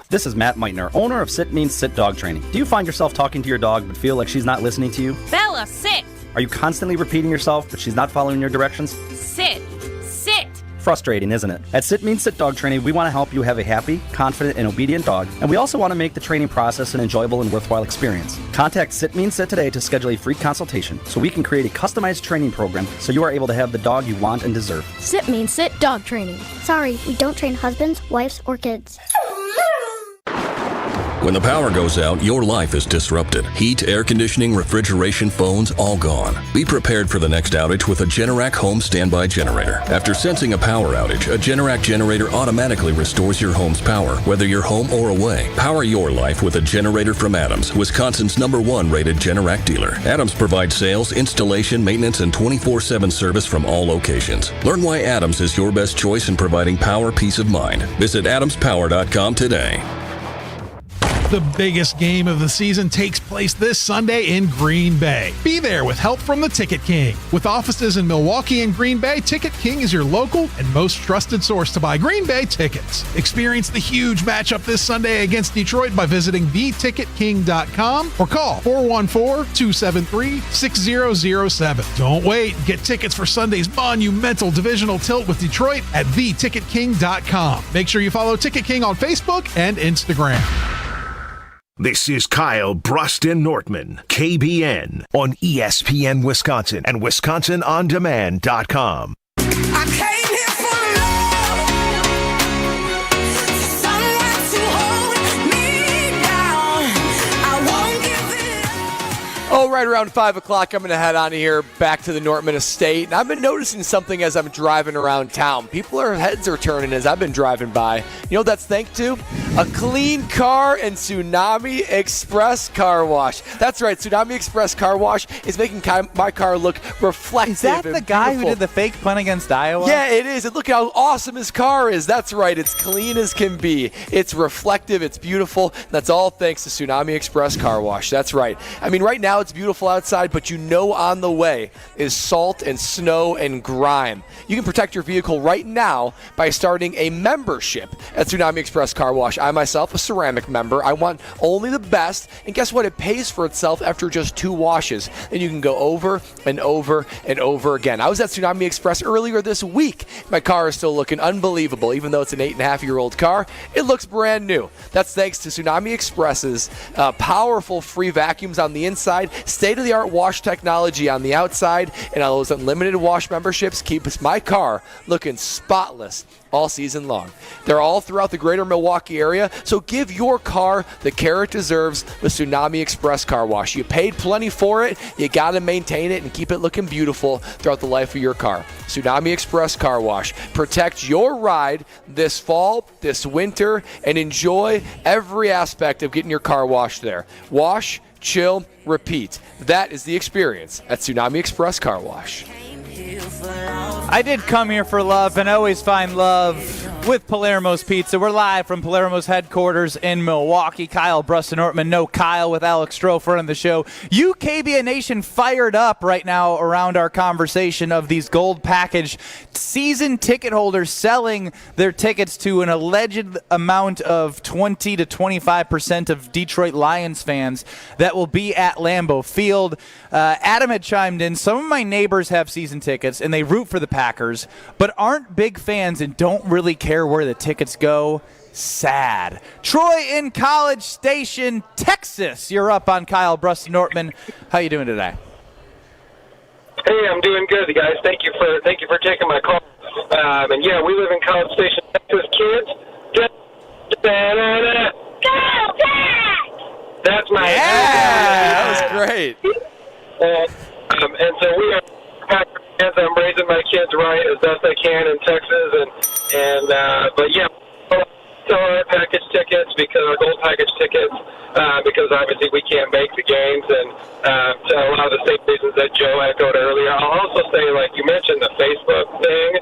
This is Matt Meitner, owner of Sit Means Sit Dog Training. Do you find yourself talking to your dog but feel like she's not listening to you? Bella, sit! Are you constantly repeating yourself but she's not following your directions? Sit! Sit! Frustrating, isn't it? At Sit Means Sit Dog Training, we want to help you have a happy, confident, and obedient dog, and we also want to make the training process an enjoyable and worthwhile experience. Contact Sit Means Sit today to schedule a free consultation so we can create a customized training program so you are able to have the dog you want and deserve. Sit Means Sit Dog Training. Sorry, we don't train husbands, wives, or kids. When the power goes out, your life is disrupted. Heat, air conditioning, refrigeration, phones, all gone. Be prepared for the next outage with a Generac home standby generator. After sensing a power outage, a Generac generator automatically restores your home's power, whether you're home or away. Power your life with a generator from Adams, Wisconsin's #1 rated Generac dealer. Adams provides sales, installation, maintenance, and 24/7 service from all locations. Learn why Adams is your best choice in providing power peace of mind. Visit adamspower.com today. The biggest game of the season takes place this Sunday in Green Bay. Be there with help from the Ticket King. With offices in Milwaukee and Green Bay, Ticket King is your local and most trusted source to buy Green Bay tickets. Experience the huge matchup this Sunday against Detroit by visiting theticketking.com or call 414-273-6007. Don't wait. Get tickets for Sunday's monumental divisional tilt with Detroit at theticketking.com. Make sure you follow Ticket King on Facebook and Instagram. This is Kyle, Brust, and Nortman, KBN, on ESPN Wisconsin and WisconsinOnDemand.com. I came here for love, someone to hold me down. I won't give it up. Oh, right around 5 o'clock, I'm going to head on here back to the Nortman estate. And I've been noticing something as I'm driving around town. Heads are turning as I've been driving by. You know what that's thanks to? A clean car and Tsunami Express Car Wash. That's right, Tsunami Express Car Wash is making my car look reflective. Is that the guy who did the fake pun against Iowa? Yeah, it is. And look how awesome his car is. That's right. It's clean as can be. It's reflective. It's beautiful. That's all thanks to Tsunami Express Car Wash. That's right. I mean, right now it's beautiful outside, but you know on the way is salt and snow and grime. You can protect your vehicle right now by starting a membership at Tsunami Express Car Wash. I myself, a ceramic member. I want only the best, and guess what? It pays for itself after just 2 washes, and you can go over and over and over again. I was at Tsunami Express earlier this week. My car is still looking unbelievable, even though it's an 8.5-year-old car. It looks brand new. That's thanks to Tsunami Express's powerful free vacuums on the inside, state-of-the-art wash technology on the outside, and all those unlimited wash memberships keeps my car looking spotless all season long. They're all throughout the greater Milwaukee area, so give your car the care it deserves with Tsunami Express Car Wash. You paid plenty for it. You got to maintain it and keep it looking beautiful throughout the life of your car. Tsunami Express Car Wash. Protect your ride this fall, this winter, and enjoy every aspect of getting your car washed there. Wash, chill, repeat. That is the experience at Tsunami Express Car Wash. I did come here for love and always find love with Palermo's Pizza. We're live from Palermo's headquarters in Milwaukee. Kyle, Brust, and Nortman. No Kyle with Alex Stro running the show. You, KBN Nation, fired up right now around our conversation of these gold package season ticket holders selling their tickets to an alleged amount of 20 to 25% of Detroit Lions fans that will be at Lambeau Field. Adam had chimed in. Some of my neighbors have season tickets, and they root for the Packers, but aren't big fans and don't really care where the tickets go. Sad. Troy in College Station, Texas. You're up on Kyle, Brust, and Nortman. How you doing today? Hey, I'm doing good, guys. Thank you for taking my call. And yeah, we live in College Station, Texas. Kids, that's my that was great. And so we are Packers fans. I'm raising my kids right as best I can in Texas, but yeah, sell our package tickets because our gold package tickets because obviously we can't make the games, and so a lot of the same reasons that Joe echoed earlier. I'll also say, like you mentioned, the Facebook thing.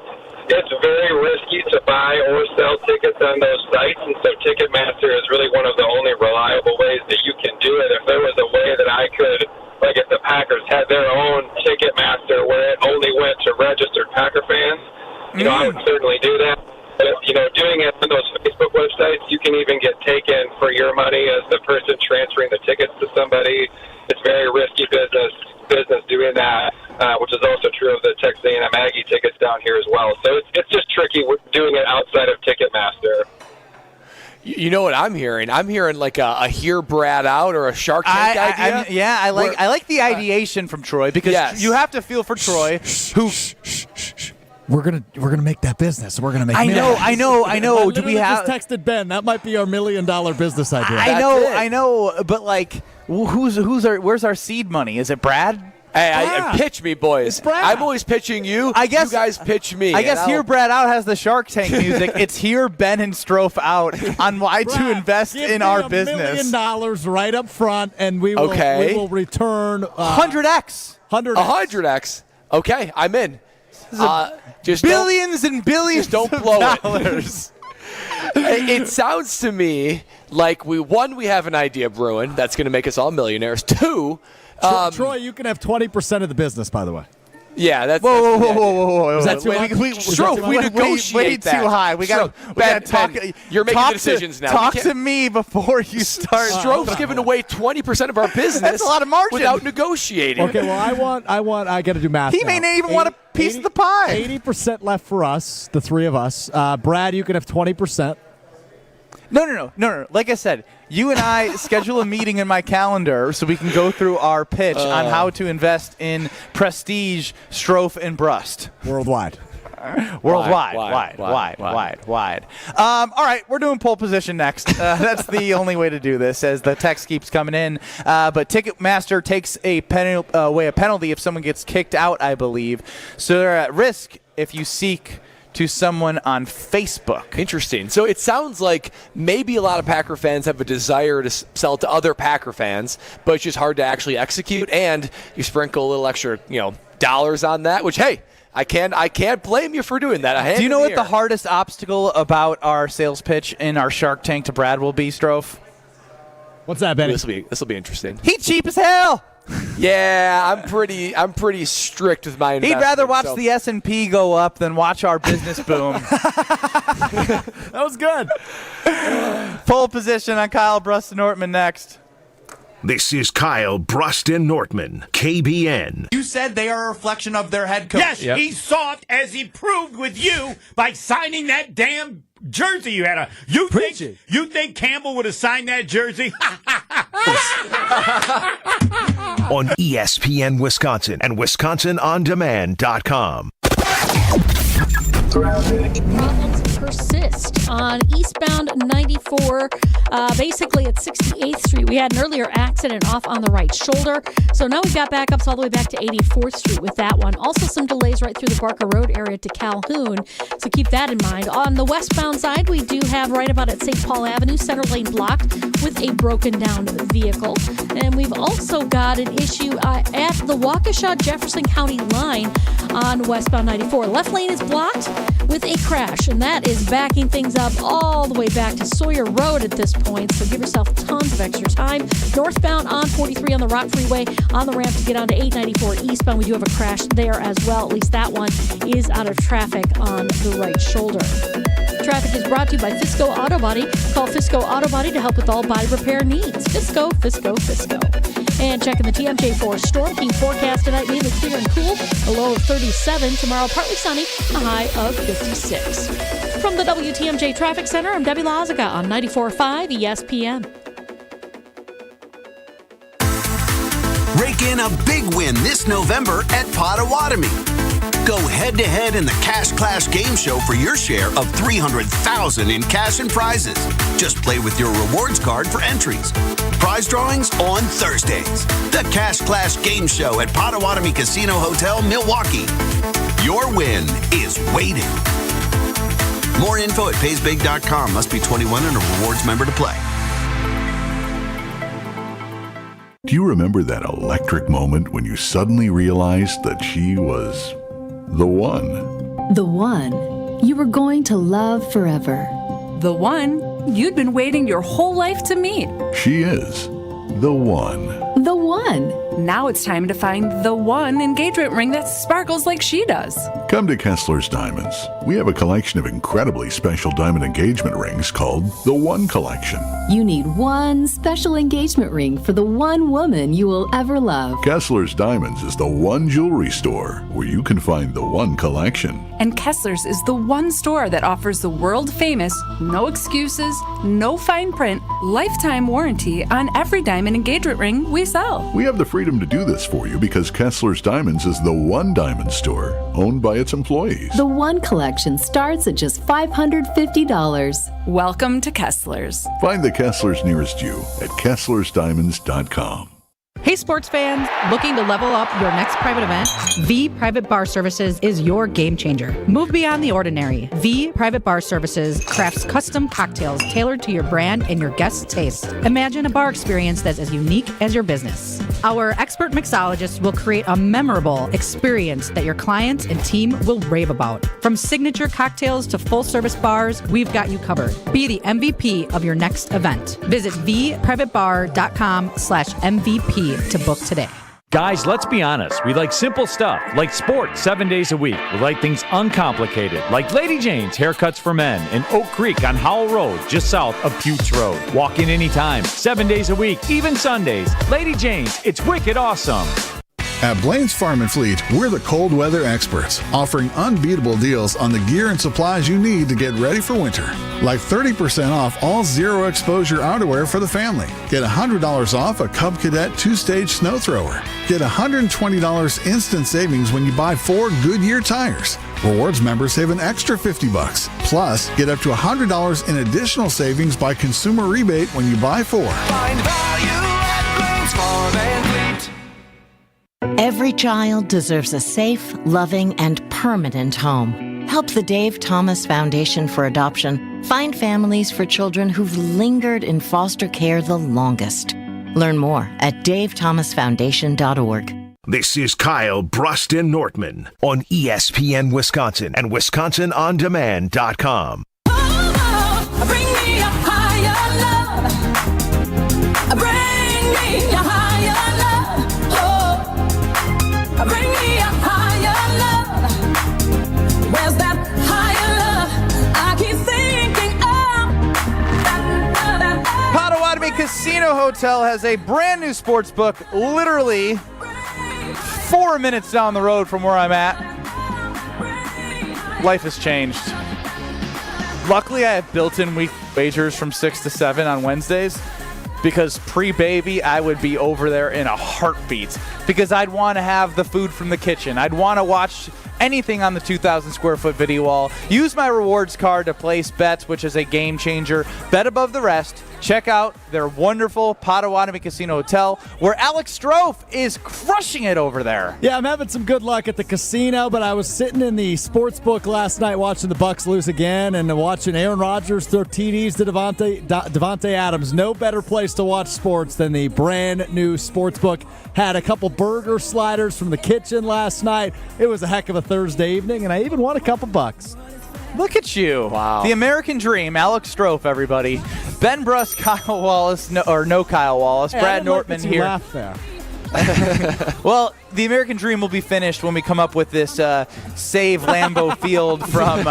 It's very risky to buy or sell tickets on those sites, and so Ticketmaster is really one of the only reliable ways that you can do it. If there was a way that I could, like if the Packers had their own Ticketmaster where it only went to registered Packer fans, I would certainly do that. But, doing it on those Facebook websites, you can even get taken for your money as the person transferring the tickets to somebody. It's very risky business doing that, which is also true of the Texas A&M Aggie tickets down here as well. So it's just tricky doing it outside of Ticketmaster. You know what I'm hearing? I'm hearing like a hear Brad out or a Shark Tank idea. I like the ideation from Troy because you have to feel for Troy, who We're gonna make that business. We're gonna make. I know. I Do we have? Just texted Ben. That might be our $1 million business idea. I know. But like, where's our seed money? Is it Brad? Hey, pitch me, boys. I'm always pitching you. I guess you guys pitch me. I guess Hear Brad Out has the Shark Tank music. It's Hear Ben and Strofe Out on why to invest in our business. $1 million right up front, and we will return 100x. 100x. Okay, I'm in. Just billions and billions. Don't blow it. It sounds to me like we have an idea brewing that's going to make us all millionaires. 2. Troy, you can have 20% of the business, by the way. Yeah, that's whoa. Is that too high? Stroke, we negotiate way too high. We got to talk. You're making the decisions now. Talk to me before you start. Stroke's giving away 20% of our business. That's a lot of margin without negotiating. Okay, well, I got to do math. He may not even want a piece of the pie. 80% left for us, the three of us. Brad, you can have 20%. No. Like I said, you and I schedule a meeting in my calendar so we can go through our pitch on how to invest in Prestige, Strofe, and Brust. Worldwide. Wide. All right, we're doing pole position next. That's the only way to do this, as the text keeps coming in. But Ticketmaster takes away a penalty if someone gets kicked out, I believe. So they're at risk if you seek to someone on Facebook. Interesting. So it sounds like maybe a lot of Packer fans have a desire to sell to other Packer fans, but it's just hard to actually execute. And you sprinkle a little extra, dollars on that, which, hey, I can't blame you for doing that. Do you know what the hardest obstacle about our sales pitch in our Shark Tank to Brad will be, Strofe? What's that, Benny? This will be interesting. He's cheap as hell. Yeah, I'm pretty strict with my investment. He'd rather watch the S&P go up than watch our business boom. That was good. Pole position on Kyle, Brust, and Nortman next. This is Kyle, Brust, and Nortman, KBN. You said they are a reflection of their head coach. Yes, he's soft, as he proved with you by signing that damn jersey you had on. You think Campbell would have signed that jersey? On ESPN Wisconsin and WisconsinOnDemand.com. Problems persist on eastbound 94, basically at 68th Street. We had an earlier accident off on the right shoulder, so now we've got backups all the way back to 84th Street with that one. Also some delays right through the Barker Road area to Calhoun, so keep that in mind. On the westbound side, we do have right about at St. Paul Avenue, center lane blocked with a broken down vehicle. And we've also got an issue at the Waukesha-Jefferson County line on westbound 94. Left lane is blocked with a crash, and that is backing things up all the way back to Sawyer Road at this point, so give yourself tons of extra time. Northbound on 43 on the Rock Freeway, on the ramp to get onto 894 eastbound, we do have a crash there as well. At least that one is out of traffic on the right shoulder. Traffic is brought to you by Fisco Auto Body. Call Fisco Auto Body to help with all body repair needs. Fisco. And checking the TMJ4 Storm King forecast tonight, mainly clear and cool. A low of 37. Tomorrow, partly sunny. A high of 56. From the WTMJ Traffic Center, I'm Debbie Lazaga on 94.5 ESPN. Rake in a big win this November at Potawatomi. Go head-to-head in the Cash Clash game show for your share of $300,000 in cash and prizes. Just play with your rewards card for entries. Prize drawings on Thursdays. The Cash Clash game show at Potawatomi Casino Hotel, Milwaukee. Your win is waiting. More info at paysbig.com. Must be 21 and a rewards member to play. Do you remember that electric moment when you suddenly realized that she was the one? The one you were going to love forever. The one you'd been waiting your whole life to meet. She is the one. The one. Now it's time to find the one engagement ring that sparkles like she does. Come to Kessler's Diamonds. We have a collection of incredibly special diamond engagement rings called the One Collection. You need one special engagement ring for the one woman you will ever love. Kessler's Diamonds is the one jewelry store where you can find the One Collection. And Kessler's is the one store that offers the world-famous, no excuses, no fine print, lifetime warranty on every diamond engagement ring we sell. We have the freedom freedom to do this for you because Kessler's Diamonds is the one diamond store owned by its employees. The One Collection starts at just $550. Welcome to Kessler's. Find the Kesslers nearest you at KesslersDiamonds.com. Hey sports fans, looking to level up your next private event? V Private Bar Services is your game changer. Move beyond the ordinary. V Private Bar Services crafts custom cocktails tailored to your brand and your guests' taste. Imagine a bar experience that's as unique as your business. Our expert mixologists will create a memorable experience that your clients and team will rave about. From signature cocktails to full-service bars, we've got you covered. Be the MVP of your next event. Visit vprivatebar.com/MVP to book today. Guys, let's be honest. We like simple stuff, like sports 7 days a week. We like things uncomplicated, like Lady Jane's Haircuts for Men in Oak Creek on Howell Road, just south of Putes Road. Walk in anytime, 7 days a week, even Sundays. Lady Jane's, it's wicked awesome. At Blaine's Farm and Fleet, we're the cold weather experts, offering unbeatable deals on the gear and supplies you need to get ready for winter. Like 30% off all zero exposure outerwear for the family. Get $100 off a Cub Cadet 2-stage snow thrower. Get $120 instant savings when you buy 4 Goodyear tires. Rewards members save an extra $50. Plus, get up to $100 in additional savings by consumer rebate when you buy 4. Find value at Blaine's Farm and Fleet. Every child deserves a safe, loving, and permanent home. Help the Dave Thomas Foundation for Adoption find families for children who've lingered in foster care the longest. Learn more at davethomasfoundation.org. This is Kyle, Brust, and Nortman on ESPN Wisconsin and WisconsinOnDemand.com. Bring me a higher love. Bring me a higher love. Bring me a higher love. Where's that higher love? I keep thinking of. Potawatomi Casino Hotel has a brand new sports book, literally 4 minutes down the road from where I'm at. Life has changed. Luckily, I have built-in week wagers from 6 to 7 on Wednesdays. Because pre-baby, I would be over there in a heartbeat. Because I'd want to have the food from the kitchen. I'd want to watch anything on the 2,000 square foot video wall. Use my rewards card to place bets, which is a game changer. Bet above the rest. Check out their wonderful Potawatomi Casino Hotel, where Alex Stro is crushing it over there. Yeah, I'm having some good luck at the casino, but I was sitting in the sports book last night watching the Bucks lose again and watching Aaron Rodgers throw TDs to Devontae Adams. No better place to watch sports than the brand new sports book. Had a couple burger sliders from the kitchen last night. It was a heck of a Thursday evening, and I even won a couple bucks. Look at you. Wow. The American Dream, Alex Strofe, everybody. Ben Brust, Kyle Wallace, no Kyle Wallace, hey, Brad Nortman here. Laugh there. Well, the American Dream will be finished when we come up with this save Lambeau Field from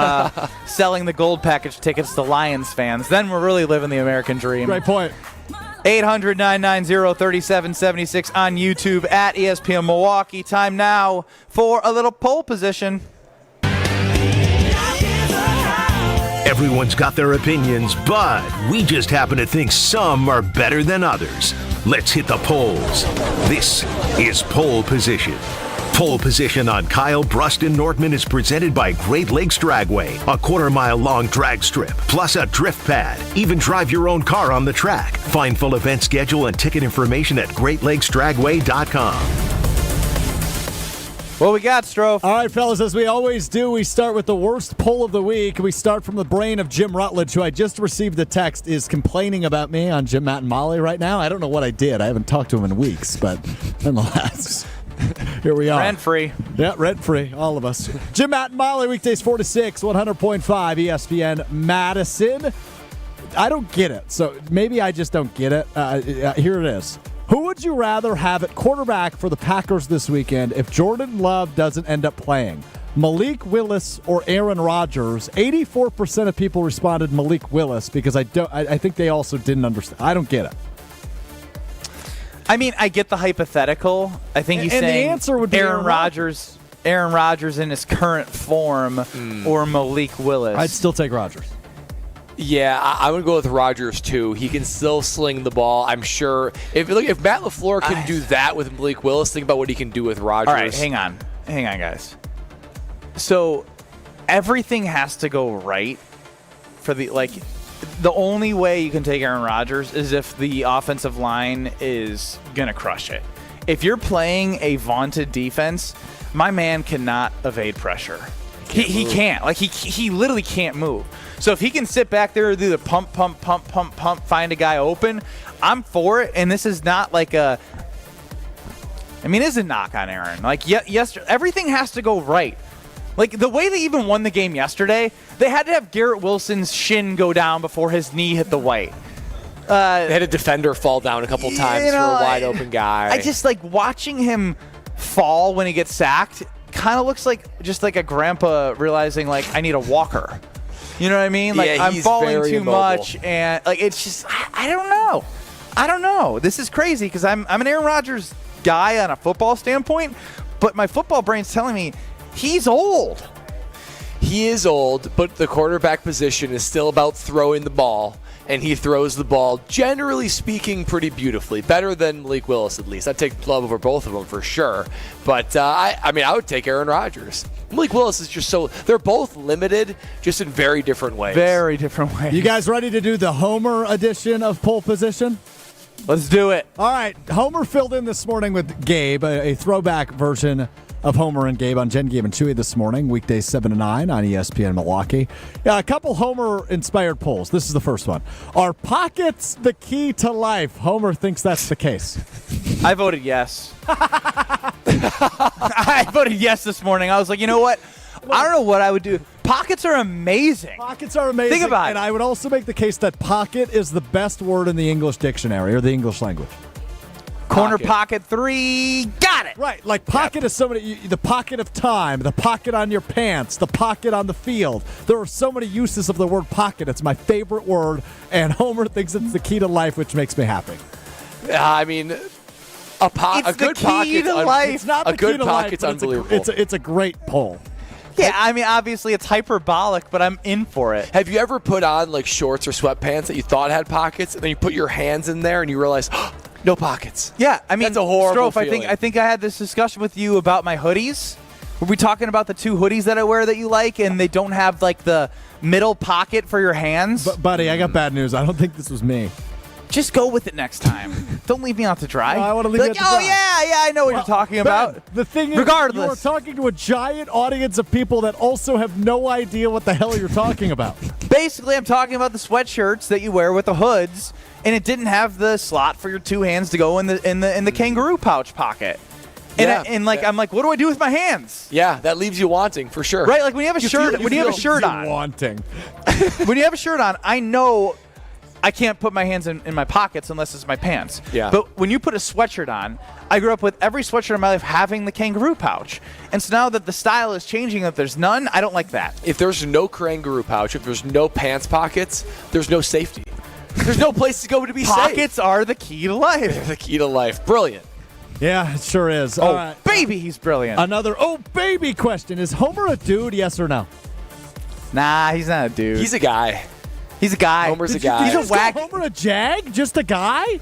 selling the gold package tickets to Lions fans. Then we're really living the American Dream. Great point. 800-990-3776 on YouTube at ESPN Milwaukee. Time now for a little poll position. Everyone's got their opinions, but we just happen to think some are better than others. Let's hit the polls. This is Pole Position. Pole Position on Kyle, Brust, and Nortman is presented by Great Lakes Dragway, a quarter-mile-long drag strip, plus a drift pad. Even drive your own car on the track. Find full event schedule and ticket information at GreatLakesDragway.com. What we got, Stro? All right, fellas, as we always do, we start with the worst poll of the week. We start from the brain of Jim Rutledge, who I just received a text, is complaining about me on Jim, Matt, and Molly right now. I don't know what I did. I haven't talked to him in weeks, but nonetheless, here we are. Rent-free. Yeah, rent-free, all of us. Jim, Matt, and Molly, weekdays 4 to 6, 100.5 ESPN Madison. I don't get it, so maybe I just don't get it. Here it is. Who would you rather have at quarterback for the Packers this weekend if Jordan Love doesn't end up playing? Malik Willis or Aaron Rodgers? 84% of people responded Malik Willis because I think they also didn't understand. I don't get it. I mean, I get the hypothetical. I think he's saying the answer would be Aaron Rodgers in his current form or Malik Willis. I'd still take Rodgers. Yeah, I'm going to go with Rodgers, too. He can still sling the ball, I'm sure. If Matt LaFleur can do that with Malik Willis, think about what he can do with Rodgers. All right, hang on, guys. So everything has to go right for the only way you can take Aaron Rodgers is if the offensive line is going to crush it. If you're playing a vaunted defense, my man cannot evade pressure. He can't. He literally can't move. So if he can sit back there and do the pump, find a guy open, I'm for it. And this is not like a – I mean, it's a knock on Aaron. Everything has to go right. Like, the way they even won the game yesterday, they had to have Garrett Wilson's shin go down before his knee hit the white. They had a defender fall down a couple times for a wide-open guy. I just like watching him fall when he gets sacked. Kind of looks like just like a grandpa realizing, like, I need a walker. You know what I mean? Like, yeah, I'm falling too immobile. much, and like it's just I don't know. This is crazy because I'm an Aaron Rodgers guy on a football standpoint, but my football brain's telling me he's old. He is old, but the quarterback position is still about throwing the ball, and he throws the ball, generally speaking, pretty beautifully. Better than Malik Willis, at least. I'd take love over both of them for sure. But, I would take Aaron Rodgers. Malik Willis is just so – they're both limited, just in very different ways. Very different ways. You guys ready to do the Homer edition of Pole Position? Let's do it. All right. Homer filled in this morning with Gabe, a throwback version of Homer and Gabe on Jen, Gabe, and Chewy this morning, weekdays 7 to 9 on ESPN Milwaukee. A couple Homer-inspired polls. This is the first one. Are pockets the key to life? Homer thinks that's the case. I voted yes. I voted yes this morning. I was like, you know what? I don't know what I would do. Pockets are amazing. Pockets are amazing. Think about it. And I would also make the case that pocket is the best word in the English dictionary or the English language. Corner pocket 3, got it. Right, like pocket is so many, the pocket of time, the pocket on your pants, the pocket on the field. There are so many uses of the word pocket. It's my favorite word, and Homer thinks it's the key to life, which makes me happy. I mean, a good pocket to life. It's not the a good key to life, pocket's but unbelievable. It's a great poll. Yeah, I mean, obviously it's hyperbolic, but I'm in for it. Have you ever put on like shorts or sweatpants that you thought had pockets, and then you put your hands in there and you realize, no pockets? Yeah, I mean, that's a horrible Stro, feeling. I think I had this discussion with you about my hoodies. Were we talking about the two hoodies that I wear that you like, and they don't have like the middle pocket for your hands? But buddy, I got bad news. I don't think this was me. Just go with it next time. Don't leave me out to dry. No, I want to leave you out to dry. Yeah, I know what you're talking about. Ben, the thing is, regardless, you are talking to a giant audience of people that also have no idea what the hell you're talking about. Basically, I'm talking about the sweatshirts that you wear with the hoods, and it didn't have the slot for your two hands to go in the kangaroo pouch pocket. And I'm like, what do I do with my hands? Yeah, that leaves you wanting for sure. Right, like when you have a shirt, when you have a shirt on, wanting. When you have a shirt on, I know I can't put my hands in my pockets unless it's my pants. Yeah. But when you put a sweatshirt on, I grew up with every sweatshirt in my life having the kangaroo pouch. And so now that the style is changing, that there's none, I don't like that. If there's no kangaroo pouch, if there's no pants pockets, there's no safety. There's no place to go to be safe. Pockets are the key to life. They're the key to life. Brilliant. Yeah, it sure is. Oh, All right. baby, he's brilliant. Another baby question. Is Homer a dude, yes or no? Nah, he's not a dude. He's a guy. He's a guy. Homer's a guy. He's a whack. Homer a jag? Just a guy?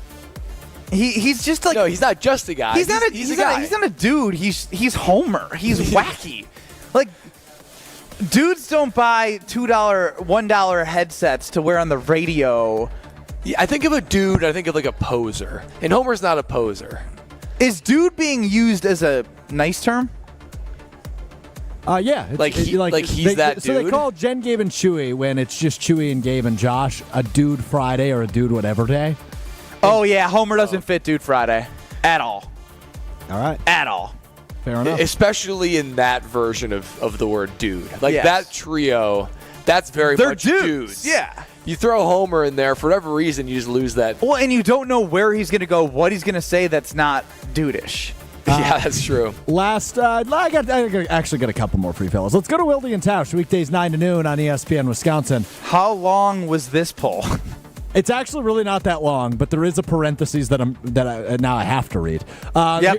He's just like no. He's not just a guy. He's not a guy. He's not a dude. He's Homer. He's wacky. Like dudes don't buy $1 headsets to wear on the radio. Yeah, I think of a dude. I think of like a poser, and Homer's not a poser. Is dude being used as a nice term? Yeah. He's that dude. So they call Jen, Gabe, and Chewy when it's just Chewy and Gabe and Josh a dude Friday or a dude whatever day. Oh, yeah. Homer doesn't fit Dude Friday at all. All right. At all. Fair enough. Especially in that version of the word dude. Like Yes. that trio, that's very They're much dudes. Yeah. You throw Homer in there, for whatever reason, you just lose that. Well, and you don't know where he's going to go, what he's going to say that's not dude-ish. Yeah, that's true. Last, I actually got a couple more for you fellas. Let's go to Wildy and Tausch, weekdays 9 to noon on ESPN Wisconsin. How long was this poll? It's actually really not that long, but there is a parentheses that now I have to read.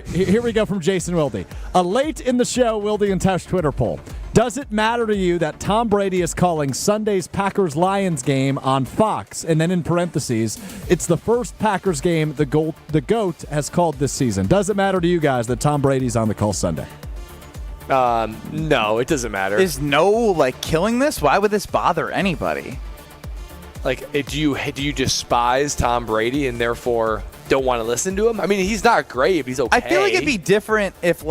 Here we go from Jason Wildy. A late in the show Wildy and Tausch Twitter poll. Does it matter to you that Tom Brady is calling Sunday's Packers-Lions game on Fox? And then in parentheses, it's the first Packers game the GOAT has called this season. Does it matter to you guys that Tom Brady's on the call Sunday? No, it doesn't matter. Is killing this? Why would this bother anybody? Do you despise Tom Brady and therefore don't want to listen to him? I mean, he's not great, but he's okay. I feel like it'd be different if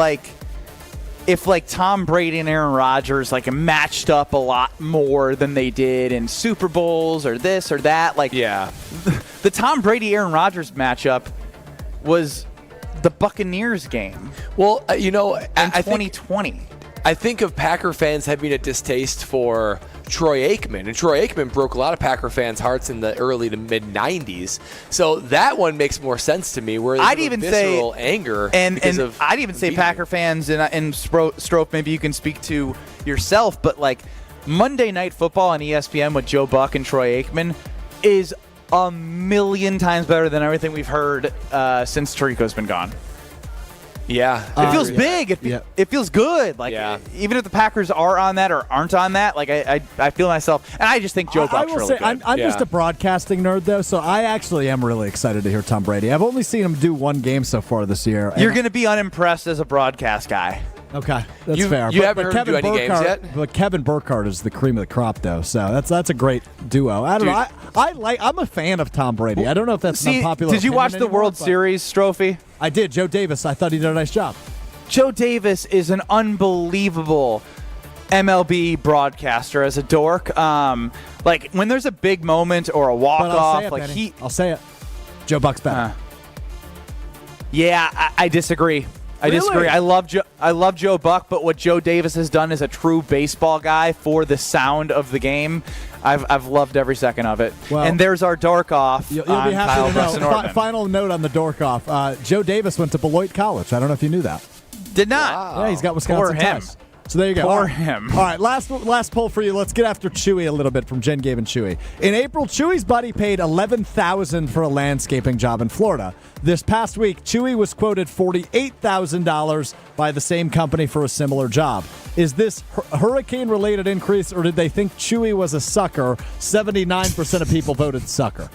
Tom Brady and Aaron Rodgers matched up a lot more than they did in Super Bowls or this or that. The Tom Brady-Aaron Rodgers matchup was the Buccaneers game. Well, in 2020. I think of Packer fans having a distaste for Troy Aikman, and Troy Aikman broke a lot of Packer fans' hearts in the early to mid '90s. So that one makes more sense to me. Where I'd even say anger, and I'd even say Packer fans and Stro, maybe you can speak to yourself, but Monday Night Football on ESPN with Joe Buck and Troy Aikman is a million times better than everything we've heard since Tirico's been gone. Yeah. It feels big. It feels good. Even if the Packers are on that or aren't on that, I feel myself. And I just think Joe Buck's really good. I'm just a broadcasting nerd, though, so I actually am really excited to hear Tom Brady. I've only seen him do one game so far this year. You're going to be unimpressed as a broadcast guy. Okay, that's fair. You haven't heard him do any games yet? But Kevin Burkhardt is the cream of the crop, though, so that's a great duo. I don't know. I'm a fan of Tom Brady. I don't know if that's an unpopular Did you watch the anymore, World Series, Strophy? I did. Joe Davis, I thought he did a nice job. Joe Davis is an unbelievable MLB broadcaster as a dork. When there's a big moment or a walk-off, I'll say it. Joe Buck's better. Yeah, I disagree. I disagree. I love Joe Buck, but what Joe Davis has done as a true baseball guy for the sound of the game, I've loved every second of it. Well, and there's our dork off. You'll be happy to know. Final note on the dork off. Joe Davis went to Beloit College. I don't know if you knew that. Did not. Wow. Yeah, he's got Wisconsin ties. So there you go. Poor him. All right, last poll for you. Let's get after Chewy a little bit from Jen, Gabe, and Chewy. In April, Chewy's buddy paid $11,000 for a landscaping job in Florida. This past week, Chewy was quoted $48,000 by the same company for a similar job. Is this hurricane-related increase, or did they think Chewy was a sucker? 79% of people voted sucker.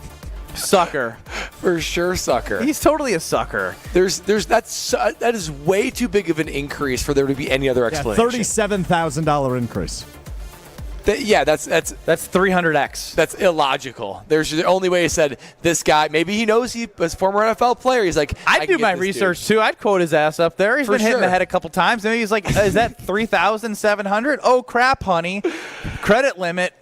Sucker. For sure, sucker. He's totally a sucker. That is way too big of an increase for there to be any other explanation. $37,000 increase. That's 300x. That's illogical. There's the only way he said this guy. Maybe he knows he was a former NFL player. He's like, I'd do my research too. I'd quote his ass up there. He's been hit in the head a couple times. And he's like, is that 3,700? Oh crap, honey. Credit limit.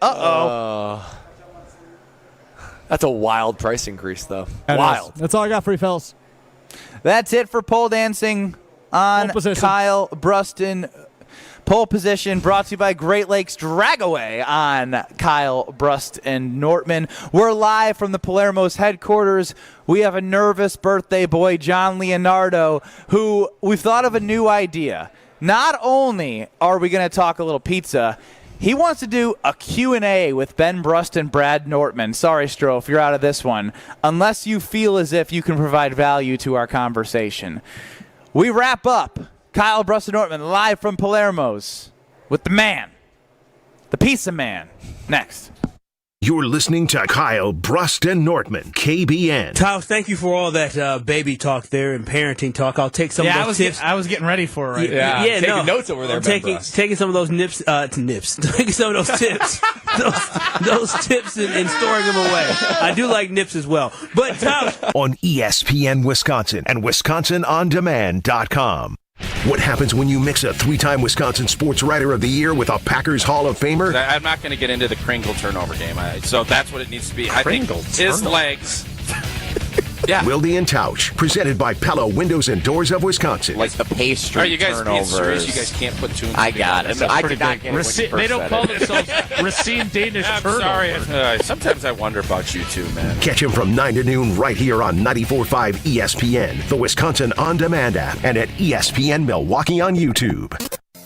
That's a wild price increase, though. Wild. That's all I got for you, fellas. That's it for pole dancing on Kyle Bruston. Pole position brought to you by Great Lakes Dragaway on Kyle Brust and Nortman. We're live from the Palermos headquarters. We have a nervous birthday boy, John Leonardo, who we've thought of a new idea. Not only are we going to talk a little pizza, he wants to do a Q&A with Ben Brust and Brad Nortman. Sorry, Stro, if you're out of this one, unless you feel as if you can provide value to our conversation. We wrap up Kyle Brust and Nortman live from Palermo's with the man, the pizza man, next. You're listening to Kyle Brust and Nortman, KBN. Kyle, thank you for all that baby talk there and parenting talk. I'll take some of those tips. I was getting ready for it taking notes over there. I'm taking some of those taking some of those tips, those tips and storing them away. I do like nips as well. But Kyle, on ESPN Wisconsin and WisconsinOnDemand.com. What happens when you mix a 3-time Wisconsin Sports Writer of the Year with a Packers Hall of Famer? I'm not going to get into the Kringle turnover game, so that's what it needs to be. I think his legs. Yeah. Wilde and Tausch, presented by Pella Windows and Doors of Wisconsin. Like the pastry. Are you guys being serious? You guys can't put tunes. I got it. I did not get it. They don't call themselves Racine Danish turnover. Sorry. Sometimes I wonder about you too, man. Catch him from 9 to noon right here on 94.5 ESPN, the Wisconsin On Demand app, and at ESPN Milwaukee on YouTube.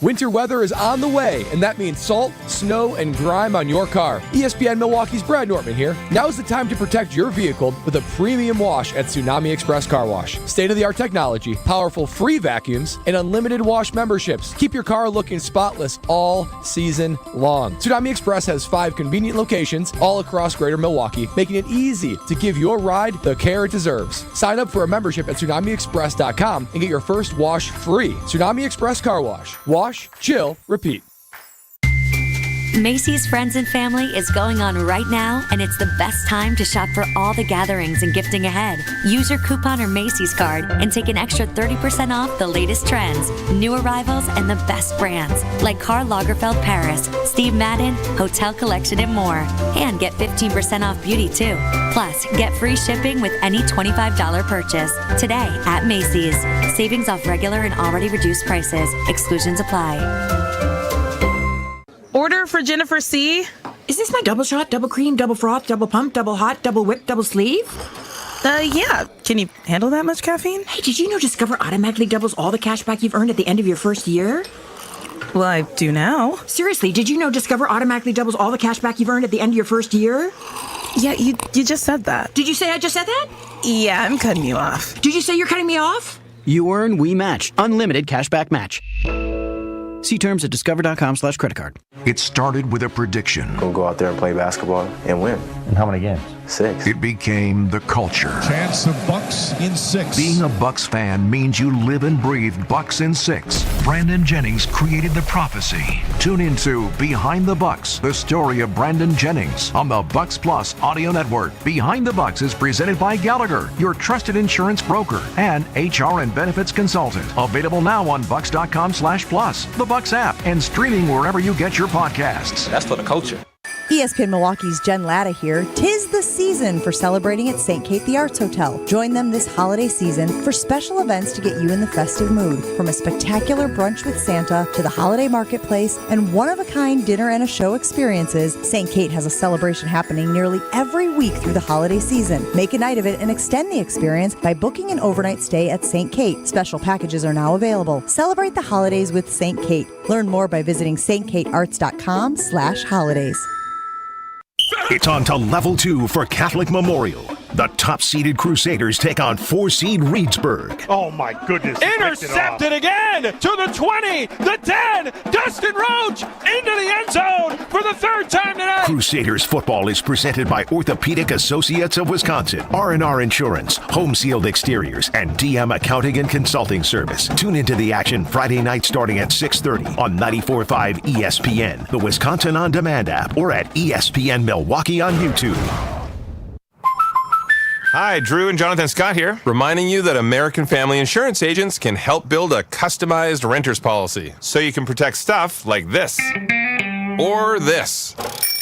Winter weather is on the way, and that means salt, snow, and grime on your car. ESPN Milwaukee's Brad Nortman here. Now's the time to protect your vehicle with a premium wash at Tsunami Express Car Wash. State-of-the-art technology, powerful free vacuums, and unlimited wash memberships. Keep your car looking spotless all season long. Tsunami Express has 5 convenient locations all across greater Milwaukee, making it easy to give your ride the care it deserves. Sign up for a membership at TsunamiExpress.com and get your first wash free. Tsunami Express Car Wash. Wash, chill, repeat. Macy's Friends and Family is going on right now, and it's the best time to shop for all the gatherings and gifting ahead. Use your coupon or Macy's card and take an extra 30% off the latest trends, new arrivals, and the best brands like Karl Lagerfeld Paris, Steve Madden, Hotel Collection, and more. And get 15% off beauty too. Plus, get free shipping with any $25 purchase today at Macy's. Savings off regular and already reduced prices. Exclusions apply. Order for Jennifer C. Is this my double shot, double cream, double froth, double pump, double hot, double whip, double sleeve? Yeah. Can you handle that much caffeine? Hey, did you know Discover automatically doubles all the cash back you've earned at the end of your first year? Well, I do now. Seriously, did you know Discover automatically doubles all the cash back you've earned at the end of your first year? Yeah, you just said that. Did you say I just said that? Yeah, I'm cutting you off. Did you say you're cutting me off? You earn, we match. Unlimited cashback match. See terms at discover.com/creditcard. It started with a prediction. We'll go out there and play basketball and win. And how many games? 6. It became the culture. Chance of Bucks in 6. Being a Bucks fan means you live and breathe Bucks in 6. Brandon Jennings created the prophecy. Tune into Behind the Bucks, the story of Brandon Jennings on the Bucks Plus audio network. Behind the Bucks is presented by Gallagher, your trusted insurance broker and HR and benefits consultant. Available now on bucks.com/plus, the Bucks app, and streaming wherever you get your podcasts. That's for the culture. ESPN Milwaukee's Jen Latta here. 'Tis the season for celebrating at St. Kate the Arts Hotel. Join them this holiday season for special events to get you in the festive mood. From a spectacular brunch with Santa to the holiday marketplace and one-of-a-kind dinner and a show experiences, St. Kate has a celebration happening nearly every week through the holiday season. Make a night of it and extend the experience by booking an overnight stay at St. Kate. Special packages are now available. Celebrate the holidays with St. Kate. Learn more by visiting stkatearts.com/holidays. It's on to level 2 for Catholic Memorial. The top-seeded Crusaders take on 4-seed Reedsburg. Oh, my goodness. Intercepted again to the 20, the 10, Dustin Roach into the end zone for the 3rd time tonight. Crusaders football is presented by Orthopedic Associates of Wisconsin, R&R Insurance, Home Sealed Exteriors, and DM Accounting and Consulting Service. Tune into the action Friday night starting at 6:30 on 94.5 ESPN, the Wisconsin On Demand app, or at ESPN Milwaukee on YouTube. Hi, Drew and Jonathan Scott here, reminding you that American Family Insurance agents can help build a customized renter's policy so you can protect stuff like this, or this,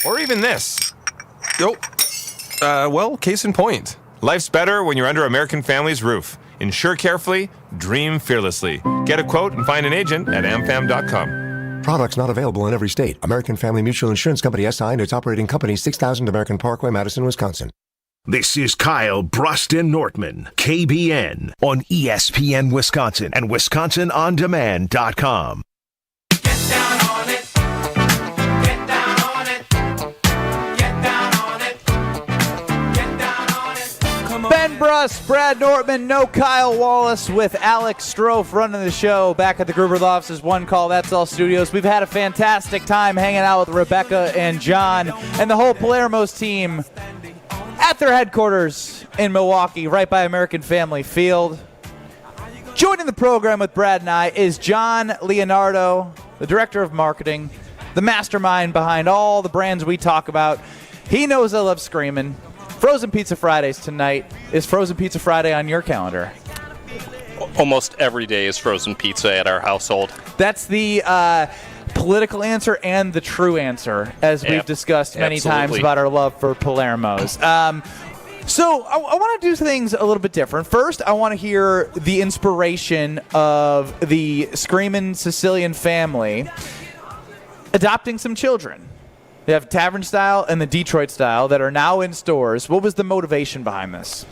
or even this. Well, case in point. Life's better when you're under American Family's roof. Insure carefully, dream fearlessly. Get a quote and find an agent at amfam.com. Products not available in every state. American Family Mutual Insurance Company SI and its operating company 6000 American Parkway, Madison, Wisconsin. This is Kyle, Brust, and Nortman, KBN, on ESPN Wisconsin and WisconsinOnDemand.com. Ben Brust, Brad Nortman, no Kyle Wallace, with Alex Stro running the show back at the Gruber's offices. One Call, That's All Studios. We've had a fantastic time hanging out with Rebecca and John and the whole Palermos team at their headquarters in Milwaukee, right by American Family Field. Joining the program with Brad and I is John Leonardo, the director of marketing, the mastermind behind all the brands we talk about. He knows I love screaming. Frozen Pizza Fridays tonight. Is Frozen Pizza Friday on your calendar? Almost every day is frozen pizza at our household. That's the political answer and the true answer, as we've discussed many times about our love for Palermos. So I want to do things a little bit different. First, I want to hear the inspiration of the Screamin' Sicilian family adopting some children. They have Tavern Style and the Detroit Style that are now in stores. What was the motivation behind this?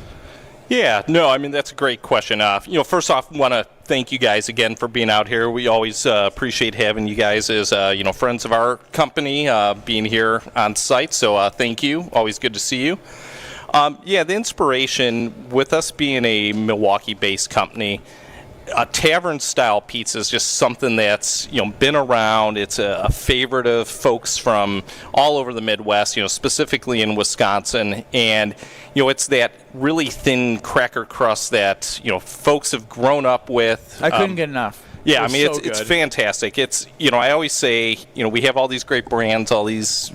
Yeah, no, I mean, that's a great question. First off, want to thank you guys again for being out here. We always appreciate having you guys as, friends of our company, being here on site. So thank you. Always good to see you. The inspiration with us being a Milwaukee-based company, a tavern-style pizza is just something that's been around. It's a favorite of folks from all over the Midwest, specifically in Wisconsin, and it's that really thin cracker crust that folks have grown up with. I couldn't get enough. Yeah, I mean, it's fantastic. It's, I always say, we have all these great brands, all these,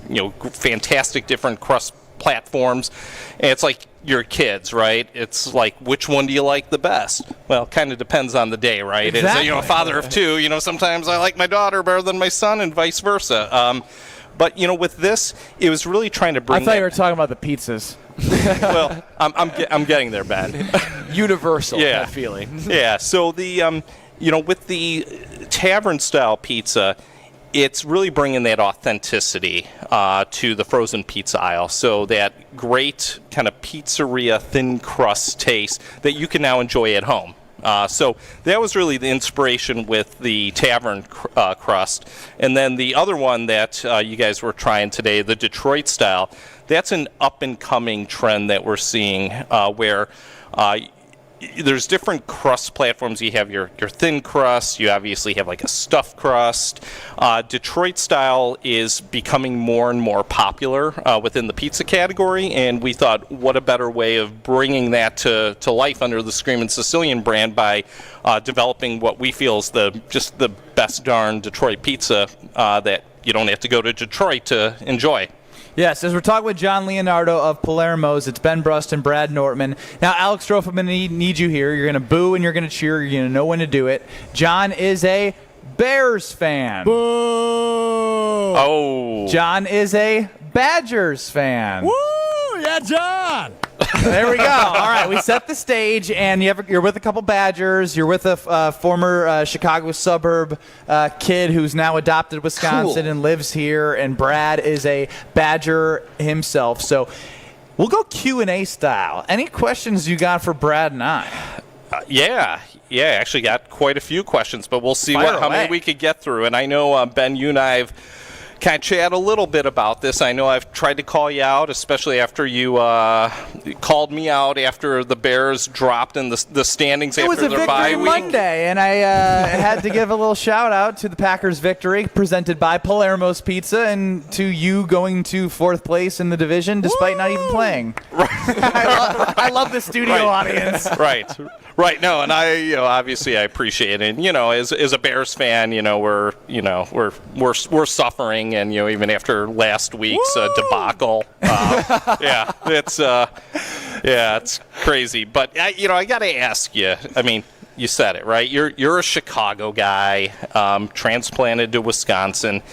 fantastic different crust platforms, and it's like your kids, right? It's like, which one do you like the best? Well, it kind of depends on the day, right? Exactly. As a father of two, sometimes I like my daughter better than my son and vice versa. But, with this, it was really trying to bring I thought you were talking about the pizzas. Well, I'm getting there, Ben. Universal that feeling. Yeah, so the, with the tavern-style pizza, it's really bringing that authenticity to the frozen pizza aisle. So that great kind of pizzeria thin crust taste that you can now enjoy at home. So that was really the inspiration with the tavern crust. And then the other one that you guys were trying today, the Detroit style, that's an up-and-coming trend that we're seeing where there's different crust platforms. You have your thin crust. You obviously have like a stuffed crust. Detroit style is becoming more and more popular within the pizza category, and we thought, what a better way of bringing that to life under the Screamin' Sicilian brand by developing what we feel is just the best darn Detroit pizza that you don't have to go to Detroit to enjoy. Yes, as we're talking with John Leonardo of Palermos, it's Ben Brust and Brad Nortman. Now, Alex Stroh, I'm going to need you here. You're going to boo and you're going to cheer. You're going to know when to do it. John is a Bears fan. Boo! Oh. John is a Badgers fan. Woo! Yeah, John! There we go. All right, we set the stage, and you're with a couple Badgers. You're with a former Chicago suburb kid who's now adopted Wisconsin and lives here, and Brad is a Badger himself. So we'll go Q&A style. Any questions you got for Brad and I? Yeah, actually got quite a few questions, but we'll see how many we could get through. And I know, Ben, you and I have kind of chat a little bit about this. I know I've tried to call you out, especially after you called me out after the Bears dropped in the standings after their bye week. It was a victory Monday, and I had to give a little shout-out to the Packers' victory presented by Palermo's Pizza and to you going to fourth place in the division despite not even playing. I love the studio audience. Right. No, and I, obviously I appreciate it. And, as a Bears fan, we're suffering, and even after last week's debacle, it's crazy. But I got to ask you. I mean, you said it, right? You're a Chicago guy, transplanted to Wisconsin,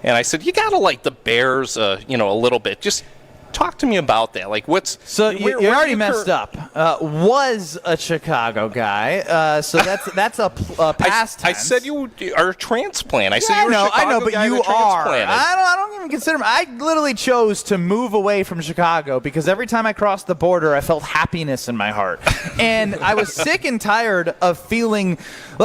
and I said you got to like the Bears, a little bit. Just talk to me about that. Like, what's you already messed up. Was a Chicago guy, so that's a past tense. I said you are a transplant. I said you were a Chicago I know, but guy you that are. transplanted. I don't even consider. I literally chose to move away from Chicago because every time I crossed the border, I felt happiness in my heart, and I was sick and tired of feeling.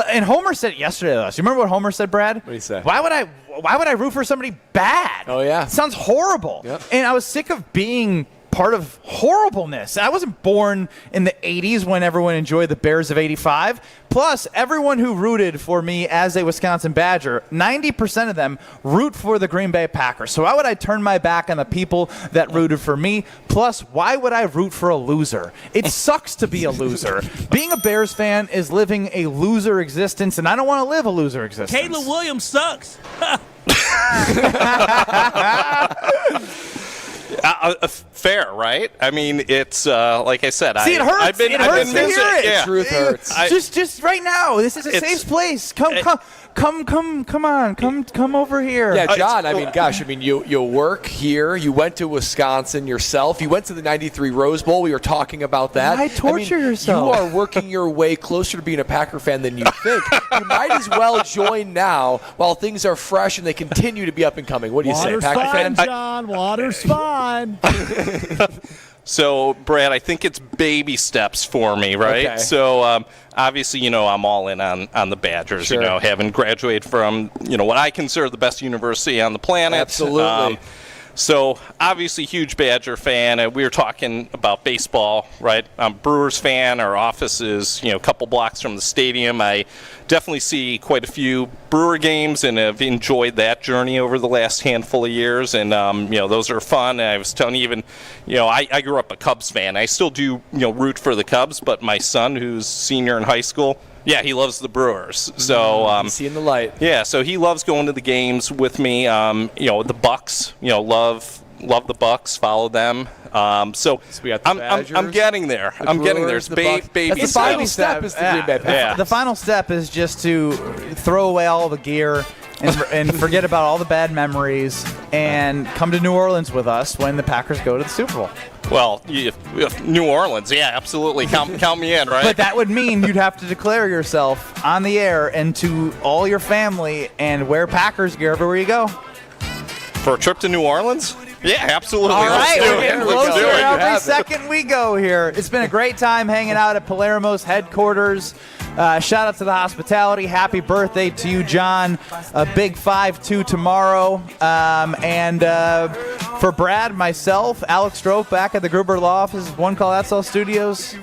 And Homer said it yesterday to us. You remember what Homer said, Brad? What did he say? Why would I root for somebody bad? Oh, yeah. It sounds horrible. Yep. And I was sick of being part of horribleness. I wasn't born in the 80s when everyone enjoyed the Bears of 85. Plus, everyone who rooted for me as a Wisconsin Badger, 90% of them root for the Green Bay Packers. So why would I turn my back on the people that rooted for me? Plus, why would I root for a loser? It sucks to be a loser. Being a Bears fan is living a loser existence, and I don't want to live a loser existence. Caleb Williams sucks. Fair, right? I mean, it's like I said. See, it hurts. It hurts to hear it. Yeah. Truth hurts. Just right now. This is a safe place. Come over here. Yeah, John. You work here. You went to Wisconsin yourself. You went to the '93 Rose Bowl. We were talking about that. Why torture yourself? You are working your way closer to being a Packer fan than you think. You might as well join now while things are fresh and they continue to be up and coming. What do you say, Packer fan? John. Water's fine. So, Brad, I think it's baby steps for me, right? Okay. So, obviously, I'm all in on the Badgers, Sure. having graduated from, what I consider the best university on the planet. Absolutely. So, obviously, huge Badger fan. We were talking about baseball, right? I'm a Brewers fan. Our office is, a couple blocks from the stadium. I definitely see quite a few Brewer games and have enjoyed that journey over the last handful of years. And, those are fun. And I was telling you even, I grew up a Cubs fan. I still do, root for the Cubs, but my son, who's senior in high school, yeah, he loves the Brewers. So seeing the light. Yeah, so he loves going to the games with me. The Bucks. Love the Bucks. Follow them. So we got the Badgers, I'm getting there. I'm getting there. It's baby. That's the final step. Is the Green Bay Packers. Yeah. The final step is just to throw away all the gear and forget about all the bad memories and come to New Orleans with us when the Packers go to the Super Bowl. Well, if New Orleans, yeah, absolutely. Count me in, right? But that would mean you'd have to declare yourself on the air and to all your family and wear Packers gear everywhere you go. For a trip to New Orleans? Yeah, absolutely. All right, Let's do we're it. getting Let's closer do it. every second we go here. It's been a great time hanging out at Palermos headquarters. Shout out to the hospitality. Happy birthday to you, John. A big 5-2 tomorrow. And for Brad, myself, Alex Stro back at the Gruber Law Office, One Call Outsell Studios.